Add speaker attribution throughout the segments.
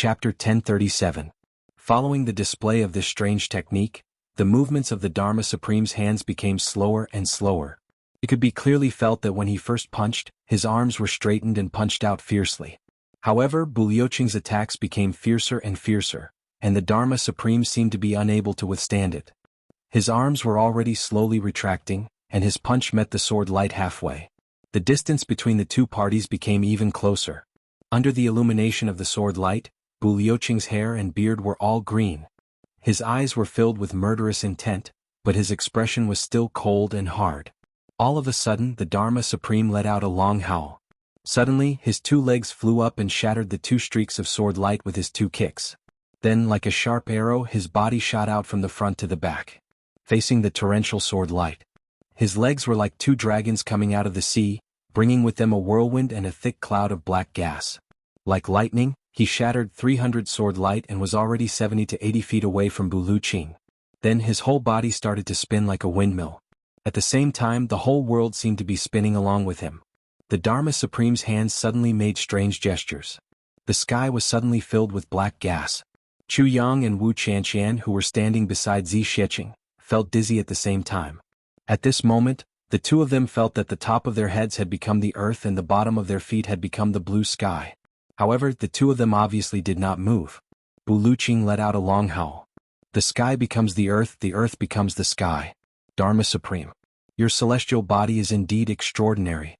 Speaker 1: Chapter 1037. Following the display of this strange technique, the movements of the Dharma Supreme's hands became slower and slower. It could be clearly felt that when he first punched, his arms were straightened and punched out fiercely. However, Bu Liuqing's attacks became fiercer and fiercer, and the Dharma Supreme seemed to be unable to withstand it. His arms were already slowly retracting, and his punch met the sword light halfway. The distance between the two parties became even closer. Under the illumination of the sword light, Bu Liuqing's hair and beard were all green. His eyes were filled with murderous intent, but his expression was still cold and hard. All of a sudden, the Dharma Supreme let out a long howl. Suddenly, his two legs flew up and shattered the two streaks of sword light with his two kicks. Then, like a sharp arrow, his body shot out from the front to the back, facing the torrential sword light. His legs were like two dragons coming out of the sea, bringing with them a whirlwind and a thick cloud of black gas. Like lightning, he shattered 300 sword light and was already 70 to 80 feet away from Bu Liuqing. Then his whole body started to spin like a windmill. At the same time, the whole world seemed to be spinning along with him. The Dharma Supreme's hands suddenly made strange gestures. The sky was suddenly filled with black gas. Chu Yang and Wu Qianqian, who were standing beside Zi Sheqing, felt dizzy at the same time. At this moment, the two of them felt that the top of their heads had become the earth and the bottom of their feet had become the blue sky. However, the two of them obviously did not move. Bu Liuqing let out a long howl. The sky becomes the earth becomes the sky. Dharma Supreme, your celestial body is indeed extraordinary.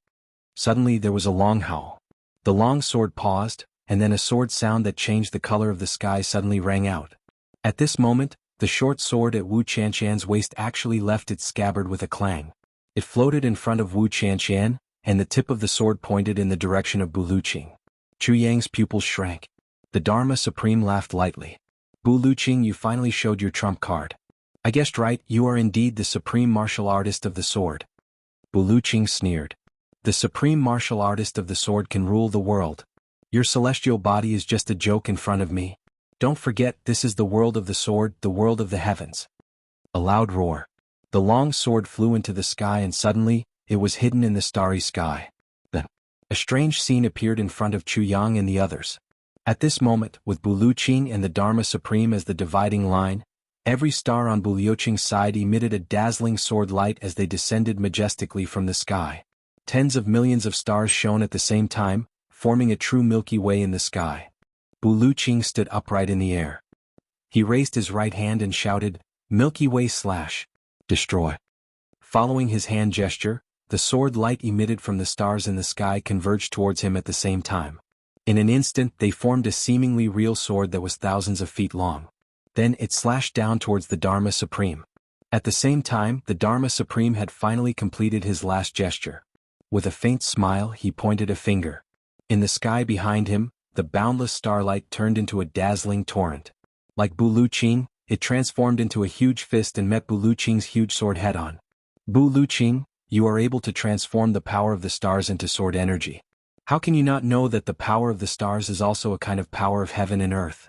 Speaker 1: Suddenly there was a long howl. The long sword paused, and then a sword sound that changed the color of the sky suddenly rang out. At this moment, the short sword at Wu Qianqian's waist actually left its scabbard with a clang. It floated in front of Wu Qianqian, and the tip of the sword pointed in the direction of Bu Liuqing. Chu Yang's pupils shrank. The Dharma Supreme laughed lightly. Bu Liuqing, you finally showed your trump card. I guessed right, you are indeed the supreme martial artist of the sword. Bu Liuqing sneered. The supreme martial artist of the sword can rule the world. Your celestial body is just a joke in front of me. Don't forget, this is the world of the sword, the world of the heavens. A loud roar. The long sword flew into the sky and suddenly, it was hidden in the starry sky. Then, a strange scene appeared in front of Chu Yang and the others. At this moment, with Bu Liuqing and the Dharma Supreme as the dividing line, every star on Bu Liuqing's side emitted a dazzling sword light as they descended majestically from the sky. Tens of millions of stars shone at the same time, forming a true Milky Way in the sky. Bu Liuqing stood upright in the air. He raised his right hand and shouted, Milky Way / destroy. Following his hand gesture, the sword light emitted from the stars in the sky converged towards him at the same time. In an instant they formed a seemingly real sword that was thousands of feet long. Then it slashed down towards the Dharma Supreme. At the same time, the Dharma Supreme had finally completed his last gesture. With a faint smile, he pointed a finger. In the sky behind him, the boundless starlight turned into a dazzling torrent. Like Bu Liuqing, it transformed into a huge fist and met Bu Liuqing's huge sword head-on. Bu Liuqing, you are able to transform the power of the stars into sword energy. How can you not know that the power of the stars is also a kind of power of heaven and earth?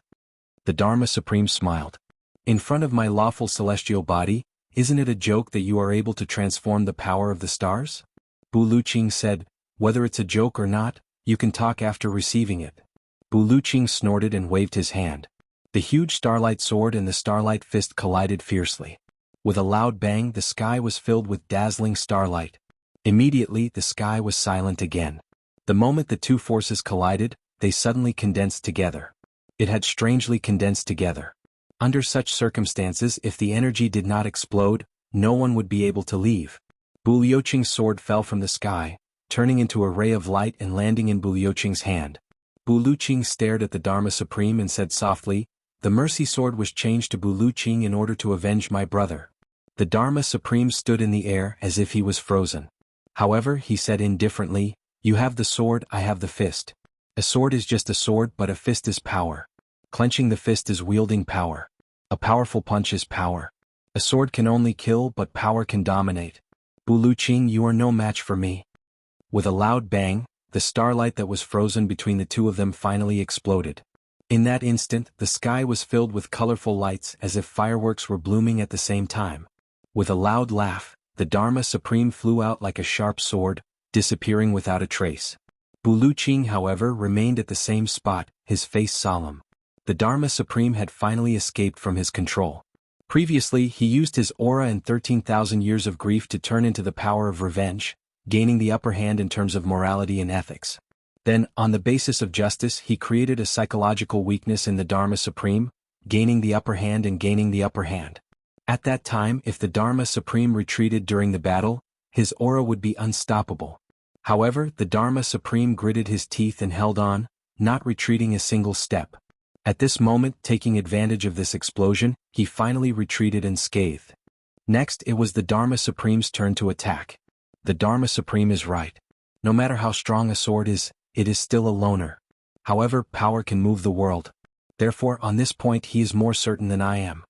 Speaker 1: The Dharma Supreme smiled. In front of my lawful celestial body, isn't it a joke that you are able to transform the power of the stars? Bu Liuqing said, whether it's a joke or not, you can talk after receiving it. Bu Liuqing snorted and waved his hand. The huge starlight sword and the starlight fist collided fiercely. With a loud bang, the sky was filled with dazzling starlight. Immediately, the sky was silent again. The moment the two forces collided, they suddenly condensed together. It had strangely condensed together. Under such circumstances, if the energy did not explode, no one would be able to leave. Bu Liuqing's sword fell from the sky, turning into a ray of light and landing in Bu Liuqing's hand. Bu Liuqing stared at the Dharma Supreme and said softly, the mercy sword was changed to Bu Liuqing in order to avenge my brother. The Dharma Supreme stood in the air as if he was frozen. However, he said indifferently, you have the sword, I have the fist. A sword is just a sword, but a fist is power. Clenching the fist is wielding power. A powerful punch is power. A sword can only kill, but power can dominate. Bu Liuqing, you are no match for me. With a loud bang, the starlight that was frozen between the two of them finally exploded. In that instant, the sky was filled with colorful lights as if fireworks were blooming at the same time. With a loud laugh, the Dharma Supreme flew out like a sharp sword, disappearing without a trace. Bu Liuqing, however, remained at the same spot, his face solemn. The Dharma Supreme had finally escaped from his control. Previously, he used his aura and 13,000 years of grief to turn into the power of revenge, gaining the upper hand in terms of morality and ethics. Then, on the basis of justice, he created a psychological weakness in the Dharma Supreme, gaining the upper hand and gaining the upper hand. At that time, if the Dharma Supreme retreated during the battle, his aura would be unstoppable. However, the Dharma Supreme gritted his teeth and held on, not retreating a single step. At this moment, taking advantage of this explosion, he finally retreated unscathed. Next, it was the Dharma Supreme's turn to attack. The Dharma Supreme is right. No matter how strong a sword is, it is still a loner. However, power can move the world. Therefore, on this point he is more certain than I am.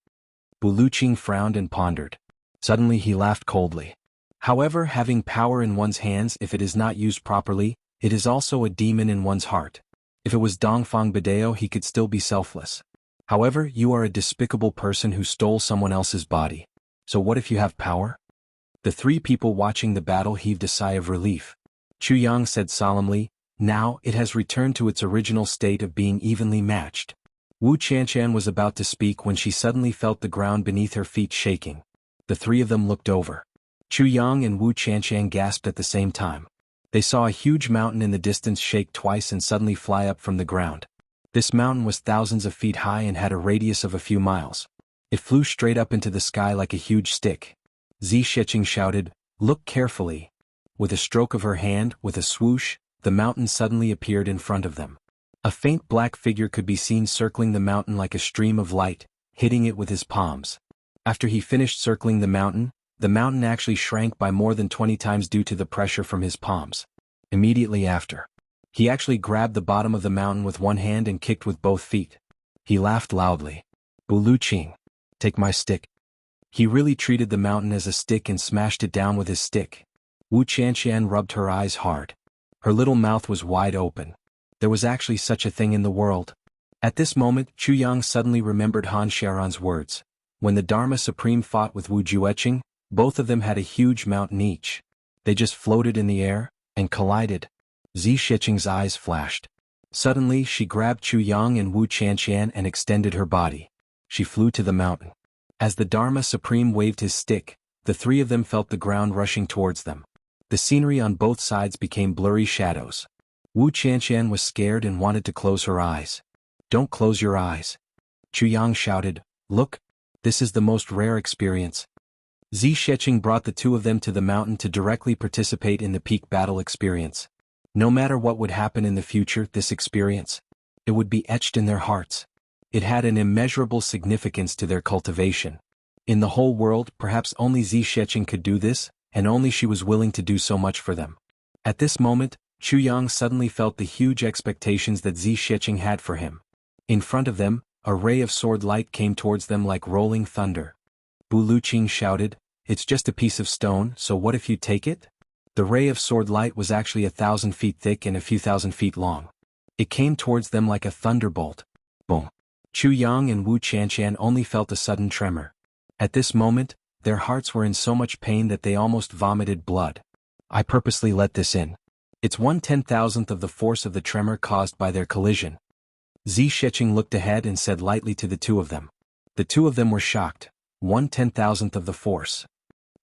Speaker 1: Buluqing frowned and pondered. Suddenly he laughed coldly. However, having power in one's hands, if it is not used properly, it is also a demon in one's heart. If it was Dongfang Bideo, he could still be selfless. However, you are a despicable person who stole someone else's body. So what if you have power? The three people watching the battle heaved a sigh of relief. Chu Yang said solemnly, "Now it has returned to its original state of being evenly matched." Wu Qianshan was about to speak when she suddenly felt the ground beneath her feet shaking. The three of them looked over. Chu Yang and Wu Qianshan gasped at the same time. They saw a huge mountain in the distance shake twice and suddenly fly up from the ground. This mountain was thousands of feet high and had a radius of a few miles. It flew straight up into the sky like a huge stick. Zi Sheqing shouted, "Look carefully." With a stroke of her hand, with a swoosh, the mountain suddenly appeared in front of them. A faint black figure could be seen circling the mountain like a stream of light, hitting it with his palms. After he finished circling the mountain actually shrank by more than 20 times due to the pressure from his palms. Immediately after, he actually grabbed the bottom of the mountain with one hand and kicked with both feet. He laughed loudly. "Buluqing, take my stick." He really treated the mountain as a stick and smashed it down with his stick. Wu Qianshan rubbed her eyes hard. Her little mouth was wide open. There was actually such a thing in the world. At this moment, Chu Yang suddenly remembered Han Xiaoran's words. When the Dharma Supreme fought with Wu Jueqing, both of them had a huge mountain each. They just floated in the air and collided. Zi Sheqing's eyes flashed. Suddenly, she grabbed Chu Yang and Wu Qianshan and extended her body. She flew to the mountain. As the Dharma Supreme waved his stick, the three of them felt the ground rushing towards them. The scenery on both sides became blurry shadows. Wu Qianshan was scared and wanted to close her eyes. "Don't close your eyes." Chu Yang shouted, "Look, this is the most rare experience." Zi Sheqing brought the two of them to the mountain to directly participate in the peak battle experience. No matter what would happen in the future, this experience, it would be etched in their hearts. It had an immeasurable significance to their cultivation. In the whole world, perhaps only Zi Sheqing could do this, and only she was willing to do so much for them. At this moment, Chu Yang suddenly felt the huge expectations that Zi Sheqing had for him. In front of them, a ray of sword light came towards them like rolling thunder. Buluqing shouted, "It's just a piece of stone, so what if you take it?" The ray of sword light was actually 1,000 feet thick and a few thousand feet long. It came towards them like a thunderbolt. Boom. Chu Yang and Wu Qianshan only felt a sudden tremor. At this moment, their hearts were in so much pain that they almost vomited blood. I purposely let this in. It's 1/10,000th of the force of the tremor caused by their collision. Zi Sheqing looked ahead and said lightly to the two of them. The two of them were shocked. 1/10,000th of the force.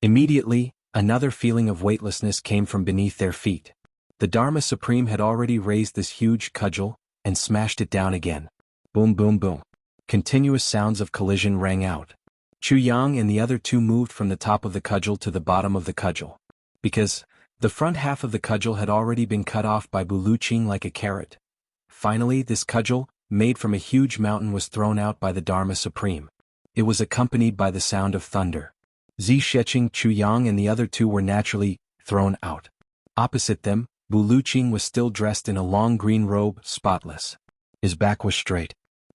Speaker 1: Immediately, another feeling of weightlessness came from beneath their feet. The Dharma Supreme had already raised this huge cudgel and smashed it down again. Boom, boom, boom. Continuous sounds of collision rang out. Chu Yang and the other two moved from the top of the cudgel to the bottom of the cudgel. Because the front half of the cudgel had already been cut off by Buluqing like a carrot. Finally, this cudgel, made from a huge mountain, was thrown out by the Dharma Supreme. It was accompanied by the sound of thunder. Zi Sheqing, Chu Yang and the other two were naturally thrown out. Opposite them, Buluqing was still dressed in a long green robe, spotless. His back was straight.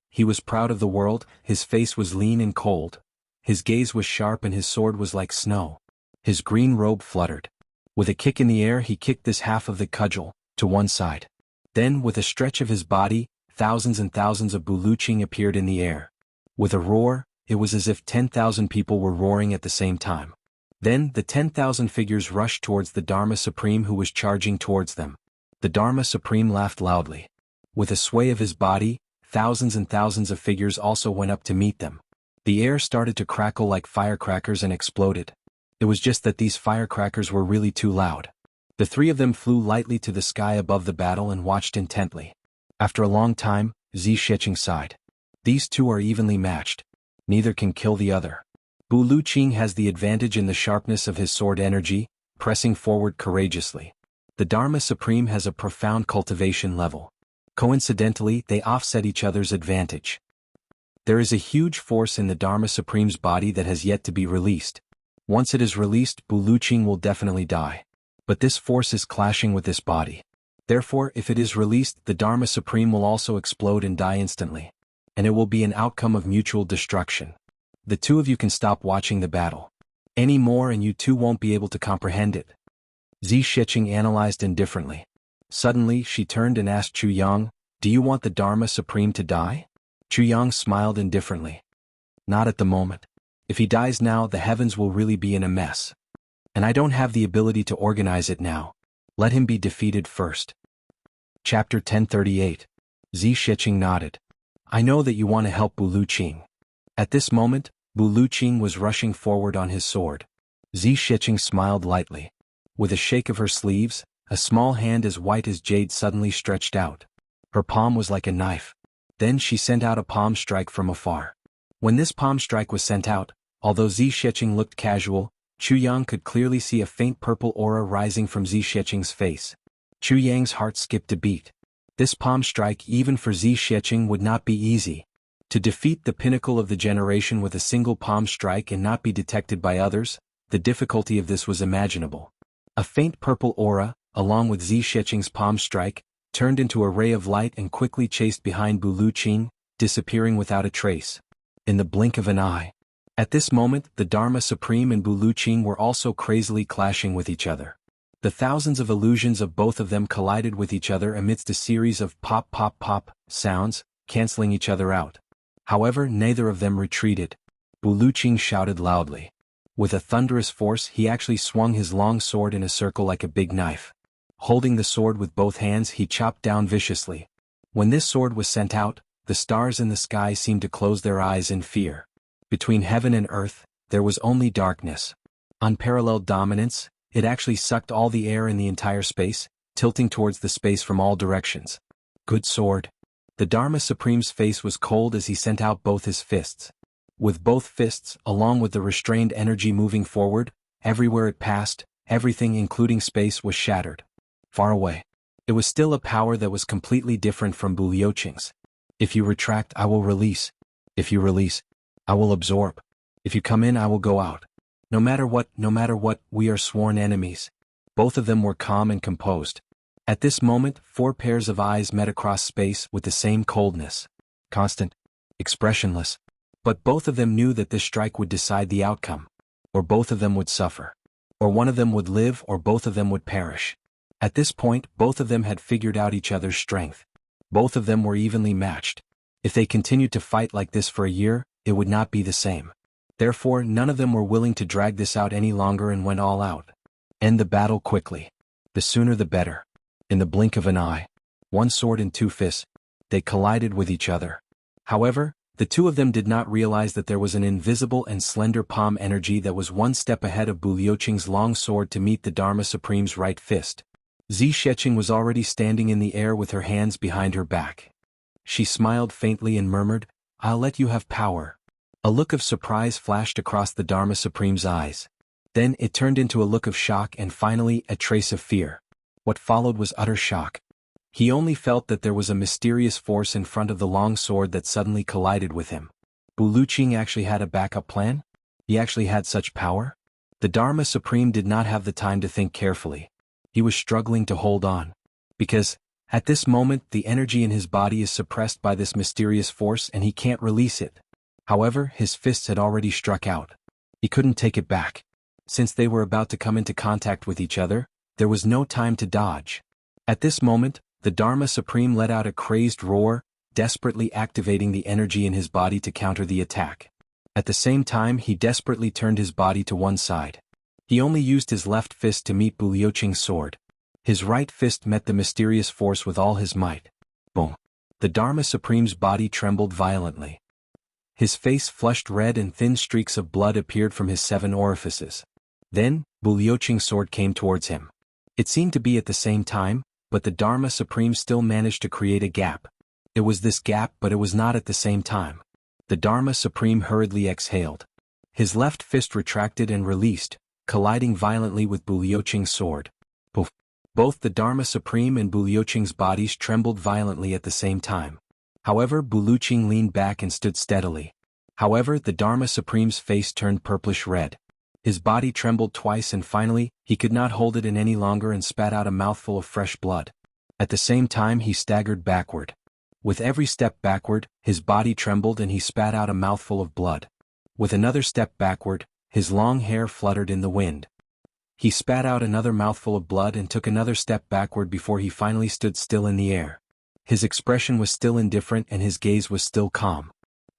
Speaker 1: He was proud of the world, his face was lean and cold. His gaze was sharp and his sword was like snow. His green robe fluttered. With a kick in the air he kicked this half of the cudgel to one side. Then, with a stretch of his body, thousands and thousands of Buluqing appeared in the air. With a roar, it was as if 10,000 people were roaring at the same time. Then, the 10,000 figures rushed towards the Dharma Supreme who was charging towards them. The Dharma Supreme laughed loudly. With a sway of his body, thousands and thousands of figures also went up to meet them. The air started to crackle like firecrackers and exploded. It was just that these firecrackers were really too loud. The three of them flew lightly to the sky above the battle and watched intently. After a long time, Zixiqing sighed. These two are evenly matched. Neither can kill the other. Bu Luqing has the advantage in the sharpness of his sword energy, pressing forward courageously. The Dharma Supreme has a profound cultivation level. Coincidentally, they offset each other's advantage. There is a huge force in the Dharma Supreme's body that has yet to be released. Once it is released, Bu Luqing will definitely die. But this force is clashing with this body. Therefore, if it is released, the Dharma Supreme will also explode and die instantly. And it will be an outcome of mutual destruction. The two of you can stop watching the battle. Any more and you two won't be able to comprehend it. Zixiqing analyzed indifferently. Suddenly, she turned and asked Chu Yang, "Do you want the Dharma Supreme to die?" Chu Yang smiled indifferently. "Not at the moment. If he dies now, the heavens will really be in a mess. And I don't have the ability to organize it now. Let him be defeated first." Chapter 1038. Zixiqing nodded. "I know that you want to help Bu Luqing." At this moment, Bu Luqing was rushing forward on his sword. Zixiqing smiled lightly. With a shake of her sleeves, a small hand as white as jade suddenly stretched out. Her palm was like a knife. Then she sent out a palm strike from afar. When this palm strike was sent out, although Zixiqing looked casual, Chu Yang could clearly see a faint purple aura rising from Zixiqing's face. Chu Yang's heart skipped a beat. This palm strike even for Zixiqing would not be easy. To defeat the pinnacle of the generation with a single palm strike and not be detected by others, the difficulty of this was imaginable. A faint purple aura, along with Zixiqing's palm strike, turned into a ray of light and quickly chased behind Bu Luqing, disappearing without a trace. In the blink of an eye. At this moment, the Dharma Supreme and Bu Luqing were also crazily clashing with each other. The thousands of illusions of both of them collided with each other amidst a series of pop pop pop sounds, canceling each other out. However, neither of them retreated. Bu Luqing shouted loudly. With a thunderous force, he actually swung his long sword in a circle like a big knife. Holding the sword with both hands, he chopped down viciously. When this sword was sent out, the stars in the sky seemed to close their eyes in fear. Between heaven and earth, there was only darkness. Unparalleled dominance, it actually sucked all the air in the entire space, tilting towards the space from all directions. Good sword. The Dharma Supreme's face was cold as he sent out both his fists. With both fists, along with the restrained energy moving forward, everywhere it passed, everything including space was shattered. Far away. It was still a power that was completely different from Bu Luqing's. If you retract, I will release. If you release, I will absorb. If you come in, I will go out. No matter what, we are sworn enemies. Both of them were calm and composed. At this moment, 4 pairs of eyes met across space with the same coldness. Constant. Expressionless. But both of them knew that this strike would decide the outcome. Or both of them would suffer. Or one of them would live or both of them would perish. At this point, both of them had figured out each other's strength. Both of them were evenly matched. If they continued to fight like this for a year, it would not be the same. Therefore, none of them were willing to drag this out any longer and went all out. End the battle quickly. The sooner the better. In the blink of an eye. 1 sword and 2 fists. They collided with each other. However, the two of them did not realize that there was an invisible and slender palm energy that was 1 step ahead of Bu Luqing's long sword to meet the Dharma Supreme's right fist. Zixiqing was already standing in the air with her hands behind her back. She smiled faintly and murmured, "I'll let you have power." A look of surprise flashed across the Dharma Supreme's eyes. Then it turned into a look of shock and finally a trace of fear. What followed was utter shock. He only felt that there was a mysterious force in front of the long sword that suddenly collided with him. Bu Luqing actually had a backup plan? He actually had such power? The Dharma Supreme did not have the time to think carefully. He was struggling to hold on. Because, at this moment, the energy in his body is suppressed by this mysterious force and he can't release it. However, his fists had already struck out. He couldn't take it back. Since they were about to come into contact with each other, there was no time to dodge. At this moment, the Dharma Supreme let out a crazed roar, desperately activating the energy in his body to counter the attack. At the same time, he desperately turned his body to one side. He only used his left fist to meet Bu Luqing's sword. His right fist met the mysterious force with all his might. Boom. The Dharma Supreme's body trembled violently. His face flushed red and thin streaks of blood appeared from his 7 orifices. Then, Bu Liuqing's sword came towards him. It seemed to be at the same time, but the Dharma Supreme still managed to create a gap. It was this gap, but it was not at the same time. The Dharma Supreme hurriedly exhaled. His left fist retracted and released, colliding violently with Bu Liuqing's sword. Poof! Both the Dharma Supreme and Bu Liuqing's bodies trembled violently at the same time. However, Bu Liuqing leaned back and stood steadily. However, the Dharma Supreme's face turned purplish red. His body trembled twice and finally, he could not hold it in any longer and spat out a mouthful of fresh blood. At the same time he staggered backward. With every step backward, his body trembled and he spat out a mouthful of blood. With another step backward, his long hair fluttered in the wind. He spat out another mouthful of blood and took another step backward before he finally stood still in the air. His expression was still indifferent and his gaze was still calm.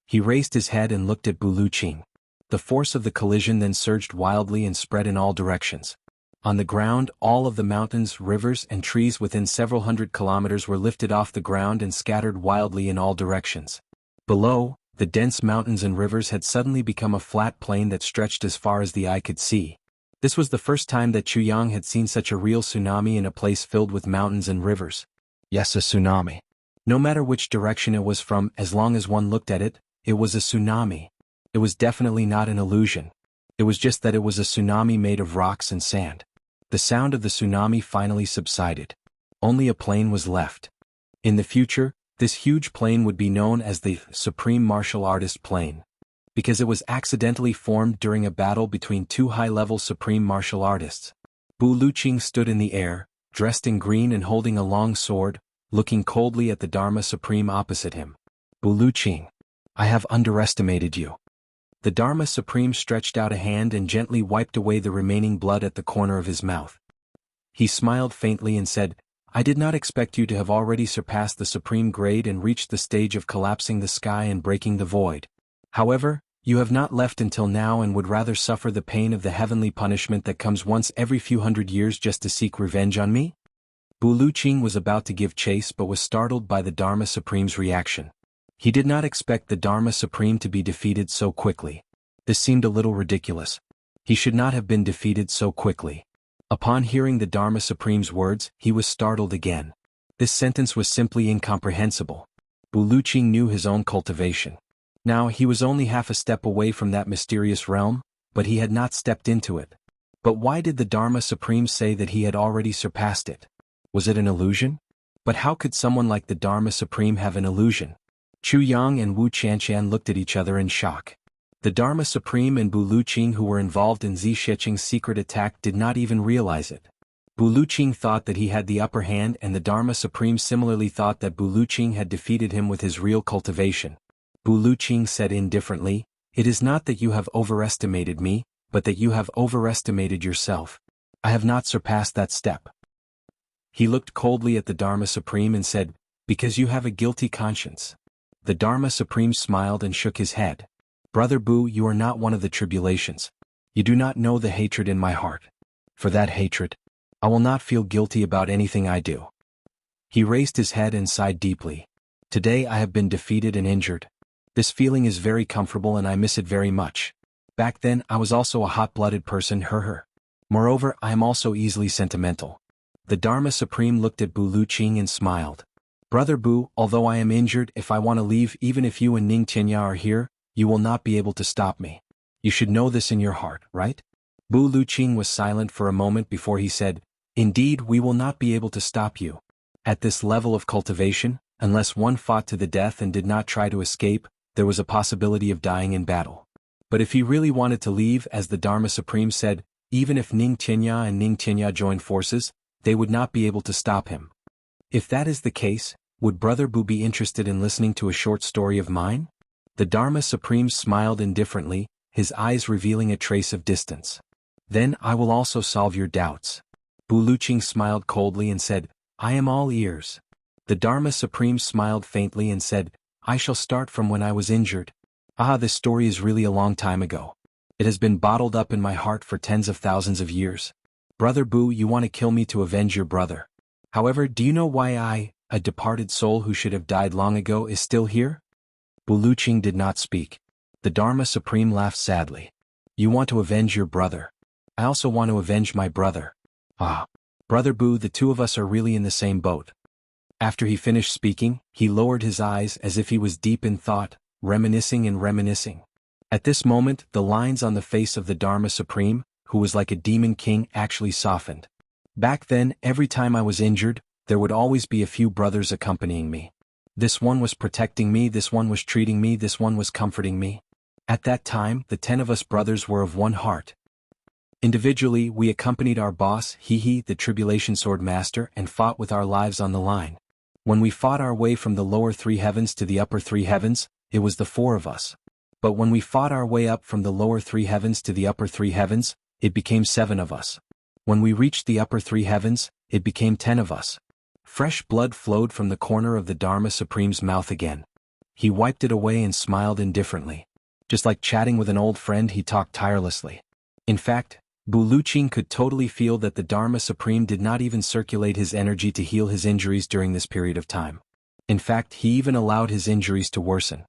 Speaker 1: He raised his head and looked at Bu Liuqing. The force of the collision then surged wildly and spread in all directions. On the ground, all of the mountains, rivers, and trees within several hundred kilometers were lifted off the ground and scattered wildly in all directions. Below, the dense mountains and rivers had suddenly become a flat plain that stretched as far as the eye could see. This was the first time that Chuyang had seen such a real tsunami in a place filled with mountains and rivers. Yes, a tsunami. No matter which direction it was from, as long as one looked at it, it was a tsunami. It was definitely not an illusion. It was just that it was a tsunami made of rocks and sand. The sound of the tsunami finally subsided. Only a plain was left. In the future, this huge plain would be known as the Supreme Martial Artist Plain, because it was accidentally formed during a battle between 2 high-level supreme martial artists. Bu Liuqing stood in the air, dressed in green and holding a long sword, looking coldly at the Dharma Supreme opposite him. Bu Liuqing, I have underestimated you. The Dharma Supreme stretched out a hand and gently wiped away the remaining blood at the corner of his mouth. He smiled faintly and said, I did not expect you to have already surpassed the supreme grade and reached the stage of collapsing the sky and breaking the void. However, you have not left until now and would rather suffer the pain of the heavenly punishment that comes once every few hundred years just to seek revenge on me? Bu Liuqing was about to give chase but was startled by the Dharma Supreme's reaction. He did not expect the Dharma Supreme to be defeated so quickly. This seemed a little ridiculous. He should not have been defeated so quickly. Upon hearing the Dharma Supreme's words, he was startled again. This sentence was simply incomprehensible. Bu Liuqing knew his own cultivation. Now he was only half a step away from that mysterious realm, but he had not stepped into it. But why did the Dharma Supreme say that he had already surpassed it? Was it an illusion? But how could someone like the Dharma Supreme have an illusion? Chuyang and Wu Qianqian looked at each other in shock. The Dharma Supreme and Bu Liuqing who were involved in Zi Sheqing's secret attack did not even realize it. Bu Liuqing thought that he had the upper hand and the Dharma Supreme similarly thought that Bu Liuqing had defeated him with his real cultivation. Bu Liuqing said indifferently, It is not that you have overestimated me, but that you have overestimated yourself. I have not surpassed that step. He looked coldly at the Dharma Supreme and said, Because you have a guilty conscience. The Dharma Supreme smiled and shook his head. Brother Bu, you are not one of the tribulations. You do not know the hatred in my heart. For that hatred, I will not feel guilty about anything I do. He raised his head and sighed deeply. Today I have been defeated and injured. This feeling is very comfortable and I miss it very much. Back then I was also a hot-blooded person, Moreover, I am also easily sentimental. The Dharma Supreme looked at Bu Liuqing and smiled. Brother Bu, although I am injured, if I want to leave, even if you and Ning Tianya are here, you will not be able to stop me. You should know this in your heart, right? Bu Liuqing was silent for a moment before he said, Indeed, we will not be able to stop you. At this level of cultivation, unless one fought to the death and did not try to escape, there was a possibility of dying in battle. But if he really wanted to leave, as the Dharma Supreme said, even if Ning Tianya and Ning Tianya joined forces, they would not be able to stop him. If that is the case, would Brother Bu be interested in listening to a short story of mine? The Dharma Supreme smiled indifferently, his eyes revealing a trace of distance. Then I will also solve your doubts. Bu Liuqing smiled coldly and said, I am all ears. The Dharma Supreme smiled faintly and said, I shall start from when I was injured. This story is really a long time ago. It has been bottled up in my heart for tens of thousands of years. Brother Bu, you want to kill me to avenge your brother. However, do you know why I a departed soul who should have died long ago, is still here? Buluqing did not speak. The Dharma Supreme laughed sadly. You want to avenge your brother. I also want to avenge my brother. Ah. Brother Bu, the two of us are really in the same boat. After he finished speaking, he lowered his eyes as if he was deep in thought, reminiscing and reminiscing. At this moment, the lines on the face of the Dharma Supreme, who was like a demon king, actually softened. Back then, every time I was injured, there would always be a few brothers accompanying me. This one was protecting me, this one was treating me, this one was comforting me. At that time, the 10 of us brothers were of one heart. Individually, we accompanied our boss, the Tribulation Sword Master, and fought with our lives on the line. When we fought our way from the lower 3 heavens to the upper 3 heavens, it was the 4 of us. But when we fought our way up from the lower 3 heavens to the upper 3 heavens, it became 7 of us. When we reached the upper 3 heavens, it became 10 of us. Fresh blood flowed from the corner of the Dharma Supreme's mouth again. He wiped it away and smiled indifferently. Just like chatting with an old friend, he talked tirelessly. In fact, Buluqing could totally feel that the Dharma Supreme did not even circulate his energy to heal his injuries during this period of time. In fact, he even allowed his injuries to worsen.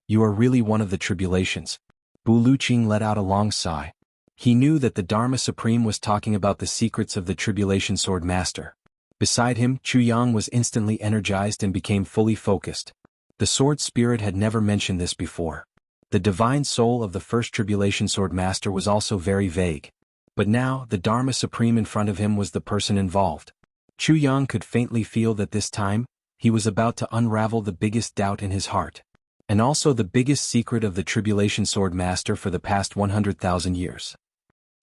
Speaker 1: You are really one of the tribulations. Buluqing let out a long sigh. He knew that the Dharma Supreme was talking about the secrets of the Tribulation Sword Master. Beside him, Chuyang was instantly energized and became fully focused. The Sword Spirit had never mentioned this before. The divine soul of the first Tribulation Sword Master was also very vague. But now, the Dharma Supreme in front of him was the person involved. Chuyang could faintly feel that this time, he was about to unravel the biggest doubt in his heart. And also the biggest secret of the Tribulation Sword Master for the past 100,000 years.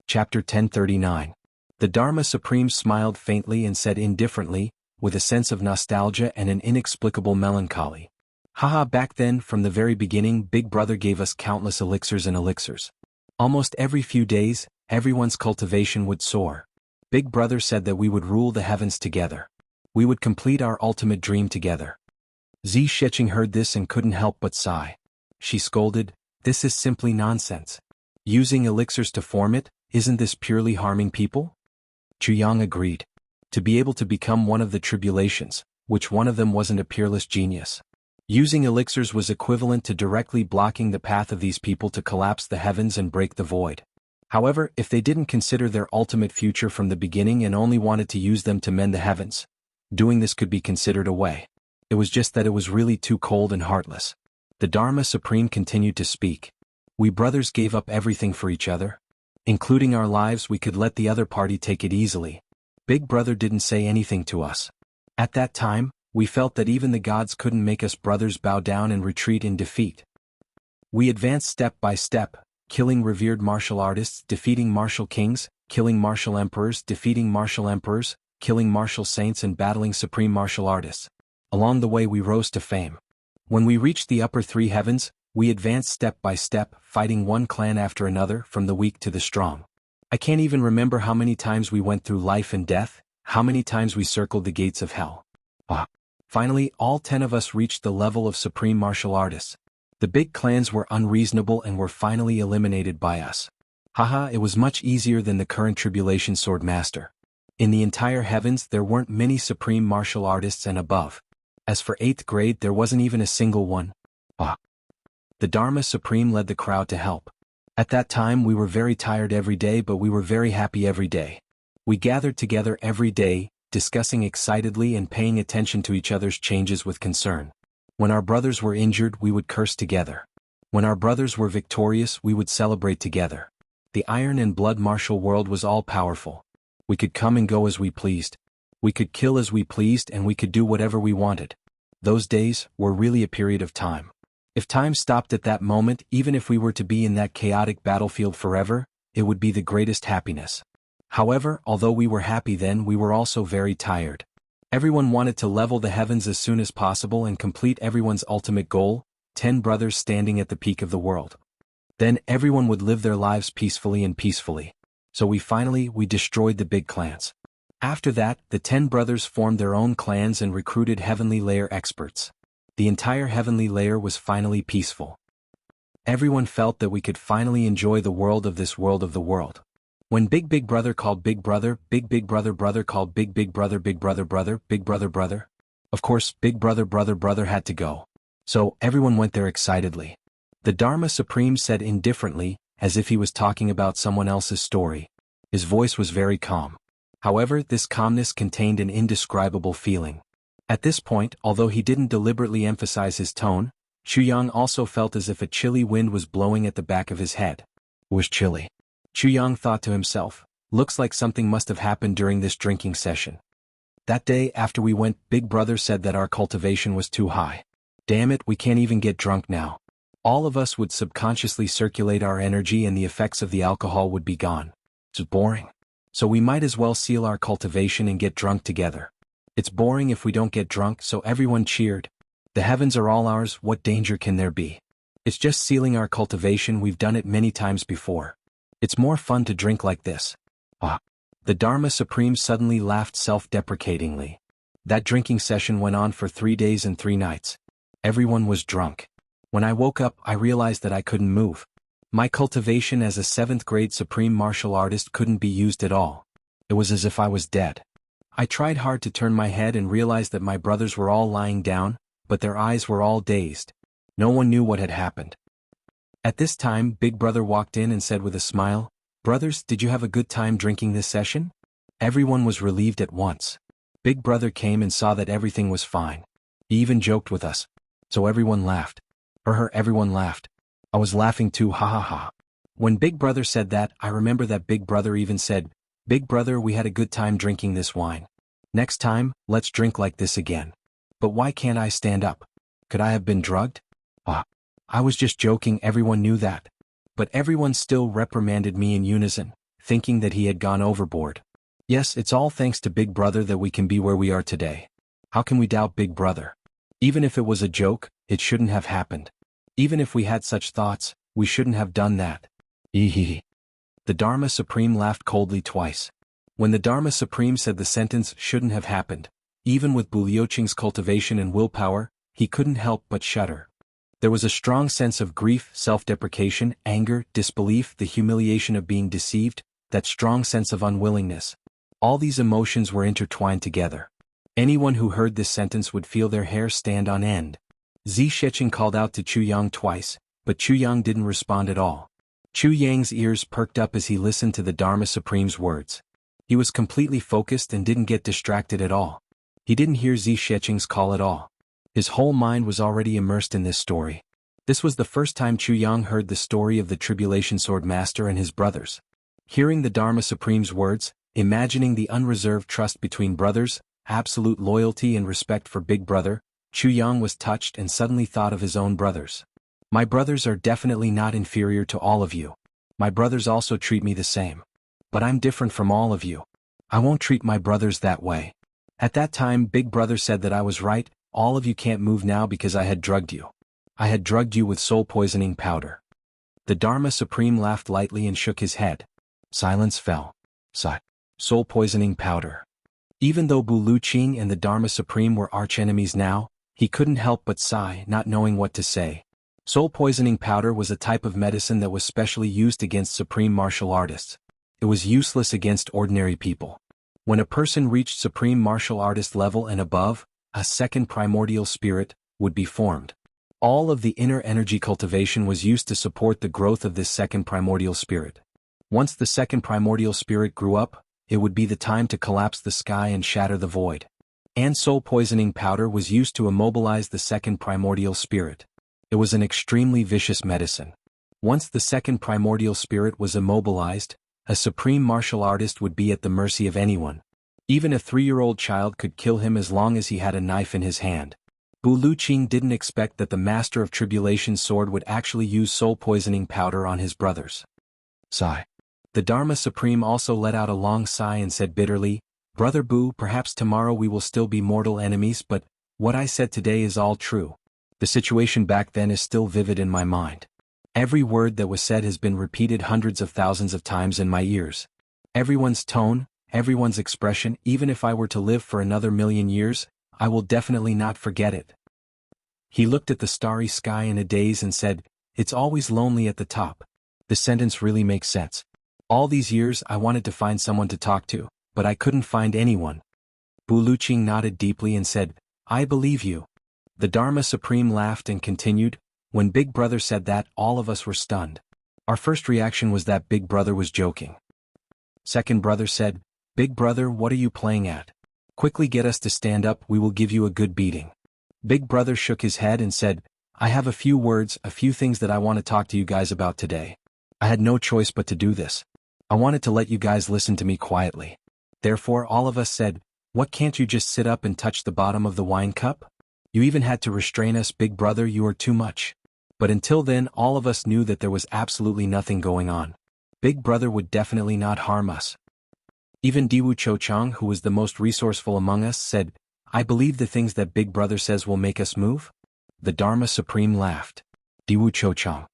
Speaker 1: Chapter 1039. The Dharma Supreme smiled faintly and said indifferently, with a sense of nostalgia and an inexplicable melancholy. Haha, back then, from the very beginning, Big Brother gave us countless elixirs and elixirs. Almost every few days, everyone's cultivation would soar. Big Brother said that we would rule the heavens together. We would complete our ultimate dream together. Zi Sheqing heard this and couldn't help but sigh. She scolded, "This is simply nonsense. Using elixirs to form it, isn't this purely harming people?" Chuyang agreed. To be able to become one of the tribulations, which one of them wasn't a peerless genius? Using elixirs was equivalent to directly blocking the path of these people to collapse the heavens and break the void. However, if they didn't consider their ultimate future from the beginning and only wanted to use them to mend the heavens, doing this could be considered a way. It was just that it was really too cold and heartless. The Dharma Supreme continued to speak. We brothers gave up everything for each other. Including our lives, we could let the other party take it easily. Big Brother didn't say anything to us. At that time, we felt that even the gods couldn't make us brothers bow down and retreat in defeat. We advanced step by step, killing revered martial artists, defeating martial kings, killing martial emperors, defeating martial emperors, killing martial saints and battling supreme martial artists. Along the way we rose to fame. When we reached the upper 3 heavens, we advanced step by step, fighting one clan after another, from the weak to the strong. I can't even remember how many times we went through life and death, how many times we circled the gates of hell. Finally, all 10 of us reached the level of supreme martial artists. The big clans were unreasonable and were finally eliminated by us. Haha, it was much easier than the current Tribulation Sword Master. In the entire heavens there weren't many supreme martial artists and above. As for 8th grade, there wasn't even a single one. The Dharma Supreme led the crowd to help. At that time we were very tired every day, but we were very happy every day. We gathered together every day, discussing excitedly and paying attention to each other's changes with concern. When our brothers were injured, we would curse together. When our brothers were victorious, we would celebrate together. The Iron and Blood martial world was all-powerful. We could come and go as we pleased. We could kill as we pleased, and we could do whatever we wanted. Those days were really a period of time. If time stopped at that moment, even if we were to be in that chaotic battlefield forever, it would be the greatest happiness. However, although we were happy then, we were also very tired. Everyone wanted to level the heavens as soon as possible and complete everyone's ultimate goal, 10 brothers standing at the peak of the world. Then everyone would live their lives peacefully. So we destroyed the big clans. After that, the 10 brothers formed their own clans and recruited heavenly layer experts. The entire heavenly layer was finally peaceful. Everyone felt that we could finally enjoy the world of this world of the world. When Big Brother called Big Brother, Big Brother called Big Brother, Big Brother brother, Big Brother brother. Of course, big brother had to go. So, everyone went there excitedly. The Dharma Supreme said indifferently, as if he was talking about someone else's story. His voice was very calm. However, this calmness contained an indescribable feeling. At this point, although he didn't deliberately emphasize his tone, Chu Yang also felt as if a chilly wind was blowing at the back of his head. It was chilly. Chu Yang thought to himself, looks like something must have happened during this drinking session. That day after we went, Big Brother said that our cultivation was too high. Damn it, we can't even get drunk now. All of us would subconsciously circulate our energy and the effects of the alcohol would be gone. It's boring. So we might as well seal our cultivation and get drunk together. It's boring if we don't get drunk, so everyone cheered. The heavens are all ours, what danger can there be? It's just sealing our cultivation, we've done it many times before. It's more fun to drink like this. Ah. The Dharma Supreme suddenly laughed self-deprecatingly. That drinking session went on for 3 days and 3 nights. Everyone was drunk. When I woke up, I realized that I couldn't move. My cultivation as a 7th grade supreme martial artist couldn't be used at all. It was as if I was dead. I tried hard to turn my head and realized that my brothers were all lying down, but their eyes were all dazed. No one knew what had happened. At this time, Big Brother walked in and said with a smile, "Brothers, did you have a good time drinking this session?" Everyone was relieved at once. Big Brother came and saw that everything was fine. He even joked with us. So everyone laughed. Everyone laughed. I was laughing too, ha ha ha. When Big Brother said that, I remember that Big Brother even said, "Big Brother, we had a good time drinking this wine. Next time, let's drink like this again." But why can't I stand up? Could I have been drugged? I was just joking, everyone knew that. But everyone still reprimanded me in unison, thinking that he had gone overboard. Yes, it's all thanks to Big Brother that we can be where we are today. How can we doubt Big Brother? Even if it was a joke, it shouldn't have happened. Even if we had such thoughts, we shouldn't have done that. The Dharma Supreme laughed coldly twice. When the Dharma Supreme said the sentence shouldn't have happened, even with Bu Liuqing's cultivation and willpower, he couldn't help but shudder. There was a strong sense of grief, self-deprecation, anger, disbelief, the humiliation of being deceived, that strong sense of unwillingness. All these emotions were intertwined together. Anyone who heard this sentence would feel their hair stand on end. Zi Sheqing called out to Chu Yang twice, but Chu Yang didn't respond at all. Chu Yang's ears perked up as he listened to the Dharma Supreme's words. He was completely focused and didn't get distracted at all. He didn't hear Zi Sheqing's call at all. His whole mind was already immersed in this story. This was the first time Chu Yang heard the story of the Tribulation Sword Master and his brothers. Hearing the Dharma Supreme's words, imagining the unreserved trust between brothers, absolute loyalty and respect for Big Brother, Chu Yang was touched and suddenly thought of his own brothers. My brothers are definitely not inferior to all of you. My brothers also treat me the same. But I'm different from all of you. I won't treat my brothers that way. At that time, Big Brother said that I was right. All of you can't move now because I had drugged you. I had drugged you with soul-poisoning powder. The Dharma Supreme laughed lightly and shook his head. Silence fell. Soul-poisoning powder. Even though Bu Liuqing and the Dharma Supreme were arch-enemies now, he couldn't help but sigh, not knowing what to say. Soul-poisoning powder was a type of medicine that was specially used against supreme martial artists. It was useless against ordinary people. When a person reached supreme martial artist level and above, a second primordial spirit would be formed. All of the inner energy cultivation was used to support the growth of this second primordial spirit. Once the second primordial spirit grew up, it would be the time to collapse the sky and shatter the void. And soul-poisoning powder was used to immobilize the second primordial spirit. It was an extremely vicious medicine. Once the second primordial spirit was immobilized, a supreme martial artist would be at the mercy of anyone. Even a 3-year-old child could kill him as long as he had a knife in his hand. Bu Liuqing didn't expect that the Master of Tribulation's sword would actually use soul-poisoning powder on his brothers. Sigh. The Dharma Supreme also let out a long sigh and said bitterly, "Brother Bu, perhaps tomorrow we will still be mortal enemies, but what I said today is all true. The situation back then is still vivid in my mind. Every word that was said has been repeated hundreds of thousands of times in my ears. Everyone's tone, everyone's expression, even if I were to live for another 1,000,000 years, I will definitely not forget it." He looked at the starry sky in a daze and said, "It's always lonely at the top." The sentence really makes sense. All these years I wanted to find someone to talk to, but I couldn't find anyone. Bu Liuqing nodded deeply and said, I believe you. The Dharma Supreme laughed and continued, when Big Brother said that, all of us were stunned. Our first reaction was that Big Brother was joking. Second brother said, Big Brother, what are you playing at? Quickly get us to stand up, we will give you a good beating. Big Brother shook his head and said, I have a few words, a few things that I want to talk to you guys about today. I had no choice but to do this. I wanted to let you guys listen to me quietly. Therefore all of us said, what, can't you just sit up and touch the bottom of the wine cup? You even had to restrain us, Big Brother, you are too much. But until then all of us knew that there was absolutely nothing going on. Big Brother would definitely not harm us. Even Diwu Cho-chang, who was the most resourceful among us, said, I believe the things that Big Brother says will make us move. The Dharma Supreme laughed. Diwu Cho-chang.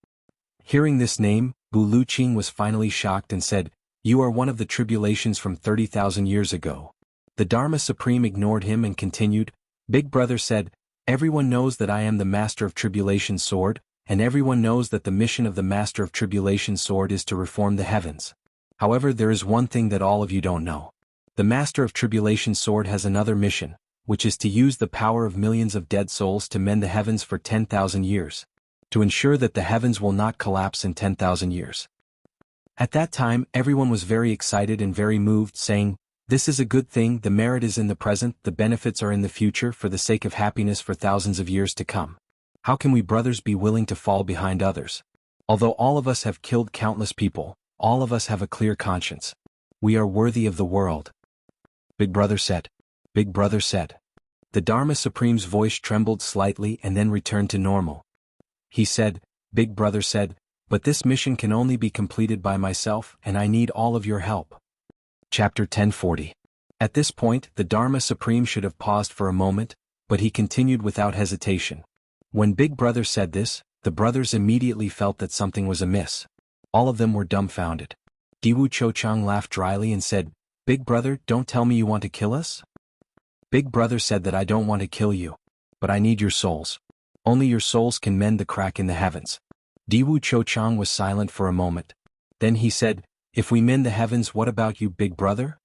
Speaker 1: Hearing this name, Bu Luqing was finally shocked and said, you are one of the tribulations from 30,000 years ago. The Dharma Supreme ignored him and continued, Big Brother said, everyone knows that I am the Master of Tribulation's sword, and everyone knows that the mission of the Master of Tribulation's sword is to reform the heavens. However, there is one thing that all of you don't know. The Master of Tribulation's sword has another mission, which is to use the power of millions of dead souls to mend the heavens for 10,000 years. To ensure that the heavens will not collapse in 10,000 years. At that time, everyone was very excited and very moved, saying, this is a good thing, the merit is in the present, the benefits are in the future for the sake of happiness for thousands of years to come. How can we brothers be willing to fall behind others? Although all of us have killed countless people, all of us have a clear conscience. We are worthy of the world. Big Brother said. Big Brother said. The Dharma Supreme's voice trembled slightly and then returned to normal. He said, Big Brother said, but this mission can only be completed by myself and I need all of your help. Chapter 1040. At this point, the Dharma Supreme should have paused for a moment, but he continued without hesitation. When Big Brother said this, the brothers immediately felt that something was amiss. All of them were dumbfounded. Diwu Cho-chang laughed dryly and said, Big Brother, don't tell me you want to kill us? Big Brother said that I don't want to kill you. But I need your souls. Only your souls can mend the crack in the heavens. Diwu Cho-chang was silent for a moment. Then he said, if we mend the heavens, what about you, Big Brother?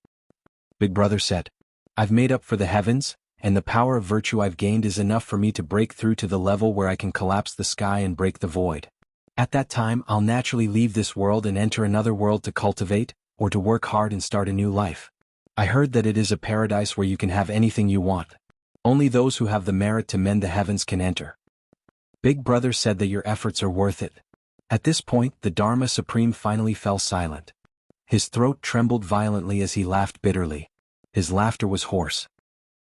Speaker 1: Big Brother said, I've made up for the heavens, and the power of virtue I've gained is enough for me to break through to the level where I can collapse the sky and break the void. At that time I'll naturally leave this world and enter another world to cultivate, or to work hard and start a new life. I heard that it is a paradise where you can have anything you want. Only those who have the merit to mend the heavens can enter. Big Brother said that your efforts are worth it. At this point the Dharma Supreme finally fell silent. His throat trembled violently as he laughed bitterly. His laughter was hoarse.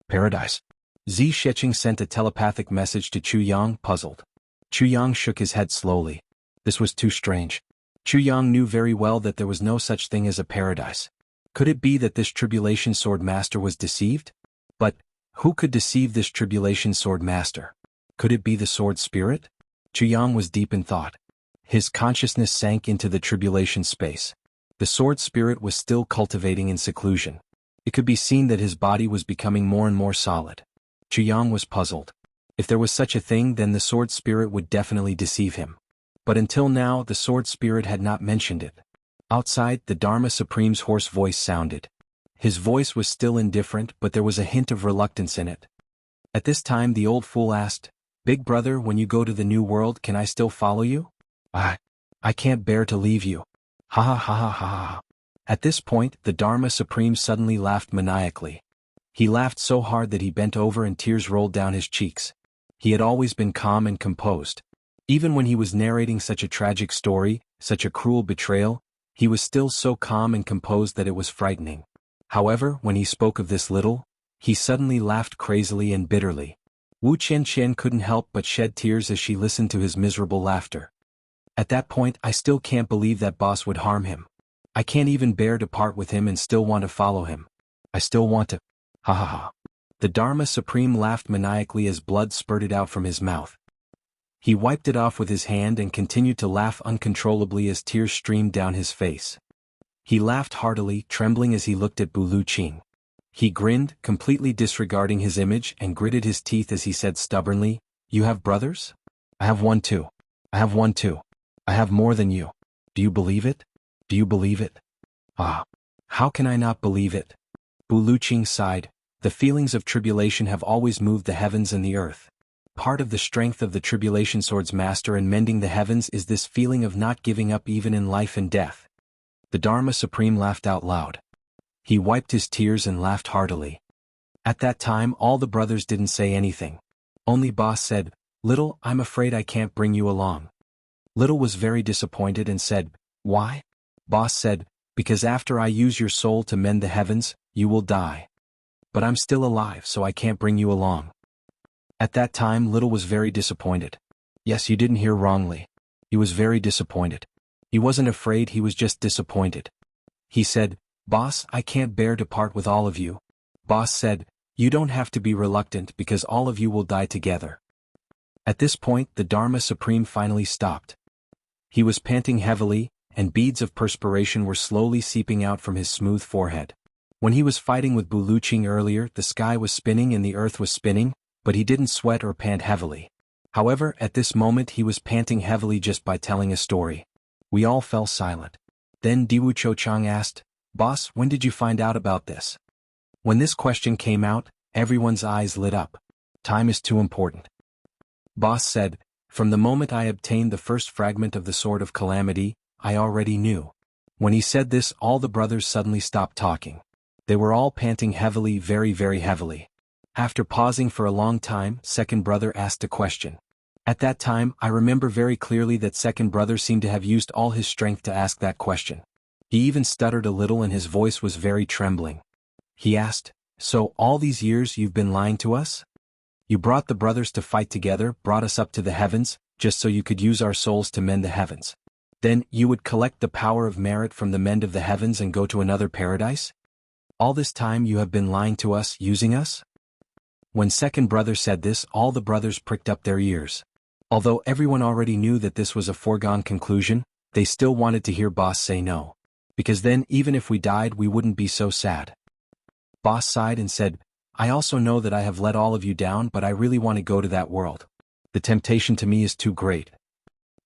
Speaker 1: Paradise. Zi Sheqing sent a telepathic message to Chu Yang, puzzled. Chu Yang shook his head slowly. This was too strange. Chu Yang knew very well that there was no such thing as a paradise. Could it be that this Tribulation Sword Master was deceived? But who could deceive this Tribulation Sword Master? Could it be the Sword Spirit? Chu Yang was deep in thought. His consciousness sank into the tribulation space. The Sword Spirit was still cultivating in seclusion. It could be seen that his body was becoming more and more solid. Chu Yang was puzzled. If there was such a thing, then the Sword Spirit would definitely deceive him. But until now the Sword Spirit had not mentioned it. Outside, the Dharma Supreme's hoarse voice sounded. His voice was still indifferent, but there was a hint of reluctance in it. At this time the old fool asked, Big Brother, when you go to the new world, can I still follow you? I can't bear to leave you. Ha ha ha ha ha ha. At this point, the Dharma Supreme suddenly laughed maniacally. He laughed so hard that he bent over and tears rolled down his cheeks. He had always been calm and composed. Even when he was narrating such a tragic story, such a cruel betrayal, he was still so calm and composed that it was frightening. However, when he spoke of this little, he suddenly laughed crazily and bitterly. Wu Qianqian couldn't help but shed tears as she listened to his miserable laughter. At that point, I still can't believe that boss would harm him. I can't even bear to part with him and still want to follow him. I still want to. Ha ha ha. The Dharma Supreme laughed maniacally as blood spurted out from his mouth. He wiped it off with his hand and continued to laugh uncontrollably as tears streamed down his face. He laughed heartily, trembling as he looked at Bu Luqing. He grinned, completely disregarding his image, and gritted his teeth as he said stubbornly, You have brothers? I have one too. I have one too. I have more than you. Do you believe it? Do you believe it? Ah. How can I not believe it? Bu Luqing sighed. The feelings of tribulation have always moved the heavens and the earth. Part of the strength of the tribulation sword's master in mending the heavens is this feeling of not giving up even in life and death. The Dharma Supreme laughed out loud. He wiped his tears and laughed heartily. At that time all the brothers didn't say anything. Only Boss said, "Little, I'm afraid I can't bring you along." Little was very disappointed and said, "Why?" Boss said, "Because after I use your soul to mend the heavens, you will die. But I'm still alive, so I can't bring you along." At that time Little was very disappointed. Yes, you didn't hear wrongly. He was very disappointed. He wasn't afraid, he was just disappointed. He said, "Boss, I can't bear to part with all of you." Boss said, "You don't have to be reluctant because all of you will die together." At this point the Dharma Supreme finally stopped. He was panting heavily, and beads of perspiration were slowly seeping out from his smooth forehead. When he was fighting with Buluching earlier, the sky was spinning and the earth was spinning, but he didn't sweat or pant heavily. However, at this moment he was panting heavily just by telling a story. We all fell silent. Then Diwu Cho-chang asked, "Boss, when did you find out about this?" When this question came out, everyone's eyes lit up. Time is too important. Boss said, "From the moment I obtained the first fragment of the Sword of Calamity, I already knew." When he said this, all the brothers suddenly stopped talking. They were all panting heavily, very, very heavily. After pausing for a long time, second brother asked a question. At that time, I remember very clearly that second brother seemed to have used all his strength to ask that question. He even stuttered a little and his voice was very trembling. He asked, "So, all these years you've been lying to us? You brought the brothers to fight together, brought us up to the heavens, just so you could use our souls to mend the heavens. Then, you would collect the power of merit from the mend of the heavens and go to another paradise? All this time you have been lying to us, using us?" When second brother said this, all the brothers pricked up their ears. Although everyone already knew that this was a foregone conclusion, they still wanted to hear Boss say no. Because then, even if we died, we wouldn't be so sad. Boss sighed and said, "I also know that I have let all of you down, but I really want to go to that world. The temptation to me is too great.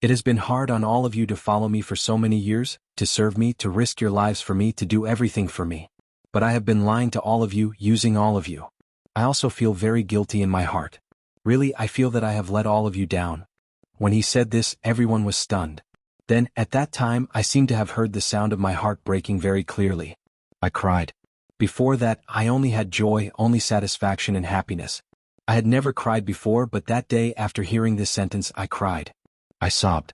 Speaker 1: It has been hard on all of you to follow me for so many years, to serve me, to risk your lives for me, to do everything for me. But I have been lying to all of you, using all of you. I also feel very guilty in my heart. Really, I feel that I have let all of you down." When he said this, everyone was stunned. Then, at that time, I seemed to have heard the sound of my heart breaking very clearly. I cried. Before that, I only had joy, only satisfaction and happiness. I had never cried before, but that day after hearing this sentence, I cried. I sobbed.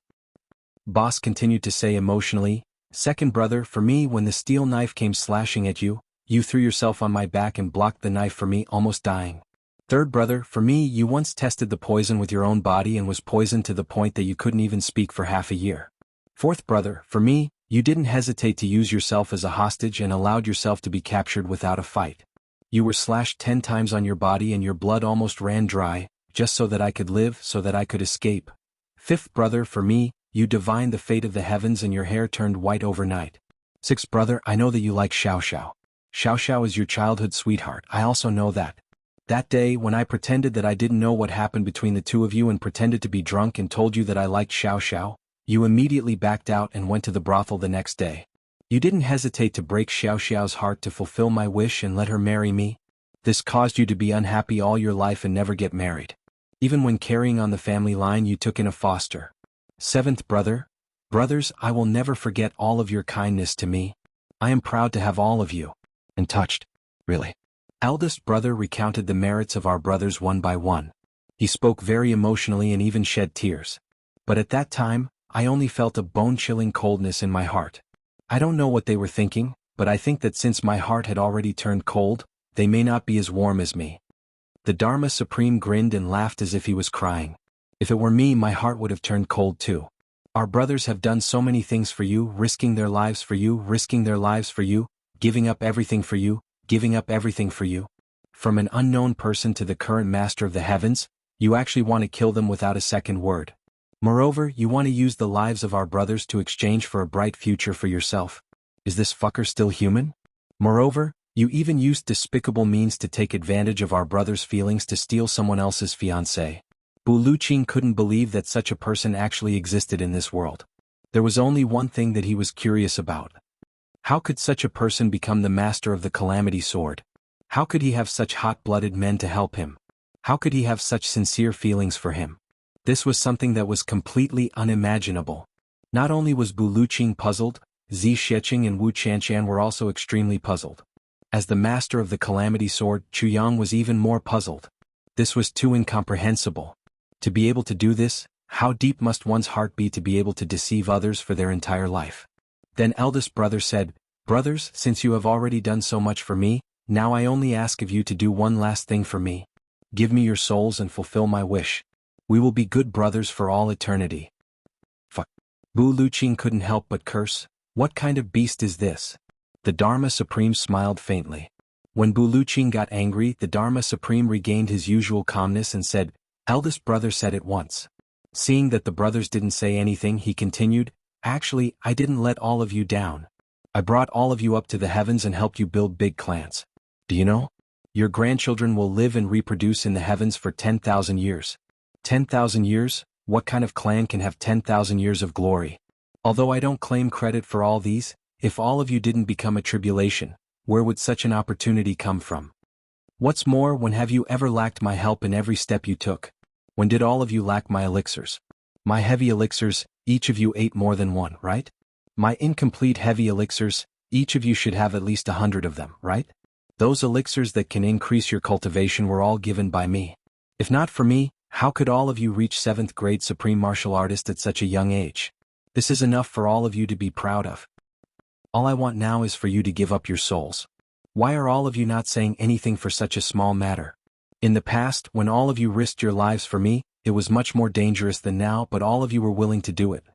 Speaker 1: Boss continued to say emotionally, "Second brother, for me, when the steel knife came slashing at you, you threw yourself on my back and blocked the knife for me, almost dying. Third brother, for me, you once tested the poison with your own body and was poisoned to the point that you couldn't even speak for half a year. Fourth brother, for me, you didn't hesitate to use yourself as a hostage and allowed yourself to be captured without a fight. You were slashed 10 times on your body and your blood almost ran dry, just so that I could live, so that I could escape. Fifth brother, for me, you divined the fate of the heavens and your hair turned white overnight. Sixth brother, I know that you like Xiao Xiao. Xiao Xiao is your childhood sweetheart, I also know that. That day, when I pretended that I didn't know what happened between the two of you and pretended to be drunk and told you that I liked Xiao Xiao, you immediately backed out and went to the brothel the next day. You didn't hesitate to break Xiao Xiao's heart to fulfill my wish and let her marry me. This caused you to be unhappy all your life and never get married. Even when carrying on the family line, you took in a foster. Seventh brother, brothers, I will never forget all of your kindness to me. I am proud to have all of you. And touched. Really. Eldest brother recounted the merits of our brothers one by one. He spoke very emotionally and even shed tears. But at that time, I only felt a bone-chilling coldness in my heart. I don't know what they were thinking, but I think that since my heart had already turned cold, they may not be as warm as me. The Dharma Supreme grinned and laughed as if he was crying. If it were me, my heart would have turned cold too. Our brothers have done so many things for you, risking their lives for you, risking their lives for you, giving up everything for you, giving up everything for you. From an unknown person to the current master of the heavens, you actually want to kill them without a second word. Moreover, you want to use the lives of our brothers to exchange for a bright future for yourself. Is this fucker still human? Moreover, you even used despicable means to take advantage of our brother's feelings to steal someone else's fiancée. Bu Luqing couldn't believe that such a person actually existed in this world. There was only one thing that he was curious about. How could such a person become the master of the Calamity Sword? How could he have such hot-blooded men to help him? How could he have such sincere feelings for him? This was something that was completely unimaginable. Not only was Bu Luqing puzzled, Zi Sheqing and Wu Qianshan were also extremely puzzled. As the master of the Calamity Sword, Chu Yang was even more puzzled. This was too incomprehensible. To be able to do this, how deep must one's heart be to be able to deceive others for their entire life? Then eldest brother said, "Brothers, since you have already done so much for me, now I only ask of you to do one last thing for me. Give me your souls and fulfill my wish. We will be good brothers for all eternity." Fuck. Bu Luqing couldn't help but curse. What kind of beast is this? The Dharma Supreme smiled faintly. When Bu Luqing got angry, the Dharma Supreme regained his usual calmness and said, "Eldest brother said it once." Seeing that the brothers didn't say anything, he continued, "Actually, I didn't let all of you down. I brought all of you up to the heavens and helped you build big clans. Do you know? Your grandchildren will live and reproduce in the heavens for 10,000 years. 10,000 years? What kind of clan can have 10,000 years of glory? Although I don't claim credit for all these, if all of you didn't become a tribulation, where would such an opportunity come from? What's more, when have you ever lacked my help in every step you took? When did all of you lack my elixirs? My heavy elixirs, each of you ate more than one, right? My incomplete heavy elixirs, each of you should have at least 100 of them, right? Those elixirs that can increase your cultivation were all given by me. If not for me, how could all of you reach 7th grade supreme martial artist at such a young age? This is enough for all of you to be proud of. All I want now is for you to give up your souls. Why are all of you not saying anything for such a small matter? In the past, when all of you risked your lives for me, it was much more dangerous than now, but all of you were willing to do it.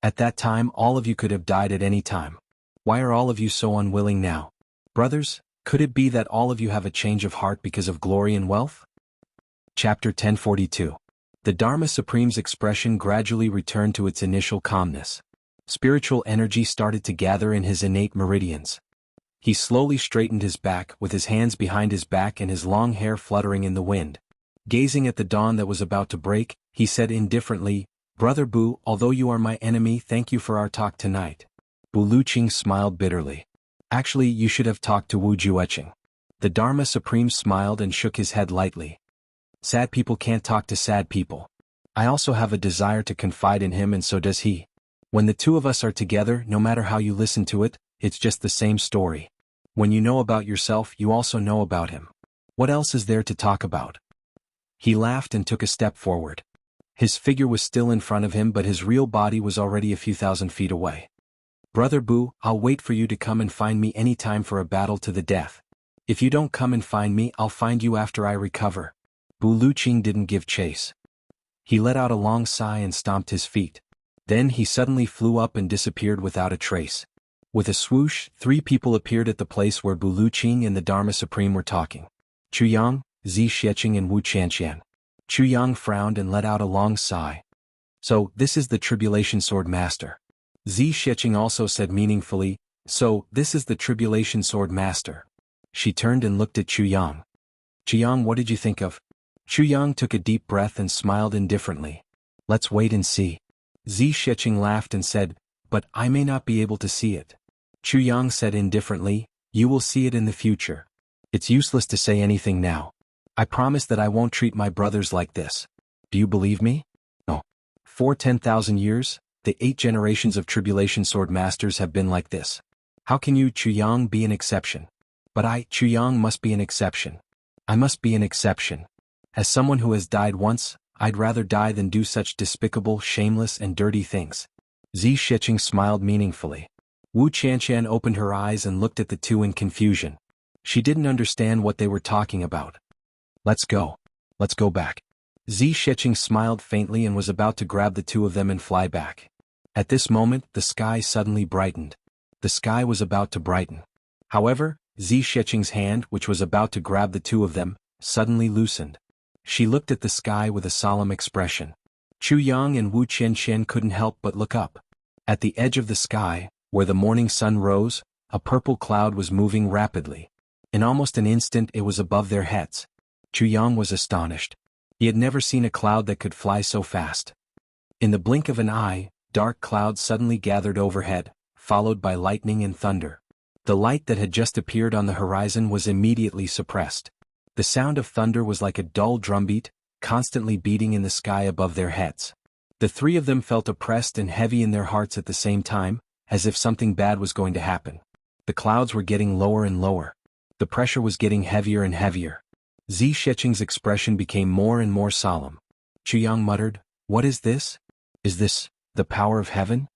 Speaker 1: At that time, all of you could have died at any time. Why are all of you so unwilling now? Brothers, could it be that all of you have a change of heart because of glory and wealth? Chapter 1042. The Dharma Supreme's expression gradually returned to its initial calmness. Spiritual energy started to gather in his innate meridians. He slowly straightened his back, with his hands behind his back and his long hair fluttering in the wind. Gazing at the dawn that was about to break, he said indifferently, "Brother Bu, although you are my enemy, thank you for our talk tonight." Bu Luqing smiled bitterly. "Actually, you should have talked to Wu Jueqing." The Dharma Supreme smiled and shook his head lightly. "Sad people can't talk to sad people. I also have a desire to confide in him, and so does he. When the two of us are together, no matter how you listen to it, it's just the same story. When you know about yourself, you also know about him. What else is there to talk about?" He laughed and took a step forward. His figure was still in front of him, but his real body was already a few thousand feet away. "Brother Bu, I'll wait for you to come and find me any time for a battle to the death. If you don't come and find me, I'll find you after I recover." Bu Luqing didn't give chase. He let out a long sigh and stomped his feet. Then he suddenly flew up and disappeared without a trace. With a swoosh, 3 people appeared at the place where Bu Luqing and the Dharma Supreme were talking. Chu Yang, Zi Sheqing and Wu Qianshan. Chu Yang frowned and let out a long sigh. "So, this is the Tribulation Sword Master." Zi Sheqing also said meaningfully, "So, this is the Tribulation Sword Master." She turned and looked at Chu Yang. "Chu Yang, what did you think of?" Chu Yang took a deep breath and smiled indifferently. "Let's wait and see." Zi Sheqing laughed and said, "But I may not be able to see it." Chu Yang said indifferently, "You will see it in the future. It's useless to say anything now. I promise that I won't treat my brothers like this. Do you believe me?" "No. For 10,000 years, the 8 generations of Tribulation Sword Masters have been like this. How can you, Chu Yang, be an exception?" "But I, Chu Yang, must be an exception. I must be an exception. As someone who has died once, I'd rather die than do such despicable, shameless and dirty things." Zi Sheqing smiled meaningfully. Wu Qianshan opened her eyes and looked at the two in confusion. She didn't understand what they were talking about. Let's go back." Zi Sheqing smiled faintly and was about to grab the two of them and fly back. At this moment, the sky suddenly brightened. The sky was about to brighten. However, Zi Sheqing's hand, which was about to grab the two of them, suddenly loosened. She looked at the sky with a solemn expression. Chu Yang and Wu Qianshan couldn't help but look up. At the edge of the sky, where the morning sun rose, a purple cloud was moving rapidly. In almost an instant it was above their heads. Chu Yang was astonished. He had never seen a cloud that could fly so fast. In the blink of an eye, dark clouds suddenly gathered overhead, followed by lightning and thunder. The light that had just appeared on the horizon was immediately suppressed. The sound of thunder was like a dull drumbeat, constantly beating in the sky above their heads. The three of them felt oppressed and heavy in their hearts at the same time, as if something bad was going to happen. The clouds were getting lower and lower. The pressure was getting heavier and heavier. Zi Sheqing's expression became more and more solemn. Chuyang muttered, "What is this? Is this the power of heaven?"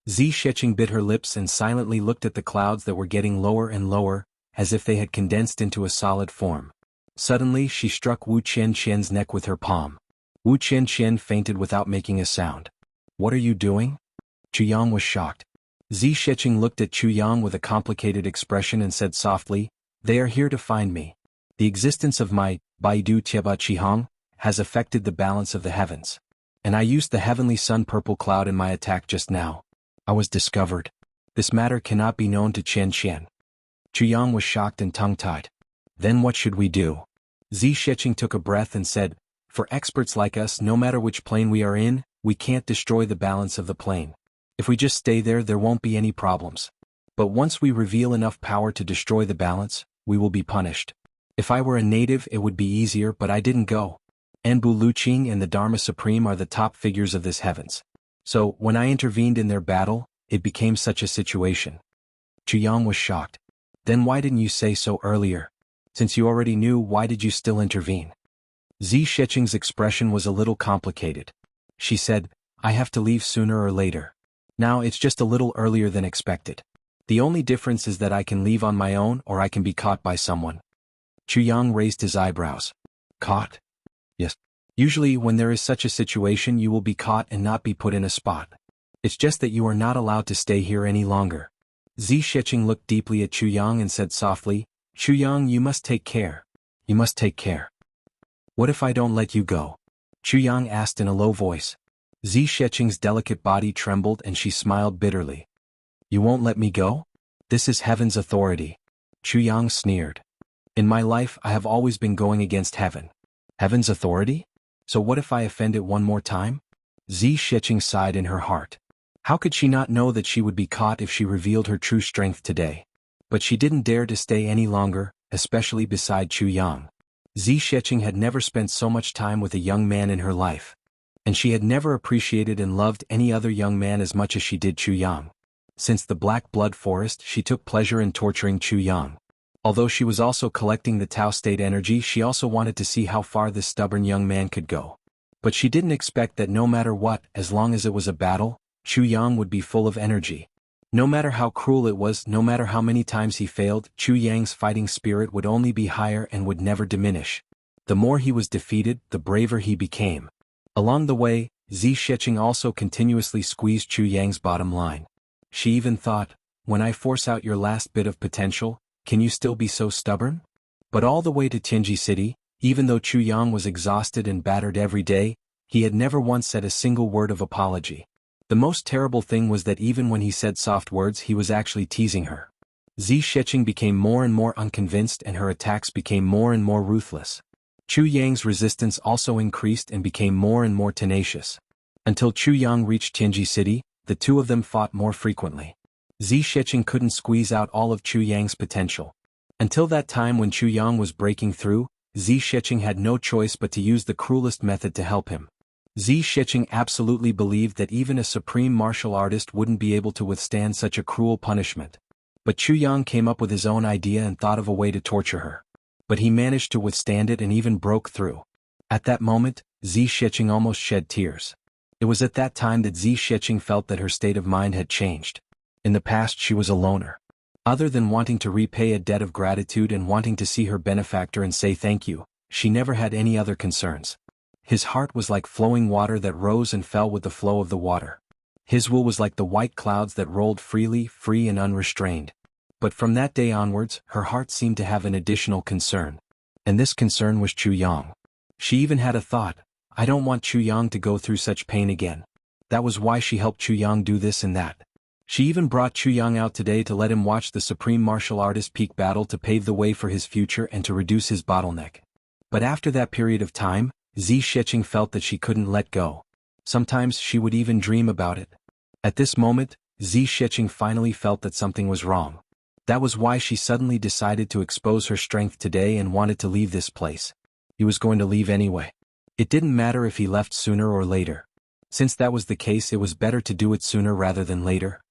Speaker 1: Zi Sheqing bit her lips and silently looked at the clouds that were getting lower and lower, as if they had condensed into a solid form. Suddenly she struck Wu Qianqian's neck with her palm. Wu Qianqian fainted without making a sound. "What are you doing?" Chuyang was shocked. Zi Sheqing looked at Chuyang with a complicated expression and said softly, "They are here to find me. The existence of my Baidu Tieba Qihong has affected the balance of the heavens. And I used the heavenly sun purple cloud in my attack just now. I was discovered. This matter cannot be known to Qianqian." Chuyang was shocked and tongue-tied. "Then what should we do?" Zi Sheqing took a breath and said, "For experts like us, no matter which plane we are in, we can't destroy the balance of the plane. If we just stay there, there won't be any problems. But once we reveal enough power to destroy the balance, we will be punished. If I were a native, it would be easier, but I didn't go. Enbu Luqing and the Dharma Supreme are the top figures of this heavens. So, when I intervened in their battle, it became such a situation." Chuyang was shocked. "Then why didn't you say so earlier? Since you already knew, why did you still intervene?" Zi Sheqing's expression was a little complicated. She said, "I have to leave sooner or later. Now it's just a little earlier than expected. The only difference is that I can leave on my own or I can be caught by someone." Chuyang raised his eyebrows. "Caught?" "Yes. Usually when there is such a situation you will be caught and not be put in a spot. It's just that you are not allowed to stay here any longer." Zi Sheqing looked deeply at Chuyang and said softly, "Chuyang, you must take care. You must take care." "What if I don't let you go?" Chuyang asked in a low voice. Zi Sheqing's delicate body trembled and she smiled bitterly. "You won't let me go? This is heaven's authority." Chuyang sneered. "In my life I have always been going against heaven. Heaven's authority? So what if I offend it one more time?" Zi Sheqing sighed in her heart. How could she not know that she would be caught if she revealed her true strength today? But she didn't dare to stay any longer, especially beside Chuyang. Zi Sheqing had never spent so much time with a young man in her life. And she had never appreciated and loved any other young man as much as she did Chuyang. Since the Black Blood Forest, she took pleasure in torturing Chuyang. Although she was also collecting the Tao State energy, she also wanted to see how far this stubborn young man could go. But she didn't expect that no matter what, as long as it was a battle, Chuyang would be full of energy. No matter how cruel it was, no matter how many times he failed, Chuyang's fighting spirit would only be higher and would never diminish. The more he was defeated, the braver he became. Along the way, Zi Sheqing also continuously squeezed Chuyang's bottom line. She even thought, "When I force out your last bit of potential, can you still be so stubborn?" But all the way to Tianji City, even though Chuyang was exhausted and battered every day, he had never once said a single word of apology. The most terrible thing was that even when he said soft words, he was actually teasing her. Zi Sheqing became more and more unconvinced and her attacks became more and more ruthless. Chuyang's resistance also increased and became more and more tenacious. Until Chuyang reached Tianji City, the two of them fought more frequently. Zi Sheqing couldn't squeeze out all of Chuyang's potential. Until that time when Chuyang was breaking through, Zi Sheqing had no choice but to use the cruelest method to help him. Zi Sheqing absolutely believed that even a supreme martial artist wouldn't be able to withstand such a cruel punishment. But Chuyang came up with his own idea and thought of a way to torture her. But he managed to withstand it and even broke through. At that moment, Zi Sheqing almost shed tears. It was at that time that Zi Sheqing felt that her state of mind had changed. In the past she was a loner. Other than wanting to repay a debt of gratitude and wanting to see her benefactor and say thank you, she never had any other concerns. His heart was like flowing water that rose and fell with the flow of the water. His will was like the white clouds that rolled freely, free and unrestrained. But from that day onwards, her heart seemed to have an additional concern. And this concern was Chuyang. She even had a thought, "I don't want Chuyang to go through such pain again." That was why she helped Chuyang do this and that. She even brought Chuyang out today to let him watch the Supreme Martial Artist peak battle to pave the way for his future and to reduce his bottleneck. But after that period of time, Zi Sheqing felt that she couldn't let go. Sometimes she would even dream about it. At this moment, Zi Sheqing finally felt that something was wrong. That was why she suddenly decided to expose her strength today and wanted to leave this place. He was going to leave anyway. It didn't matter if he left sooner or later. Since that was the case, it was better to do it sooner rather than later.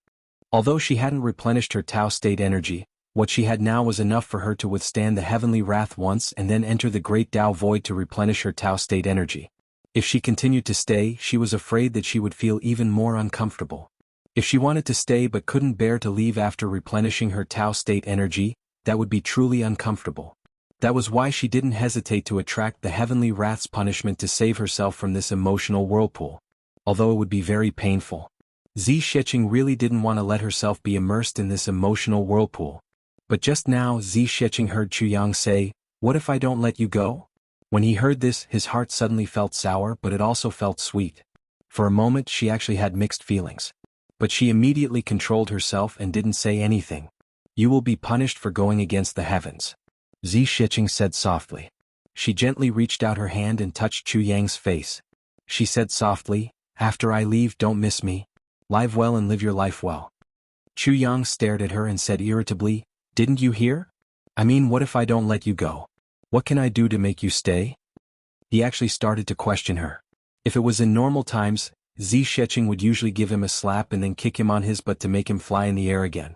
Speaker 1: Although she hadn't replenished her Tao state energy, what she had now was enough for her to withstand the heavenly wrath once and then enter the great Tao void to replenish her Tao state energy. If she continued to stay, she was afraid that she would feel even more uncomfortable. If she wanted to stay but couldn't bear to leave after replenishing her Tao state energy, that would be truly uncomfortable. That was why she didn't hesitate to attract the heavenly wrath's punishment to save herself from this emotional whirlpool. Although it would be very painful. Zi Sheqing really didn't want to let herself be immersed in this emotional whirlpool. But just now Zi Sheqing heard Chu Yang say, "What if I don't let you go?" When he heard this, his heart suddenly felt sour, but it also felt sweet. For a moment she actually had mixed feelings. But she immediately controlled herself and didn't say anything. "You will be punished for going against the heavens," Zi Sheqing said softly. She gently reached out her hand and touched Chu Yang's face. She said softly, "After I leave, don't miss me. Live well and live your life well." Chu Yang stared at her and said irritably, "Didn't you hear? I mean, what if I don't let you go? What can I do to make you stay?" He actually started to question her. If it was in normal times, Zi Sheqing would usually give him a slap and then kick him on his butt to make him fly in the air again.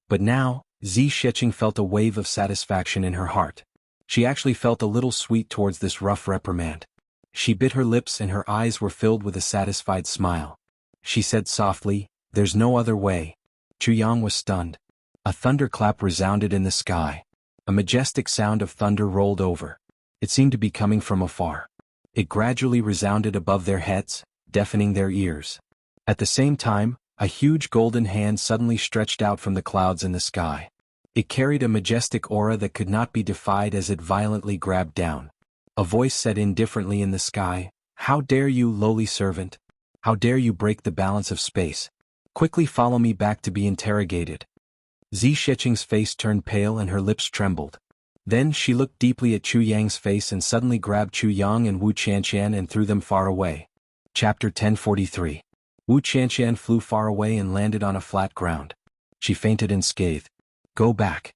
Speaker 1: But now, Zi Sheqing felt a wave of satisfaction in her heart. She actually felt a little sweet towards this rough reprimand. She bit her lips and her eyes were filled with a satisfied smile. She said softly, "There's no other way." Chu Yang was stunned. A thunderclap resounded in the sky. A majestic sound of thunder rolled over. It seemed to be coming from afar. It gradually resounded above their heads, deafening their ears. At the same time, a huge golden hand suddenly stretched out from the clouds in the sky. It carried a majestic aura that could not be defied as it violently grabbed down. A voice said indifferently in the sky, "How dare you, lowly servant? How dare you break the balance of space? Quickly follow me back to be interrogated." Zi Sheqing's face turned pale and her lips trembled. Then she looked deeply at Chu Yang's face and suddenly grabbed Chu Yang and Wu Qianqian and threw them far away. Chapter 1043. Wu Qianqian flew far away and landed on a flat ground. She fainted and scathed. "Go back."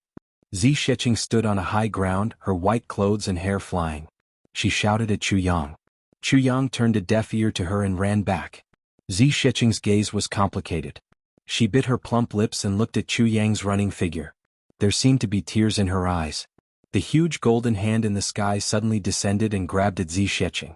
Speaker 1: Zi Sheqing stood on a high ground, her white clothes and hair flying. She shouted at Chu Yang. Chu Yang turned a deaf ear to her and ran back. Zi Sheqing's gaze was complicated. She bit her plump lips and looked at Chu Yang's running figure. There seemed to be tears in her eyes. The huge golden hand in the sky suddenly descended and grabbed at Zi Sheqing.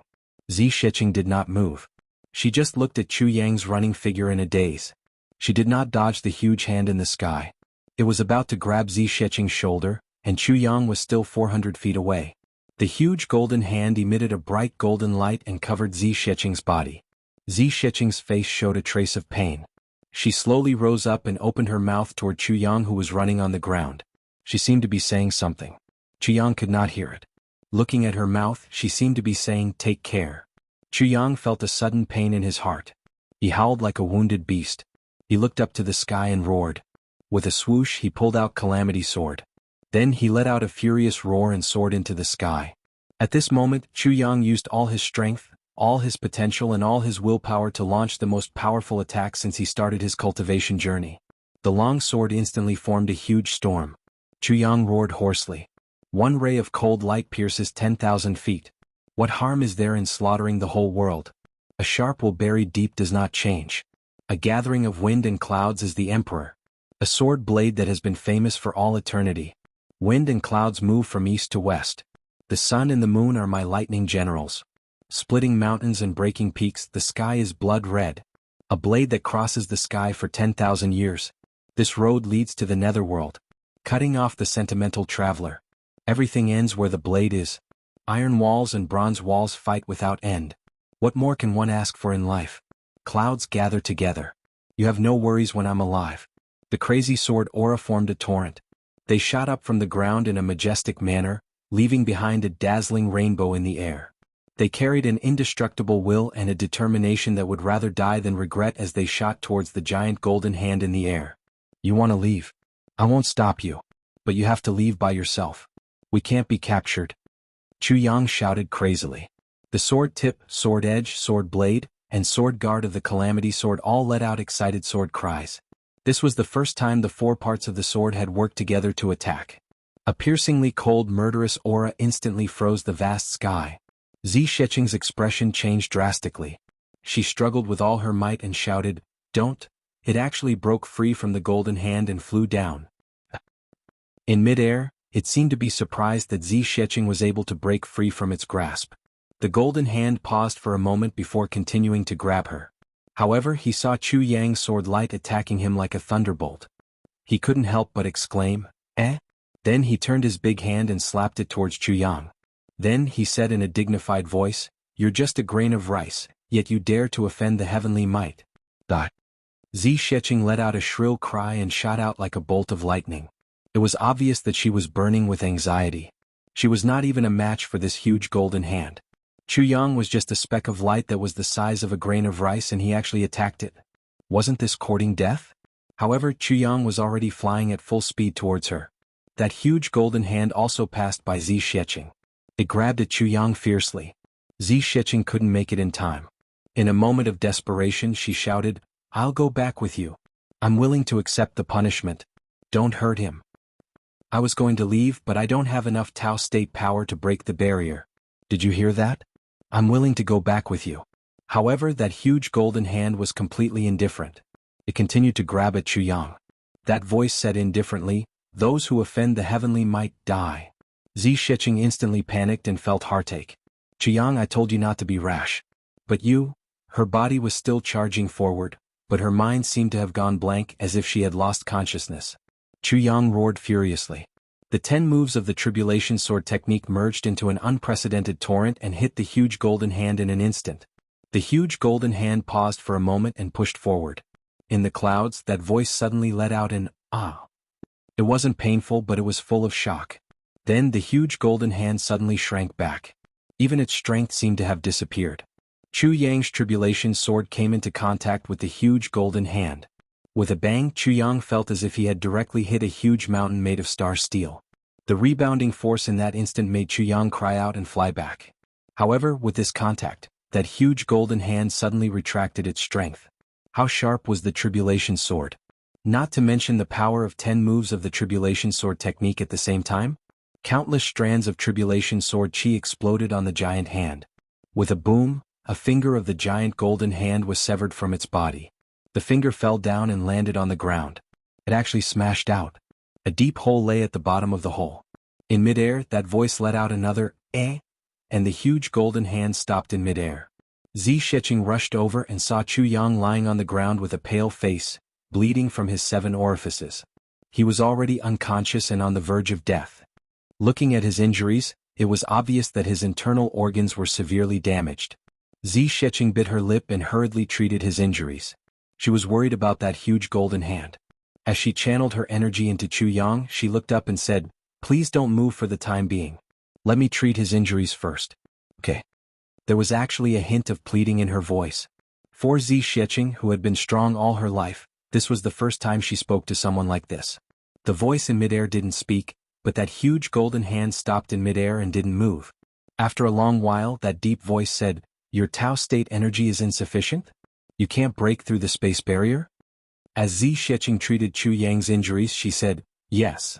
Speaker 1: Zi Sheqing did not move. She just looked at Chu Yang's running figure in a daze. She did not dodge the huge hand in the sky. It was about to grab Zi Sheqing's shoulder, and Chu Yang was still 400 feet away. The huge golden hand emitted a bright golden light and covered Zi Sheqing's body. Zi Sheqing's face showed a trace of pain. She slowly rose up and opened her mouth toward Chu Yang, who was running on the ground. She seemed to be saying something. Chu Yang could not hear it. Looking at her mouth, she seemed to be saying, "Take care." Chu Yang felt a sudden pain in his heart. He howled like a wounded beast. He looked up to the sky and roared. With a swoosh he pulled out Calamity Sword. Then he let out a furious roar and soared into the sky. At this moment, Chu Yang used all his strength, all his potential and all his willpower to launch the most powerful attack since he started his cultivation journey. The long sword instantly formed a huge storm. Chu Yang roared hoarsely. "One ray of cold light pierces 10,000 feet. What harm is there in slaughtering the whole world? A sharp will buried deep does not change. A gathering of wind and clouds is the emperor. A sword blade that has been famous for all eternity. Wind and clouds move from east to west. The sun and the moon are my lightning generals. Splitting mountains and breaking peaks, the sky is blood red. A blade that crosses the sky for 10,000 years. This road leads to the netherworld. Cutting off the sentimental traveler. Everything ends where the blade is. Iron walls and bronze walls fight without end. What more can one ask for in life? Clouds gather together. You have no worries when I'm alive." The crazy sword aura formed a torrent. They shot up from the ground in a majestic manner, leaving behind a dazzling rainbow in the air. They carried an indestructible will and a determination that would rather die than regret as they shot towards the giant golden hand in the air. "You want to leave? I won't stop you. But you have to leave by yourself. We can't be captured." Chu Yang shouted crazily. The sword tip, sword edge, sword blade, and sword guard of the Calamity Sword all let out excited sword cries. This was the first time the four parts of the sword had worked together to attack. A piercingly cold, murderous aura instantly froze the vast sky. Zi Sheqing's expression changed drastically. She struggled with all her might and shouted, "Don't!" It actually broke free from the golden hand and flew down. In midair, it seemed to be surprised that Zi Sheqing was able to break free from its grasp. The golden hand paused for a moment before continuing to grab her. However, he saw Chu Yang's sword light attacking him like a thunderbolt. He couldn't help but exclaim, "Eh?" Then he turned his big hand and slapped it towards Chu Yang. Then he said in a dignified voice, "You're just a grain of rice, yet you dare to offend the heavenly might." Zi Sheqing let out a shrill cry and shot out like a bolt of lightning. It was obvious that she was burning with anxiety. She was not even a match for this huge golden hand. Chu Yang was just a speck of light that was the size of a grain of rice and he actually attacked it. Wasn't this courting death? However, Chu Yang was already flying at full speed towards her. That huge golden hand also passed by Zi Sheqing. It grabbed at Chu Yang fiercely. Zi Sheqing couldn't make it in time. In a moment of desperation she shouted, "I'll go back with you. I'm willing to accept the punishment. Don't hurt him. I was going to leave but I don't have enough Tao state power to break the barrier. Did you hear that? I'm willing to go back with you." However, that huge golden hand was completely indifferent. It continued to grab at Chu Yang. That voice said indifferently, "Those who offend the heavenly might die." Zi Sheqing instantly panicked and felt heartache. "Chu Yang, I told you not to be rash. But you..." Her body was still charging forward, but her mind seemed to have gone blank as if she had lost consciousness. Chu Yang roared furiously. The 10 moves of the Tribulation Sword technique merged into an unprecedented torrent and hit the huge golden hand in an instant. The huge golden hand paused for a moment and pushed forward. In the clouds, that voice suddenly let out an "ah." It wasn't painful but it was full of shock. Then the huge golden hand suddenly shrank back. Even its strength seemed to have disappeared. Chu Yang's Tribulation Sword came into contact with the huge golden hand. With a bang, Chu Yang felt as if he had directly hit a huge mountain made of star steel. The rebounding force in that instant made Chu Yang cry out and fly back. However, with this contact, that huge golden hand suddenly retracted its strength. How sharp was the Tribulation Sword? Not to mention the power of 10 moves of the Tribulation Sword technique at the same time? Countless strands of Tribulation Sword chi exploded on the giant hand. With a boom, a finger of the giant golden hand was severed from its body. The finger fell down and landed on the ground. It actually smashed out. A deep hole lay at the bottom of the hole. In midair, that voice let out another "eh," and the huge golden hand stopped in midair. Zi Sheqing rushed over and saw Chu Yang lying on the ground with a pale face, bleeding from his 7 orifices. He was already unconscious and on the verge of death. Looking at his injuries, it was obvious that his internal organs were severely damaged. Zi Sheqing bit her lip and hurriedly treated his injuries. She was worried about that huge golden hand. As she channeled her energy into Chu Yang, she looked up and said, "Please don't move for the time being. Let me treat his injuries first." "Okay." There was actually a hint of pleading in her voice. For Zi Sheqing, who had been strong all her life, this was the first time she spoke to someone like this. The voice in midair didn't speak, but that huge golden hand stopped in midair and didn't move. After a long while, that deep voice said, "Your Tao state energy is insufficient? You can't break through the space barrier?" As Zi Sheqing treated Chu Yang's injuries, she said, "Yes."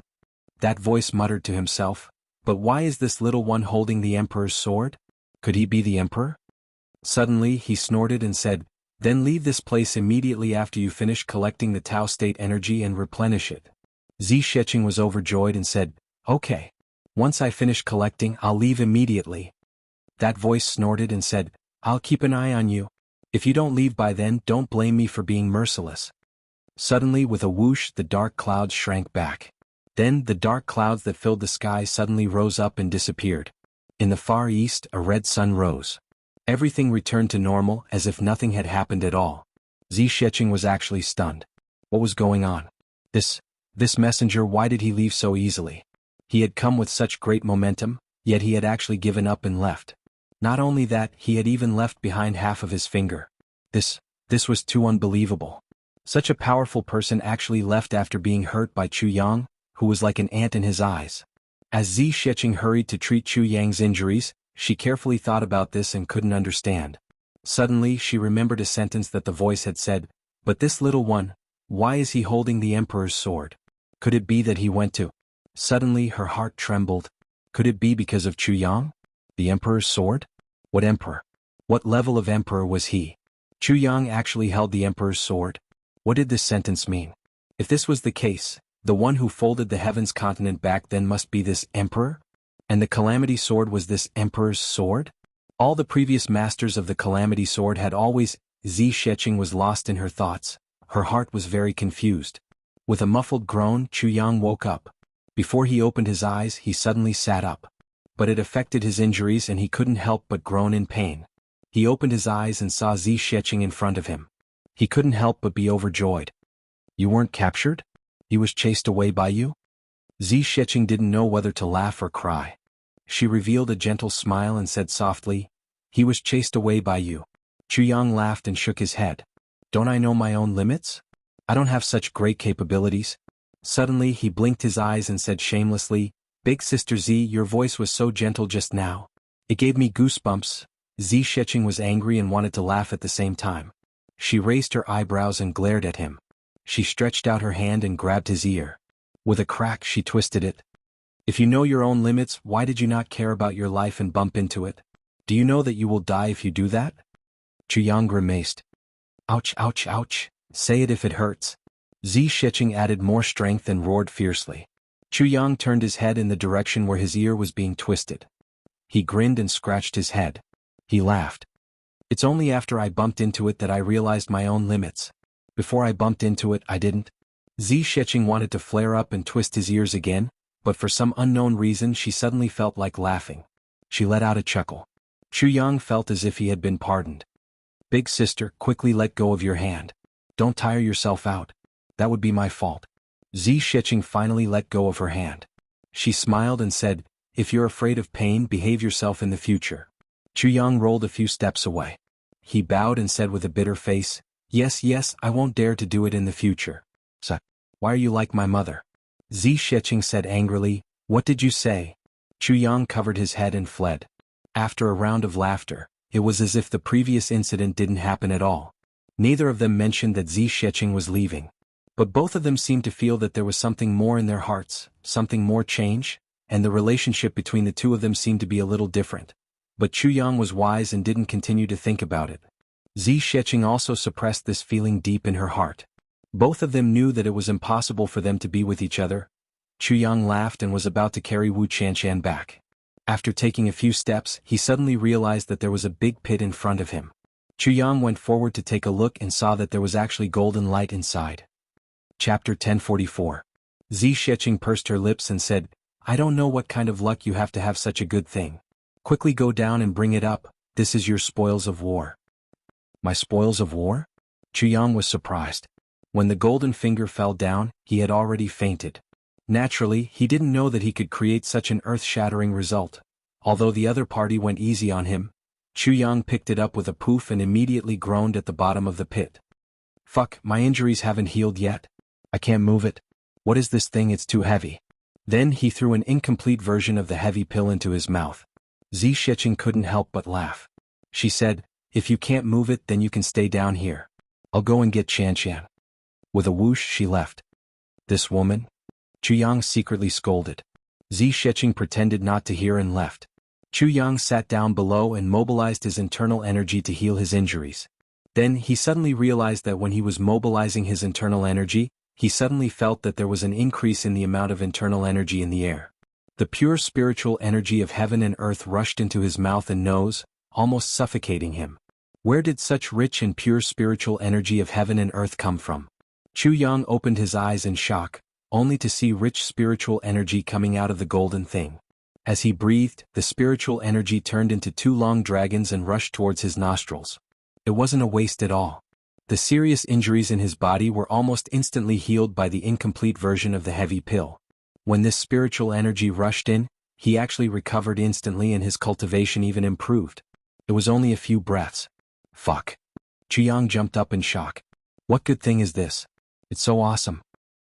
Speaker 1: That voice muttered to himself, "But why is this little one holding the Emperor's sword? Could he be the Emperor?" Suddenly, he snorted and said, "Then leave this place immediately after you finish collecting the Tao state energy and replenish it." Zi Sheqing was overjoyed and said, "Okay. Once I finish collecting, I'll leave immediately." That voice snorted and said, "I'll keep an eye on you. If you don't leave by then, don't blame me for being merciless." Suddenly, with a whoosh, the dark clouds shrank back. Then, the dark clouds that filled the sky suddenly rose up and disappeared. In the far east, a red sun rose. Everything returned to normal as if nothing had happened at all. Zi Sheqing was actually stunned. What was going on? This messenger, why did he leave so easily? He had come with such great momentum, yet he had actually given up and left. Not only that, he had even left behind half of his finger. This was too unbelievable. Such a powerful person actually left after being hurt by Chu Yang, who was like an ant in his eyes. As Zi Sheqing hurried to treat Chu Yang's injuries, she carefully thought about this and couldn't understand. Suddenly, she remembered a sentence that the voice had said, "But this little one, Why is he holding the Emperor's sword? Could it be that he went to? Suddenly her heart trembled. Could it be because of Chuyang? The Emperor's sword? What emperor? What level of emperor was he? Chuyang actually held the Emperor's sword? What did this sentence mean? If this was the case, the one who folded the heavens continent back then must be this emperor? And the Calamity Sword was this emperor's sword? All the previous masters of the Calamity Sword had always. Zi Sheqing was lost in her thoughts. Her heart was very confused. With a muffled groan, Chuyang woke up. Before he opened his eyes, he suddenly sat up. But it affected his injuries and he couldn't help but groan in pain. He opened his eyes and saw Zi Sheqing in front of him. He couldn't help but be overjoyed. You weren't captured? He was chased away by you? Zi Sheqing didn't know whether to laugh or cry. She revealed a gentle smile and said softly, he was chased away by you. Chuyang laughed and shook his head. Don't I know my own limits? I don't have such great capabilities. Suddenly he blinked his eyes and said shamelessly, Big Sister Z, your voice was so gentle just now. It gave me goosebumps. Zi Sheqing was angry and wanted to laugh at the same time. She raised her eyebrows and glared at him. She stretched out her hand and grabbed his ear. With a crack she twisted it. If you know your own limits, why did you not care about your life and bump into it? Do you know that you will die if you do that? Chuyang grimaced. Ouch, ouch, ouch. Say it if it hurts. Zi Sheqing added more strength and roared fiercely. Chuyang turned his head in the direction where his ear was being twisted. He grinned and scratched his head. He laughed. It's only after I bumped into it that I realized my own limits. Before I bumped into it, I didn't. Zi Sheqing wanted to flare up and twist his ears again, but for some unknown reason she suddenly felt like laughing. She let out a chuckle. Chuyang felt as if he had been pardoned. Big sister, quickly let go of your hand. Don't tire yourself out. That would be my fault. Zi Sheqing finally let go of her hand. She smiled and said, if you're afraid of pain, behave yourself in the future. Chuyang rolled a few steps away. He bowed and said with a bitter face, yes, yes, I won't dare to do it in the future. So, why are you like my mother? Zi Sheqing said angrily, what did you say? Chuyang covered his head and fled. After a round of laughter, it was as if the previous incident didn't happen at all. Neither of them mentioned that Zi Sheqing was leaving. But both of them seemed to feel that there was something more in their hearts, something more change, and the relationship between the two of them seemed to be a little different. But Chuyang was wise and didn't continue to think about it. Zi Sheqing also suppressed this feeling deep in her heart. Both of them knew that it was impossible for them to be with each other. Chuyang laughed and was about to carry Wu Qianshan back. After taking a few steps, he suddenly realized that there was a big pit in front of him. Chuyang went forward to take a look and saw that there was actually golden light inside. Chapter 1044. Zi Sheqing pursed her lips and said, I don't know what kind of luck you have to have such a good thing. Quickly go down and bring it up, this is your spoils of war. My spoils of war? Chuyang was surprised. When the golden finger fell down, he had already fainted. Naturally, he didn't know that he could create such an earth-shattering result. Although the other party went easy on him, Chuyang picked it up with a poof and immediately groaned at the bottom of the pit. Fuck, my injuries haven't healed yet. I can't move it. What is this thing? It's too heavy. Then he threw an incomplete version of the heavy pill into his mouth. Zi Sheqing couldn't help but laugh. She said, if you can't move it, then you can stay down here. I'll go and get Qianshan. With a whoosh she left. This woman? Chuyang secretly scolded. Zi Sheqing pretended not to hear and left. Chuyang sat down below and mobilized his internal energy to heal his injuries. Then he suddenly realized that when he was mobilizing his internal energy, he suddenly felt that there was an increase in the amount of internal energy in the air. The pure spiritual energy of heaven and earth rushed into his mouth and nose, almost suffocating him. Where did such rich and pure spiritual energy of heaven and earth come from? Chuyang opened his eyes in shock, only to see rich spiritual energy coming out of the golden thing. As he breathed, the spiritual energy turned into two long dragons and rushed towards his nostrils. It wasn't a waste at all. The serious injuries in his body were almost instantly healed by the incomplete version of the heavy pill. When this spiritual energy rushed in, he actually recovered instantly and his cultivation even improved. It was only a few breaths. Fuck. Chuyang jumped up in shock. What good thing is this? It's so awesome.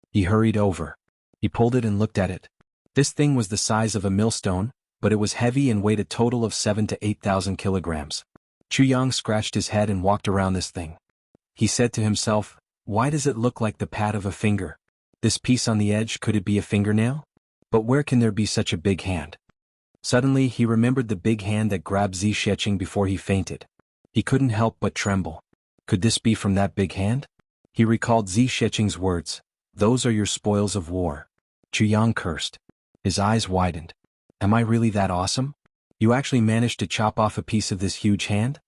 Speaker 1: He hurried over. He pulled it and looked at it. This thing was the size of a millstone, but it was heavy and weighed a total of 7,000 to 8,000 kilograms. Chuyang scratched his head and walked around this thing. He said to himself, Why does it look like the pad of a finger? This piece on the edge, could it be a fingernail? But where can there be such a big hand? Suddenly he remembered the big hand that grabbed Zi Sheqing before he fainted. He couldn't help but tremble. Could this be from that big hand? He recalled Zi Sheqing's words, "Those are your spoils of war." Chu Yang cursed. His eyes widened. Am I really that awesome? You actually managed to chop off a piece of this huge hand?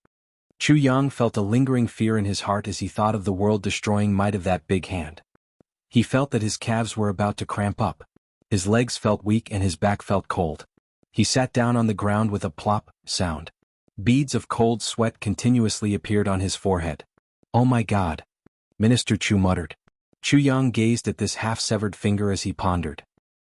Speaker 1: Chu Yang felt a lingering fear in his heart as he thought of the world-destroying might of that big hand. He felt that his calves were about to cramp up. His legs felt weak and his back felt cold. He sat down on the ground with a plop sound. Beads of cold sweat continuously appeared on his forehead. Oh my God! Minister Chu muttered. Chu Yang gazed at this half-severed finger as he pondered.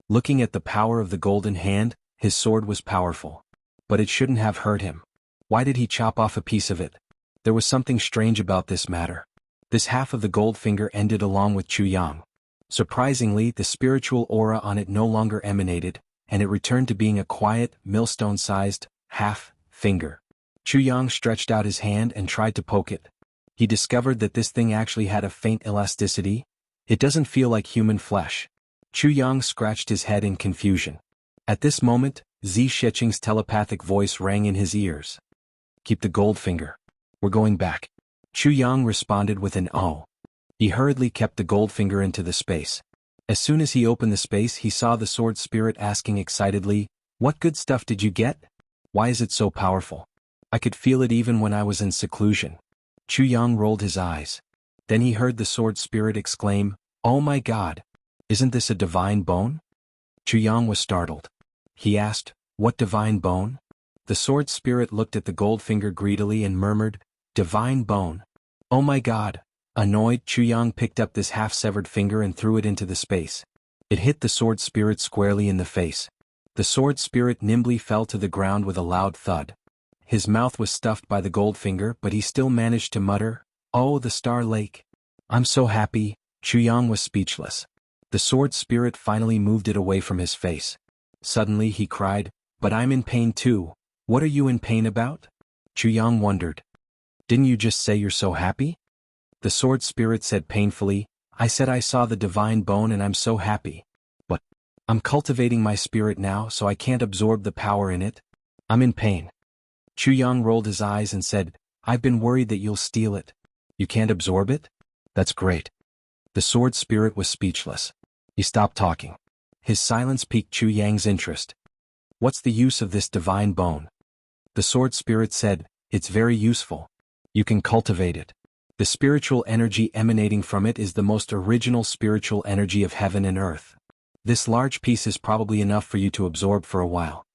Speaker 1: Looking at the power of the golden hand, his sword was powerful. But it shouldn't have hurt him. Why did he chop off a piece of it? There was something strange about this matter. This half of the gold finger ended along with Chu Yang. Surprisingly, the spiritual aura on it no longer emanated, and it returned to being a quiet, millstone-sized, half-finger. Chu Yang stretched out his hand and tried to poke it. He discovered that this thing actually had a faint elasticity. It doesn't feel like human flesh. Chu Yang scratched his head in confusion. At this moment, Zi Sheqing's telepathic voice rang in his ears. Keep the gold finger. We're going back. Chu Yang responded with an "oh." He hurriedly kept the gold finger into the space. As soon as he opened the space, he saw the sword spirit asking excitedly, "What good stuff did you get? Why is it so powerful? I could feel it even when I was in seclusion." Chu Yang rolled his eyes. Then he heard the sword spirit exclaim, "Oh my God! Isn't this a divine bone?" Chu Yang was startled. He asked, "What divine bone?" The sword spirit looked at the gold finger greedily and murmured, "Divine bone. Oh my God!" Annoyed, Chu Yang picked up this half-severed finger and threw it into the space. It hit the sword spirit squarely in the face. The sword spirit nimbly fell to the ground with a loud thud. His mouth was stuffed by the gold finger, but he still managed to mutter, "Oh, the Star Lake. I'm so happy." Chu Yang was speechless. The sword spirit finally moved it away from his face. Suddenly he cried, "But I'm in pain too." "What are you in pain about?" Chu Yang wondered. "Didn't you just say you're so happy?" The sword spirit said painfully, "I said I saw the divine bone and I'm so happy. But I'm cultivating my spirit now, so I can't absorb the power in it. I'm in pain." Chu Yang rolled his eyes and said, "I've been worried that you'll steal it. You can't absorb it? That's great." The sword spirit was speechless. He stopped talking. His silence piqued Chu Yang's interest. "What's the use of this divine bone?" The sword spirit said, "It's very useful. You can cultivate it. The spiritual energy emanating from it is the most original spiritual energy of heaven and earth. This large piece is probably enough for you to absorb for a while.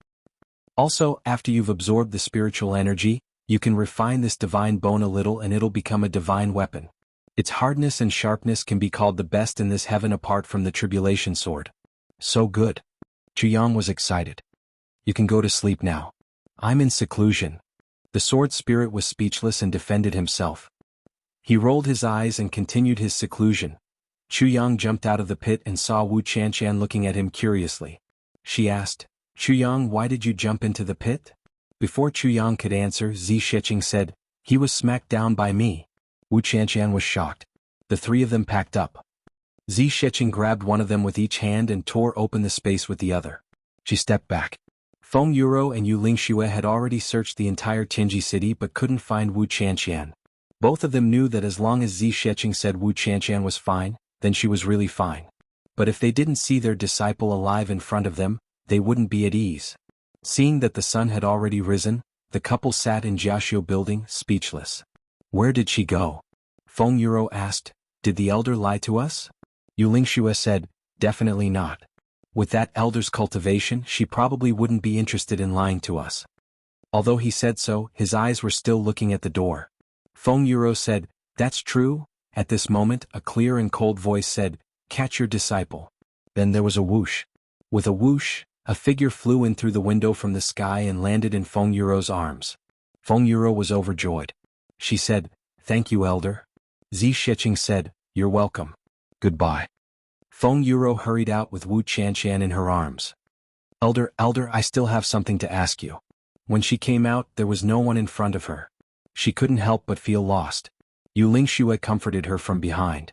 Speaker 1: Also, after you've absorbed the spiritual energy, you can refine this divine bone a little and it'll become a divine weapon. Its hardness and sharpness can be called the best in this heaven apart from the tribulation sword." "So good." Chu Yang was excited. "You can go to sleep now. I'm in seclusion." The sword spirit was speechless and defended himself. He rolled his eyes and continued his seclusion. Chu Yang jumped out of the pit and saw Wu Qianqian looking at him curiously. She asked, "Chu Yang, why did you jump into the pit?" Before Chu Yang could answer, Zi Sheqing said, "He was smacked down by me." Wu Qianqian was shocked. The three of them packed up. Zi Sheqing grabbed one of them with each hand and tore open the space with the other. She stepped back. Feng Yuro and Yu Lingxue had already searched the entire Tianji city but couldn't find Wu Qianqian. Both of them knew that as long as Zi Sheqing said Wu Qianqian was fine, then she was really fine. But if they didn't see their disciple alive in front of them, they wouldn't be at ease. Seeing that the sun had already risen, the couple sat in Jiaxiu building, speechless. "Where did she go?" Feng Yuro asked. "Did the elder lie to us?" Yu Lingxue said, "Definitely not. With that elder's cultivation, she probably wouldn't be interested in lying to us." Although he said so, his eyes were still looking at the door. Feng Yuro said, "That's true." At this moment, a clear and cold voice said, "Catch your disciple." Then there was a whoosh. With a whoosh, a figure flew in through the window from the sky and landed in Feng Yuro's arms. Feng Yuro was overjoyed. She said, "Thank you, elder." Zi Sheqing said, "You're welcome. Goodbye." Feng Yuro hurried out with Wu Qianqian in her arms. Elder, I still have something to ask you." When she came out, there was no one in front of her. She couldn't help but feel lost. Yu Lingxue comforted her from behind.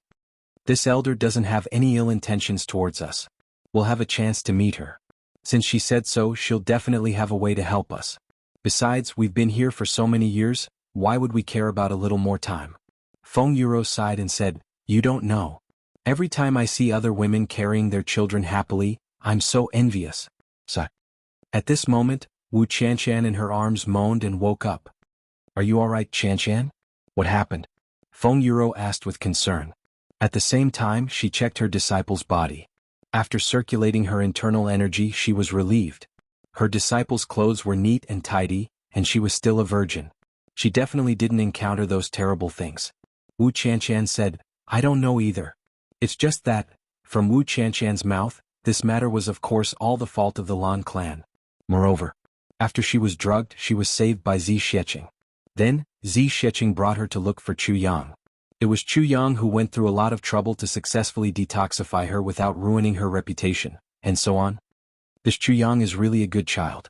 Speaker 1: This elder doesn't have any ill intentions towards us. We'll have a chance to meet her. Since she said so, she'll definitely have a way to help us. Besides, we've been here for so many years, why would we care about a little more time? Feng Yuro sighed and said, "You don't know. Every time I see other women carrying their children happily, I'm so envious." So, at this moment, Wu Qianshan in her arms moaned and woke up. "Are you all right, Qianshan? What happened?" Feng Yuro asked with concern. At the same time, she checked her disciple's body. After circulating her internal energy, she was relieved. Her disciple's clothes were neat and tidy, and she was still a virgin. She definitely didn't encounter those terrible things. Wu Qianshan said, "I don't know either. It's just that," from Wu Qianshan's mouth, this matter was of course all the fault of the Lan clan. Moreover, after she was drugged, she was saved by Zi Sheqing. Then, Zi Sheqing brought her to look for Chu Yang. It was Chu Yang who went through a lot of trouble to successfully detoxify her without ruining her reputation, and so on. This Chu Yang is really a good child.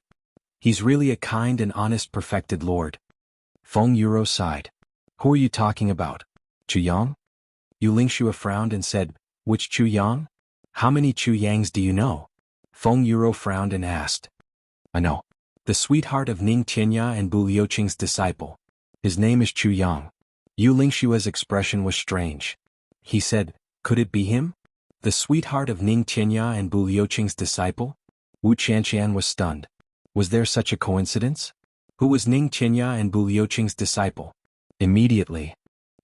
Speaker 1: He's really a kind and honest perfected lord. Feng Yuro sighed. "Who are you talking about? Chu Yang?" Yu Lingxue frowned and said, "Which Chu Yang? How many Chu Yangs do you know?" Feng Yuro frowned and asked. "I know. The sweetheart of Ning Tianya and Bu Liuqing's disciple. His name is Chu Yang." Yu Lingshue's expression was strange. He said, "Could it be him? The sweetheart of Ning Tianya and Bu Liuqing's disciple?" Wu Qianshan was stunned. Was there such a coincidence? Who was Ning Tianya and Bu Liuqing's disciple? Immediately,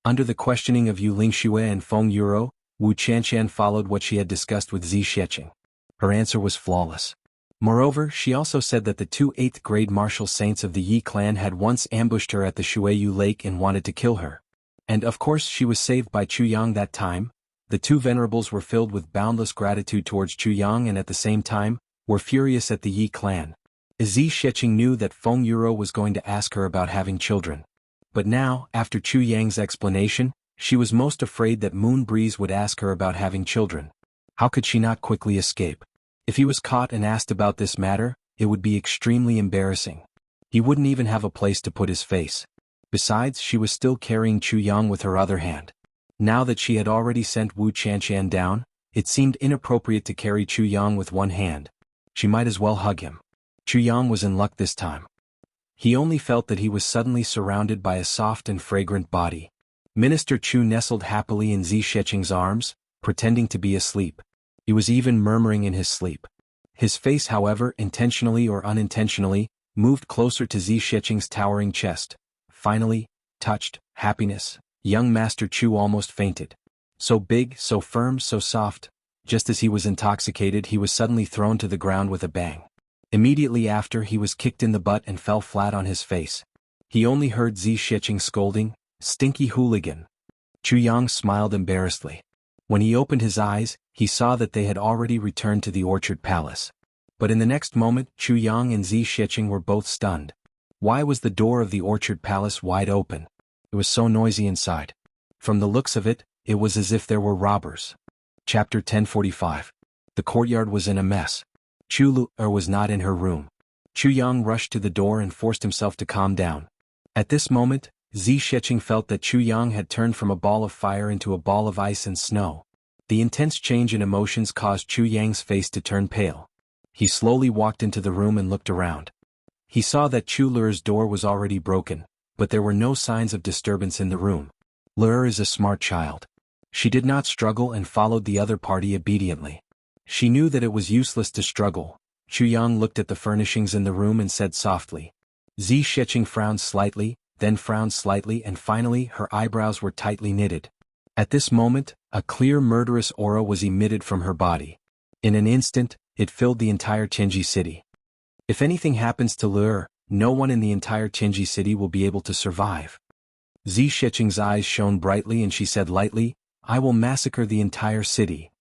Speaker 1: under the questioning of Yu Lingxue and Feng Yuro, Wu Qianshan followed what she had discussed with Zi Sheqing. Her answer was flawless. Moreover, she also said that the two 8th-grade martial saints of the Yi clan had once ambushed her at the Shueyu Lake and wanted to kill her. And of course she was saved by Chu Yang that time. The two venerables were filled with boundless gratitude towards Chu Yang and at the same time, were furious at the Yi clan. Zi Sheqing knew that Feng Yuro was going to ask her about having children. But now, after Chu Yang's explanation, she was most afraid that Moon Breeze would ask her about having children. How could she not quickly escape? If he was caught and asked about this matter, it would be extremely embarrassing. He wouldn't even have a place to put his face. Besides, she was still carrying Chu Yang with her other hand. Now that she had already sent Wu Qianshan down, it seemed inappropriate to carry Chu Yang with one hand. She might as well hug him. Chu Yang was in luck this time. He only felt that he was suddenly surrounded by a soft and fragrant body. Minister Chu nestled happily in Zi Sheqing's arms, pretending to be asleep. He was even murmuring in his sleep. His face, however, intentionally or unintentionally, moved closer to Zi Sheqing's towering chest. Finally, touched, happiness, young Master Chu almost fainted. So big, so firm, so soft. Just as he was intoxicated, he was suddenly thrown to the ground with a bang. Immediately after, he was kicked in the butt and fell flat on his face. He only heard Zi Sheqing scolding, "Stinky hooligan." Chu Yang smiled embarrassedly. When he opened his eyes, he saw that they had already returned to the Orchard Palace. But in the next moment, Chu Yang and Zi Sheqing were both stunned. Why was the door of the Orchard Palace wide open? It was so noisy inside. From the looks of it, it was as if there were robbers. Chapter 1045. The courtyard was in a mess. Chu Lu was not in her room. Chu Yang rushed to the door and forced himself to calm down. At this moment, Zi Sheqing felt that Chu Yang had turned from a ball of fire into a ball of ice and snow. The intense change in emotions caused Chu Yang's face to turn pale. He slowly walked into the room and looked around. He saw that Chu Lu's door was already broken, but there were no signs of disturbance in the room. Lu is a smart child. She did not struggle and followed the other party obediently. She knew that it was useless to struggle. Chu Yang looked at the furnishings in the room and said softly. Zi Sheqing frowned slightly, then frowned slightly, and finally her eyebrows were tightly knitted. At this moment, a clear murderous aura was emitted from her body. In an instant, it filled the entire Tianji city. If anything happens to Lu, no one in the entire Tianji city will be able to survive. Zi Sheqing's eyes shone brightly and she said lightly, "I will massacre the entire city."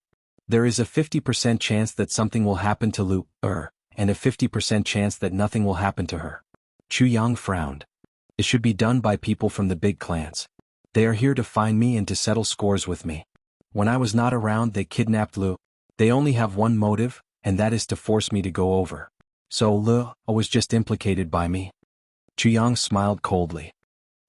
Speaker 1: There is a 50% chance that something will happen to Lu, and a 50% chance that nothing will happen to her. Chu Yang frowned. It should be done by people from the big clans. They are here to find me and to settle scores with me. When I was not around, they kidnapped Lu. They only have one motive, and that is to force me to go over. So Lu was just implicated by me. Chu Yang smiled coldly.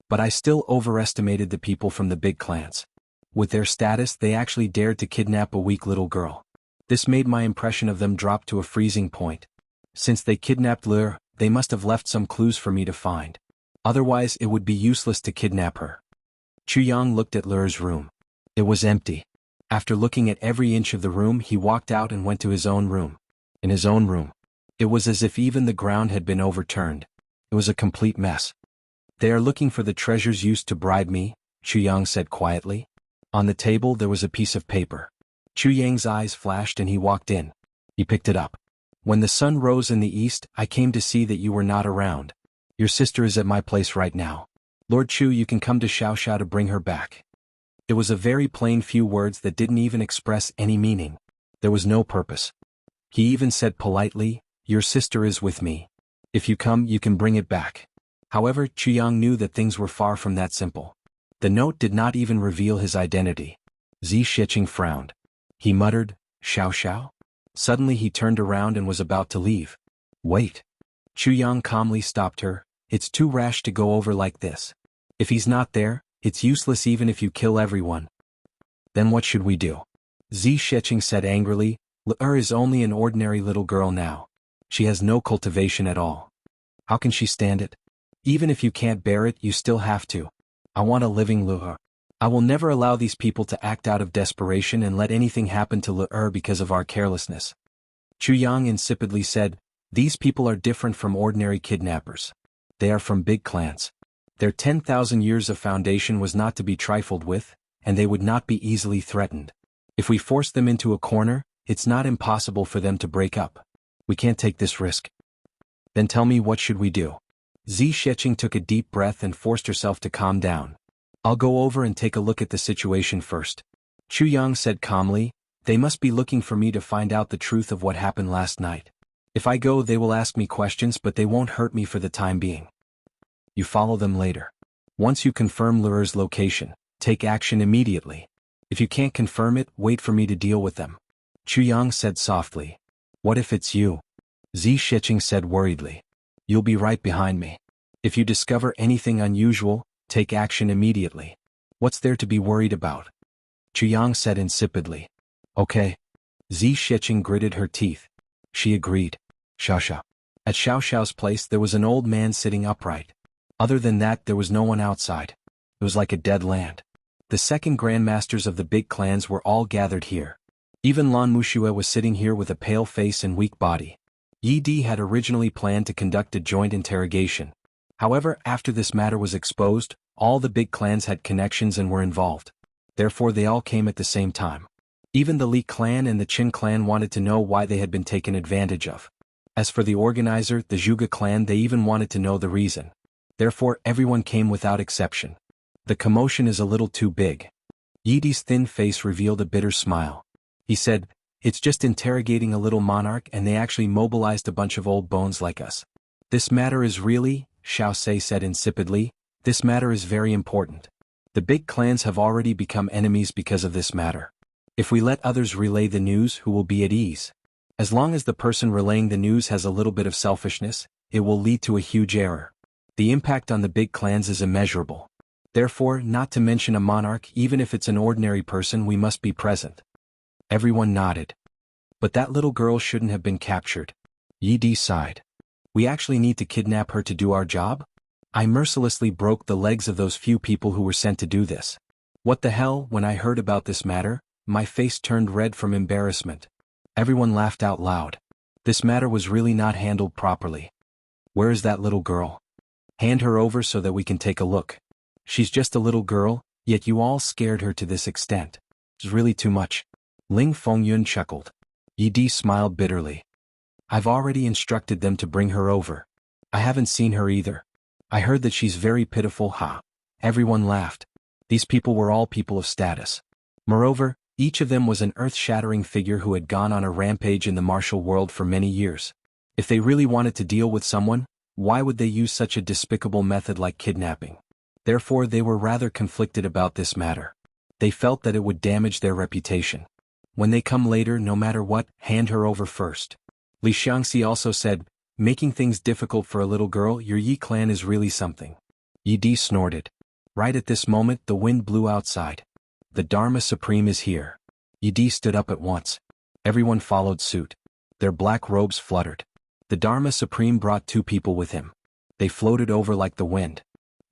Speaker 1: But I still overestimated the people from the big clans. With their status, they actually dared to kidnap a weak little girl. This made my impression of them drop to a freezing point. Since they kidnapped Lur, they must have left some clues for me to find. Otherwise, it would be useless to kidnap her. Chu Yang looked at Lur's room. It was empty. After looking at every inch of the room, he walked out and went to his own room. In his own room, it was as if even the ground had been overturned. It was a complete mess. They are looking for the treasures used to bribe me, Chu Yang said quietly. On the table there was a piece of paper. Chu Yang's eyes flashed and he walked in. He picked it up. When the sun rose in the east, I came to see that you were not around. Your sister is at my place right now. Lord Chu, you can come to Xiaoxiao to bring her back. It was a very plain few words that didn't even express any meaning. There was no purpose. He even said politely, your sister is with me. If you come, you can bring it back. However, Chu Yang knew that things were far from that simple. The note did not even reveal his identity. Zi Shiqing frowned. He muttered, Xiaoxiao? Suddenly he turned around and was about to leave. Wait. Chu Yang calmly stopped her. It's too rash to go over like this. If he's not there, it's useless even if you kill everyone. Then what should we do? Zi Shiqing said angrily, Lur is only an ordinary little girl now. She has no cultivation at all. How can she stand it? Even if you can't bear it, you still have to. I want a living Lur. I will never allow these people to act out of desperation and let anything happen to Lur because of our carelessness. Chu Yang insipidly said, these people are different from ordinary kidnappers. They are from big clans. Their 10,000 years of foundation was not to be trifled with, and they would not be easily threatened. If we force them into a corner, it's not impossible for them to break up. We can't take this risk. Then tell me, what should we do? Zi Shiqing took a deep breath and forced herself to calm down. I'll go over and take a look at the situation first. Chu Yang said calmly, they must be looking for me to find out the truth of what happened last night. If I go, they will ask me questions, but they won't hurt me for the time being. You follow them later. Once you confirm Lur's location, take action immediately. If you can't confirm it, wait for me to deal with them. Chu Yang said softly. What if it's you? Zi Shiqing said worriedly. You'll be right behind me. If you discover anything unusual, take action immediately. What's there to be worried about? Chu Yang said insipidly. Okay. Zi Shiqing gritted her teeth. She agreed. Xiaoxiao. At Xiaoxiao's place there was an old man sitting upright. Other than that, there was no one outside. It was like a dead land. The second grandmasters of the big clans were all gathered here. Even Lan Muxue was sitting here with a pale face and weak body. Yi Di had originally planned to conduct a joint interrogation. However, after this matter was exposed, all the big clans had connections and were involved. Therefore they all came at the same time. Even the Li clan and the Qin clan wanted to know why they had been taken advantage of. As for the organizer, the Zhuge clan, they even wanted to know the reason. Therefore everyone came without exception. The commotion is a little too big. Yi Di's thin face revealed a bitter smile. He said, it's just interrogating a little monarch and they actually mobilized a bunch of old bones like us. This matter is really, Xiao Sei said insipidly, this matter is very important. The big clans have already become enemies because of this matter. If we let others relay the news, who will be at ease? As long as the person relaying the news has a little bit of selfishness, it will lead to a huge error. The impact on the big clans is immeasurable. Therefore, not to mention a monarch, even if it's an ordinary person, we must be present. Everyone nodded. But that little girl shouldn't have been captured. Yi Di sighed. We actually need to kidnap her to do our job? I mercilessly broke the legs of those few people who were sent to do this. What the hell? When I heard about this matter, my face turned red from embarrassment. Everyone laughed out loud. This matter was really not handled properly. Where is that little girl? Hand her over so that we can take a look. She's just a little girl, yet you all scared her to this extent. It's really too much. Ling Fengyun chuckled. Yi Di smiled bitterly. I've already instructed them to bring her over. I haven't seen her either. I heard that she's very pitiful. Ha. Everyone laughed. These people were all people of status. Moreover, each of them was an earth-shattering figure who had gone on a rampage in the martial world for many years. If they really wanted to deal with someone, why would they use such a despicable method like kidnapping? Therefore they were rather conflicted about this matter. They felt that it would damage their reputation. When they come later, no matter what, hand her over first. Li Xiangxi also said, making things difficult for a little girl, your Yi clan is really something. Yi Di snorted. Right at this moment the wind blew outside. The Dharma Supreme is here. Yi stood up at once. Everyone followed suit. Their black robes fluttered. The Dharma Supreme brought 2 people with him. They floated over like the wind.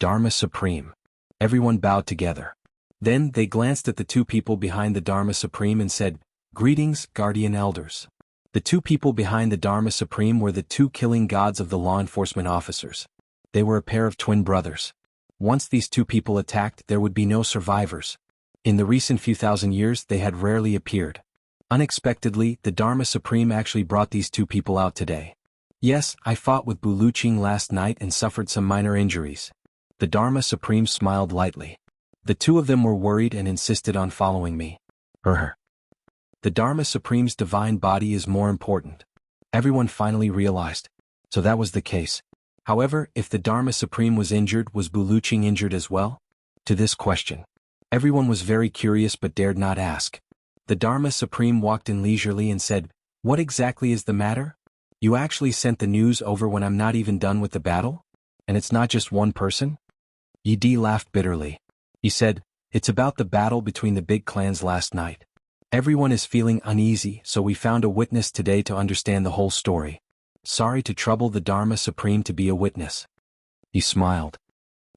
Speaker 1: Dharma Supreme. Everyone bowed together. Then they glanced at the 2 people behind the Dharma Supreme and said, "Greetings, guardian elders." The 2 people behind the Dharma Supreme were the 2 killing gods of the law enforcement officers. They were a pair of twin brothers. Once these 2 people attacked, there would be no survivors. In the recent few thousand years, they had rarely appeared. Unexpectedly, the Dharma Supreme actually brought these 2 people out today. "Yes, I fought with Buluching last night and suffered some minor injuries." The Dharma Supreme smiled lightly. The 2 of them were worried and insisted on following me. The Dharma Supreme's divine body is more important. Everyone finally realized. So that was the case. However, if the Dharma Supreme was injured, was Buluching injured as well? To this question, everyone was very curious but dared not ask. The Dharma Supreme walked in leisurely and said, "What exactly is the matter? You actually sent the news over when I'm not even done with the battle? And it's not just one person?" Yi laughed bitterly. He said, "It's about the battle between the big clans last night. Everyone is feeling uneasy, so we found a witness today to understand the whole story. Sorry to trouble the Dharma Supreme to be a witness." He smiled.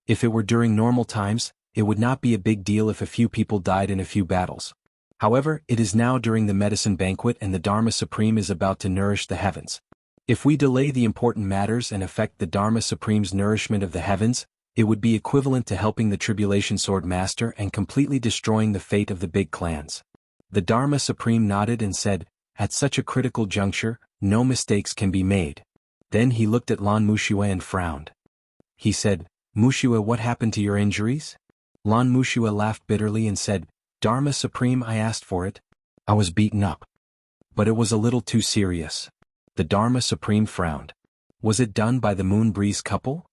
Speaker 1: If it were during normal times, it would not be a big deal if a few people died in a few battles. However, it is now during the medicine banquet and the Dharma Supreme is about to nourish the heavens. If we delay the important matters and affect the Dharma Supreme's nourishment of the heavens, it would be equivalent to helping the Tribulation Sword Master and completely destroying the fate of the big clans. The Dharma Supreme nodded and said, "At such a critical juncture, no mistakes can be made." Then he looked at Lan Muxue and frowned. He said, "Muxue, what happened to your injuries?" Lan Muxue laughed bitterly and said, "Dharma Supreme, I asked for it. I was beaten up. But it was a little too serious." The Dharma Supreme frowned. "Was it done by the Moon Breeze couple?"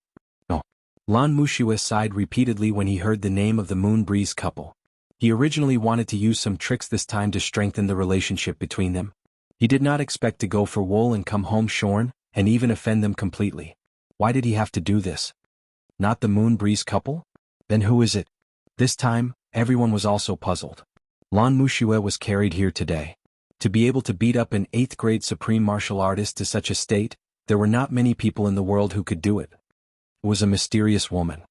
Speaker 1: "No." Lan Muxue sighed repeatedly when he heard the name of the Moon Breeze couple. He originally wanted to use some tricks this time to strengthen the relationship between them. He did not expect to go for wool and come home shorn, and even offend them completely. Why did he have to do this? Not the Moon Breeze couple? Then who is it? This time, everyone was also puzzled. Lan Muxue was carried here today. To be able to beat up an 8th grade supreme martial artist to such a state, there were not many people in the world who could do it. It was a mysterious woman.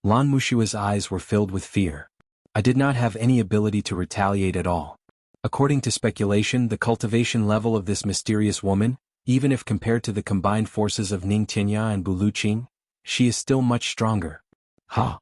Speaker 1: Lan Muxue's eyes were filled with fear. "I did not have any ability to retaliate at all. According to speculation, the cultivation level of this mysterious woman, even if compared to the combined forces of Ningtianya and Buluching, she is still much stronger." "Ha!"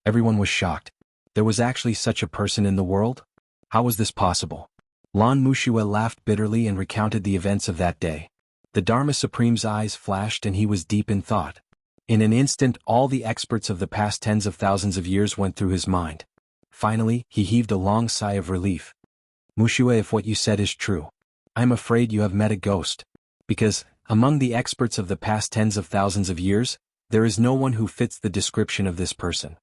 Speaker 1: Everyone was shocked. There was actually such a person in the world? How was this possible? Lan Muxue laughed bitterly and recounted the events of that day. The Dharma Supreme's eyes flashed and he was deep in thought. In an instant, all the experts of the past tens of thousands of years went through his mind. Finally, he heaved a long sigh of relief. "Muxue, if what you said is true, I am afraid you have met a ghost. Because, among the experts of the past tens of thousands of years, there is no one who fits the description of this person."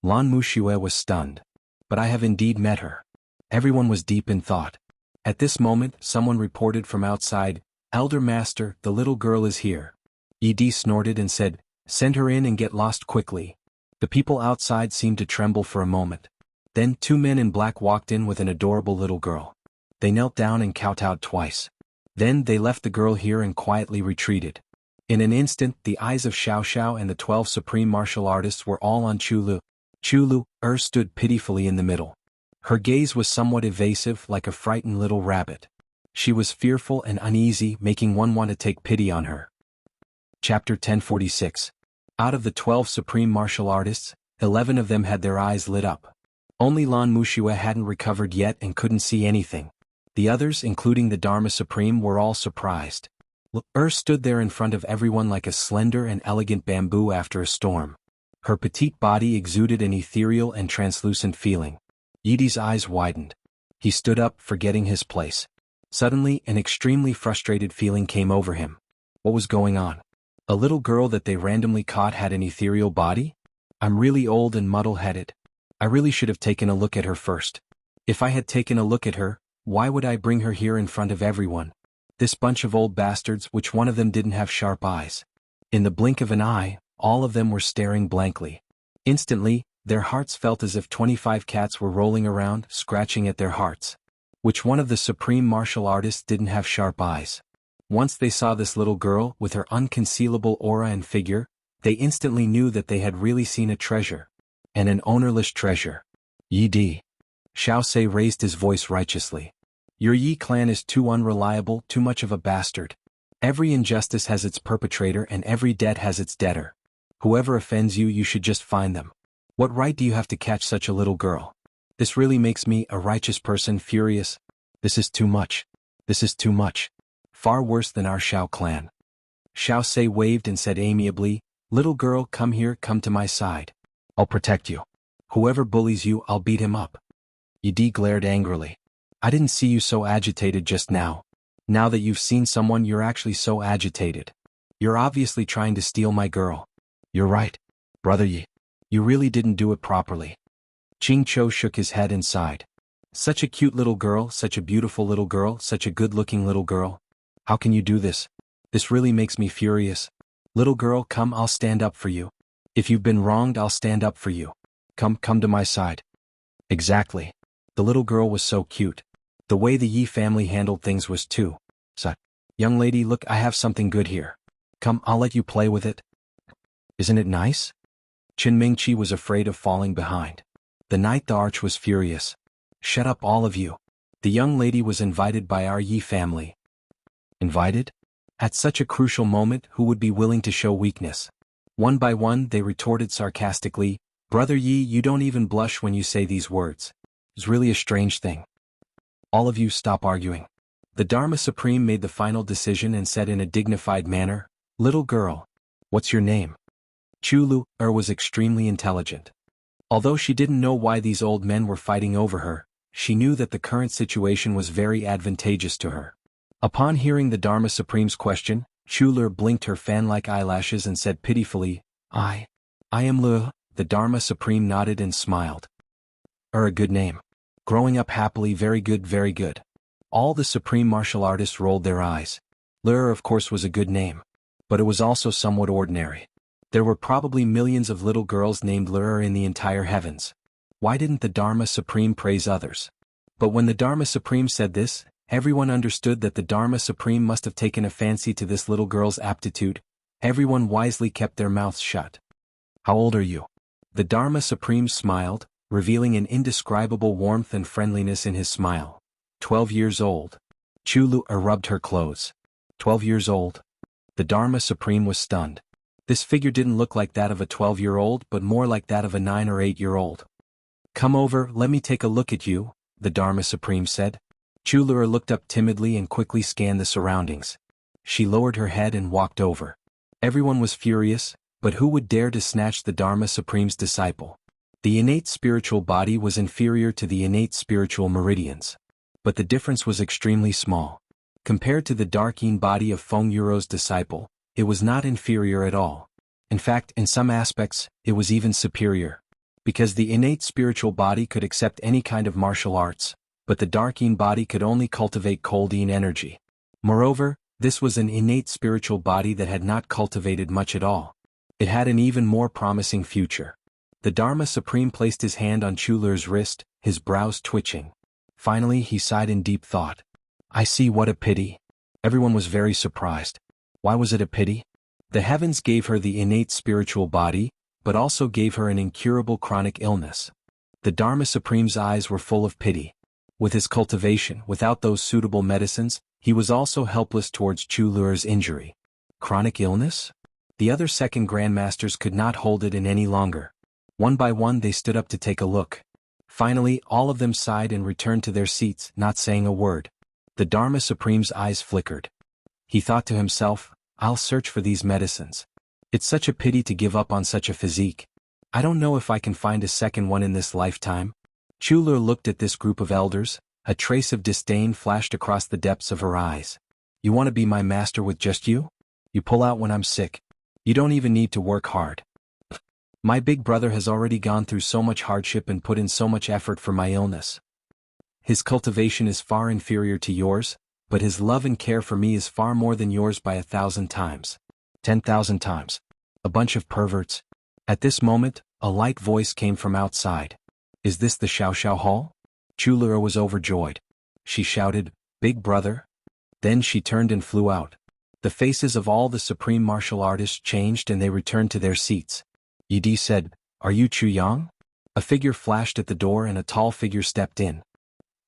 Speaker 1: Lan Muxue was stunned. "But I have indeed met her." Everyone was deep in thought. At this moment, someone reported from outside, "Elder Master, the little girl is here." Yi snorted and said, "Send her in and get lost quickly." The people outside seemed to tremble for a moment. Then 2 men in black walked in with an adorable little girl. They knelt down and kowtowed twice. Then they left the girl here and quietly retreated. In an instant, the eyes of Xiao Xiao and the 12 supreme martial artists were all on Chulu. Chulu stood pitifully in the middle. Her gaze was somewhat evasive, like a frightened little rabbit. She was fearful and uneasy, making one want to take pity on her. Chapter 1046. Out of the 12 supreme martial artists, 11 of them had their eyes lit up. Only Lan Muxue hadn't recovered yet and couldn't see anything. The others, including the Dharma Supreme, were all surprised. Stood there in front of everyone like a slender and elegant bamboo after a storm. Her petite body exuded an ethereal and translucent feeling. Yi's eyes widened. He stood up, forgetting his place. Suddenly, an extremely frustrated feeling came over him. What was going on? A little girl that they randomly caught had an ethereal body? I'm really old and muddle-headed. I really should have taken a look at her first. If I had taken a look at her, why would I bring her here in front of everyone? This bunch of old bastards, which one of them didn't have sharp eyes. In the blink of an eye, all of them were staring blankly. Instantly, Their hearts felt as if 25 cats were rolling around, scratching at their hearts. Which one of the supreme martial artists didn't have sharp eyes? Once they saw this little girl with her unconcealable aura and figure, they instantly knew that they had really seen a treasure. And an ownerless treasure. Yi Di. Xiao Sei raised his voice righteously. Your Yi clan is too unreliable, too much of a bastard. Every injustice has its perpetrator and every debt has its debtor. Whoever offends you, you should just find them. What right do you have to catch such a little girl? This really makes me, a righteous person, furious. This is too much. This is too much. Far worse than our Xiao clan. Xiao Sei waved and said amiably, little girl, come here, come to my side. I'll protect you. Whoever bullies you, I'll beat him up. Yi Di glared angrily. I didn't see you so agitated just now. Now that you've seen someone, you're actually so agitated. You're obviously trying to steal my girl. You're right, brother Yi. You really didn't do it properly. Ching Chou shook his head and sighed. Such a cute little girl, such a beautiful little girl, such a good-looking little girl. How can you do this? This really makes me furious. Little girl, come, I'll stand up for you. If you've been wronged, I'll stand up for you. Come to my side. Exactly. The little girl was so cute. The way the Yi family handled things was too. So, young lady, look, I have something good here. Come, I'll let you play with it. Isn't it nice? Qin Mingqi was afraid of falling behind. The Knight the Arch was furious. Shut up, all of you. The young lady was invited by our Yi family. Invited? At such a crucial moment, who would be willing to show weakness? One by one, they retorted sarcastically, Brother Yi, you don't even blush when you say these words. It's really a strange thing. All of you stop arguing. The Dharma Supreme made the final decision and said in a dignified manner, little girl, what's your name? Chu Lu was extremely intelligent. Although she didn't know why these old men were fighting over her, she knew that the current situation was very advantageous to her. Upon hearing the Dharma Supreme's question, Chu Lu blinked her fan-like eyelashes and said pitifully, I am Lu. The Dharma Supreme nodded and smiled. A good name. Growing up happily, very good, very good. All the supreme martial artists rolled their eyes. Lu, of course, was a good name. But it was also somewhat ordinary. There were probably millions of little girls named Lu in the entire heavens. Why didn't the Dharma Supreme praise others? But when the Dharma Supreme said this, everyone understood that the Dharma Supreme must have taken a fancy to this little girl's aptitude. Everyone wisely kept their mouths shut. How old are you? The Dharma Supreme smiled, revealing an indescribable warmth and friendliness in his smile. 12 years old. Chu Lu rubbed her clothes. 12 years old. The Dharma Supreme was stunned. This figure didn't look like that of a 12-year-old but more like that of a 9 or 8-year-old. Come over, let me take a look at you, the Dharma Supreme said. Chu Lu looked up timidly and quickly scanned the surroundings. She lowered her head and walked over. Everyone was furious, but who would dare to snatch the Dharma Supreme's disciple? The innate spiritual body was inferior to the innate spiritual meridians. But the difference was extremely small. Compared to the Dark Yin body of Feng Yuro's disciple, it was not inferior at all. In fact, in some aspects, it was even superior. Because the innate spiritual body could accept any kind of martial arts, but the Dark Yin body could only cultivate cold Yin energy. Moreover, this was an innate spiritual body that had not cultivated much at all. It had an even more promising future. The Dharma Supreme placed his hand on Chu Lu's wrist, his brows twitching. Finally, he sighed in deep thought. I see, what a pity. Everyone was very surprised. Why was it a pity? The heavens gave her the innate spiritual body, but also gave her an incurable chronic illness. The Dharma Supreme's eyes were full of pity. With his cultivation, without those suitable medicines, he was also helpless towards Chu Lu's injury. Chronic illness? The other second grandmasters could not hold it in any longer. One by one they stood up to take a look. Finally, all of them sighed and returned to their seats, not saying a word. The Dharma Supreme's eyes flickered. He thought to himself, I'll search for these medicines. It's such a pity to give up on such a physique. I don't know if I can find a second one in this lifetime. Chu Lu looked at this group of elders. A trace of disdain flashed across the depths of her eyes. You want to be my master with just you? You pull out when I'm sick. You don't even need to work hard. My big brother has already gone through so much hardship and put in so much effort for my illness. His cultivation is far inferior to yours, but his love and care for me is far more than yours by 1,000 times. 10,000 times. A bunch of perverts. At this moment, A light voice came from outside. Is this the Xiao Hall? Chulura was overjoyed. She shouted, Big brother? Then she turned and flew out. The faces of all the supreme martial artists changed and they returned to their seats. Yi said, Are you Chu Yang? A figure flashed at the door and a tall figure stepped in.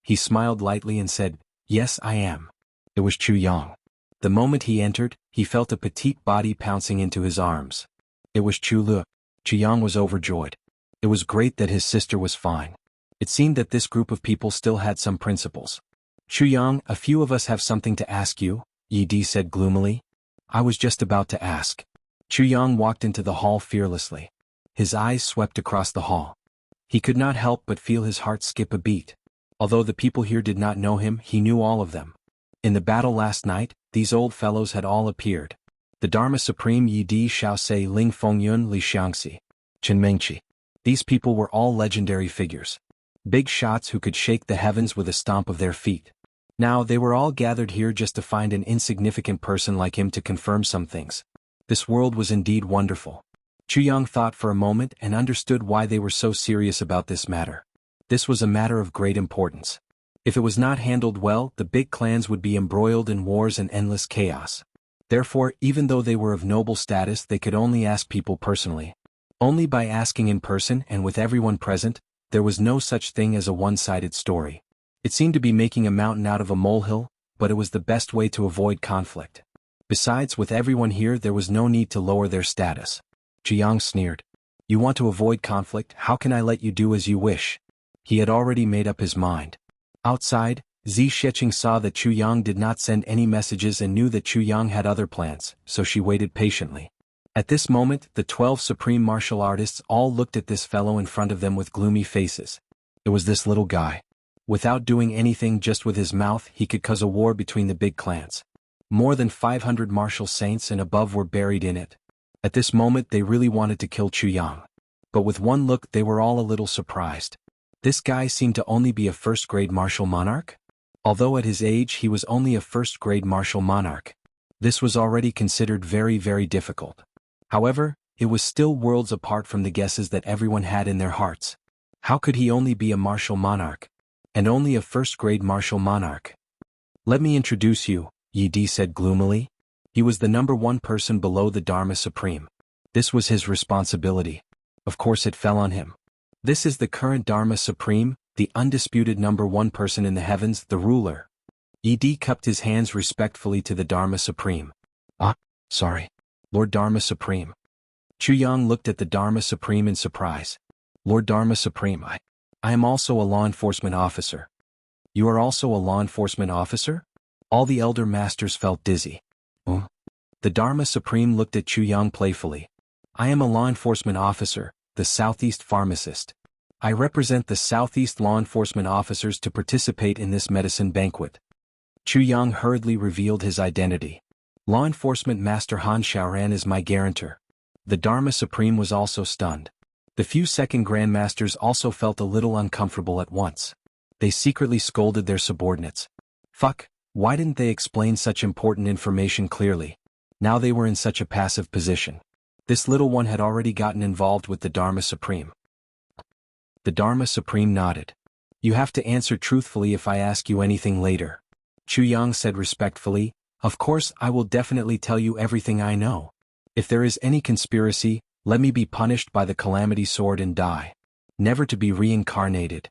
Speaker 1: He smiled lightly and said, Yes, I am. It was Chu Yang. The moment he entered, he felt a petite body pouncing into his arms. It was Chu Lu. Chu Yang was overjoyed. It was great that his sister was fine. It seemed that this group of people still had some principles. Chu Yang, a few of us have something to ask you, Yi said gloomily. I was just about to ask. Chu Yang walked into the hall fearlessly. His eyes swept across the hall. He could not help but feel his heart skip a beat. Although the people here did not know him, he knew all of them. In the battle last night, these old fellows had all appeared. The Dharma Supreme Yi Di Xiaosei Ling Fengyun Li Xiangxi. Chen Mengqi. These people were all legendary figures. Big shots who could shake the heavens with a stomp of their feet. Now they were all gathered here just to find an insignificant person like him to confirm some things. This world was indeed wonderful. Chu Yang thought for a moment and understood why they were so serious about this matter. This was a matter of great importance. If it was not handled well, the big clans would be embroiled in wars and endless chaos. Therefore, even though they were of noble status, they could only ask people personally. Only by asking in person and with everyone present, there was no such thing as a one-sided story. It seemed to be making a mountain out of a molehill, but it was the best way to avoid conflict. Besides, with everyone here, there was no need to lower their status. Chu Yang sneered. You want to avoid conflict? How can I let you do as you wish? He had already made up his mind. Outside, Zi Sheqing saw that Chu Yang did not send any messages and knew that Chu Yang had other plans, so she waited patiently. At this moment, the 12 supreme martial artists all looked at this fellow in front of them with gloomy faces. It was this little guy. Without doing anything, just with his mouth, he could cause a war between the big clans. More than 500 martial saints and above were buried in it. At this moment they really wanted to kill Chu Yang. But with one look they were all a little surprised. This guy seemed to only be a first-grade martial monarch? Although at his age he was only a first-grade martial monarch. This was already considered very, very difficult. However, it was still worlds apart from the guesses that everyone had in their hearts. How could he only be a martial monarch? And only a first-grade martial monarch? Let me introduce you, Yi Di said gloomily. He was the number one person below the Dharma Supreme. This was his responsibility. Of course it fell on him. This is the current Dharma Supreme, the undisputed number one person in the heavens, the ruler. Yi Di cupped his hands respectfully to the Dharma Supreme. Sorry. Lord Dharma Supreme. Chu Yang looked at the Dharma Supreme in surprise. Lord Dharma Supreme, I am also a law enforcement officer. You are also a law enforcement officer? All the elder masters felt dizzy. The Dharma Supreme looked at Chu Yang playfully. I am a law enforcement officer, the Southeast pharmacist. I represent the Southeast law enforcement officers to participate in this medicine banquet. Chu Yang hurriedly revealed his identity. Law enforcement master Han Xiaoran is my guarantor. The Dharma Supreme was also stunned. The few second grandmasters also felt a little uncomfortable at once. They secretly scolded their subordinates. Fuck, why didn't they explain such important information clearly? Now they were in such a passive position. This little one had already gotten involved with the Dharma Supreme. The Dharma Supreme nodded. You have to answer truthfully if I ask you anything later. Chu Yang said respectfully, of course I will definitely tell you everything I know. If there is any conspiracy, let me be punished by the Calamity Sword and die. Never to be reincarnated.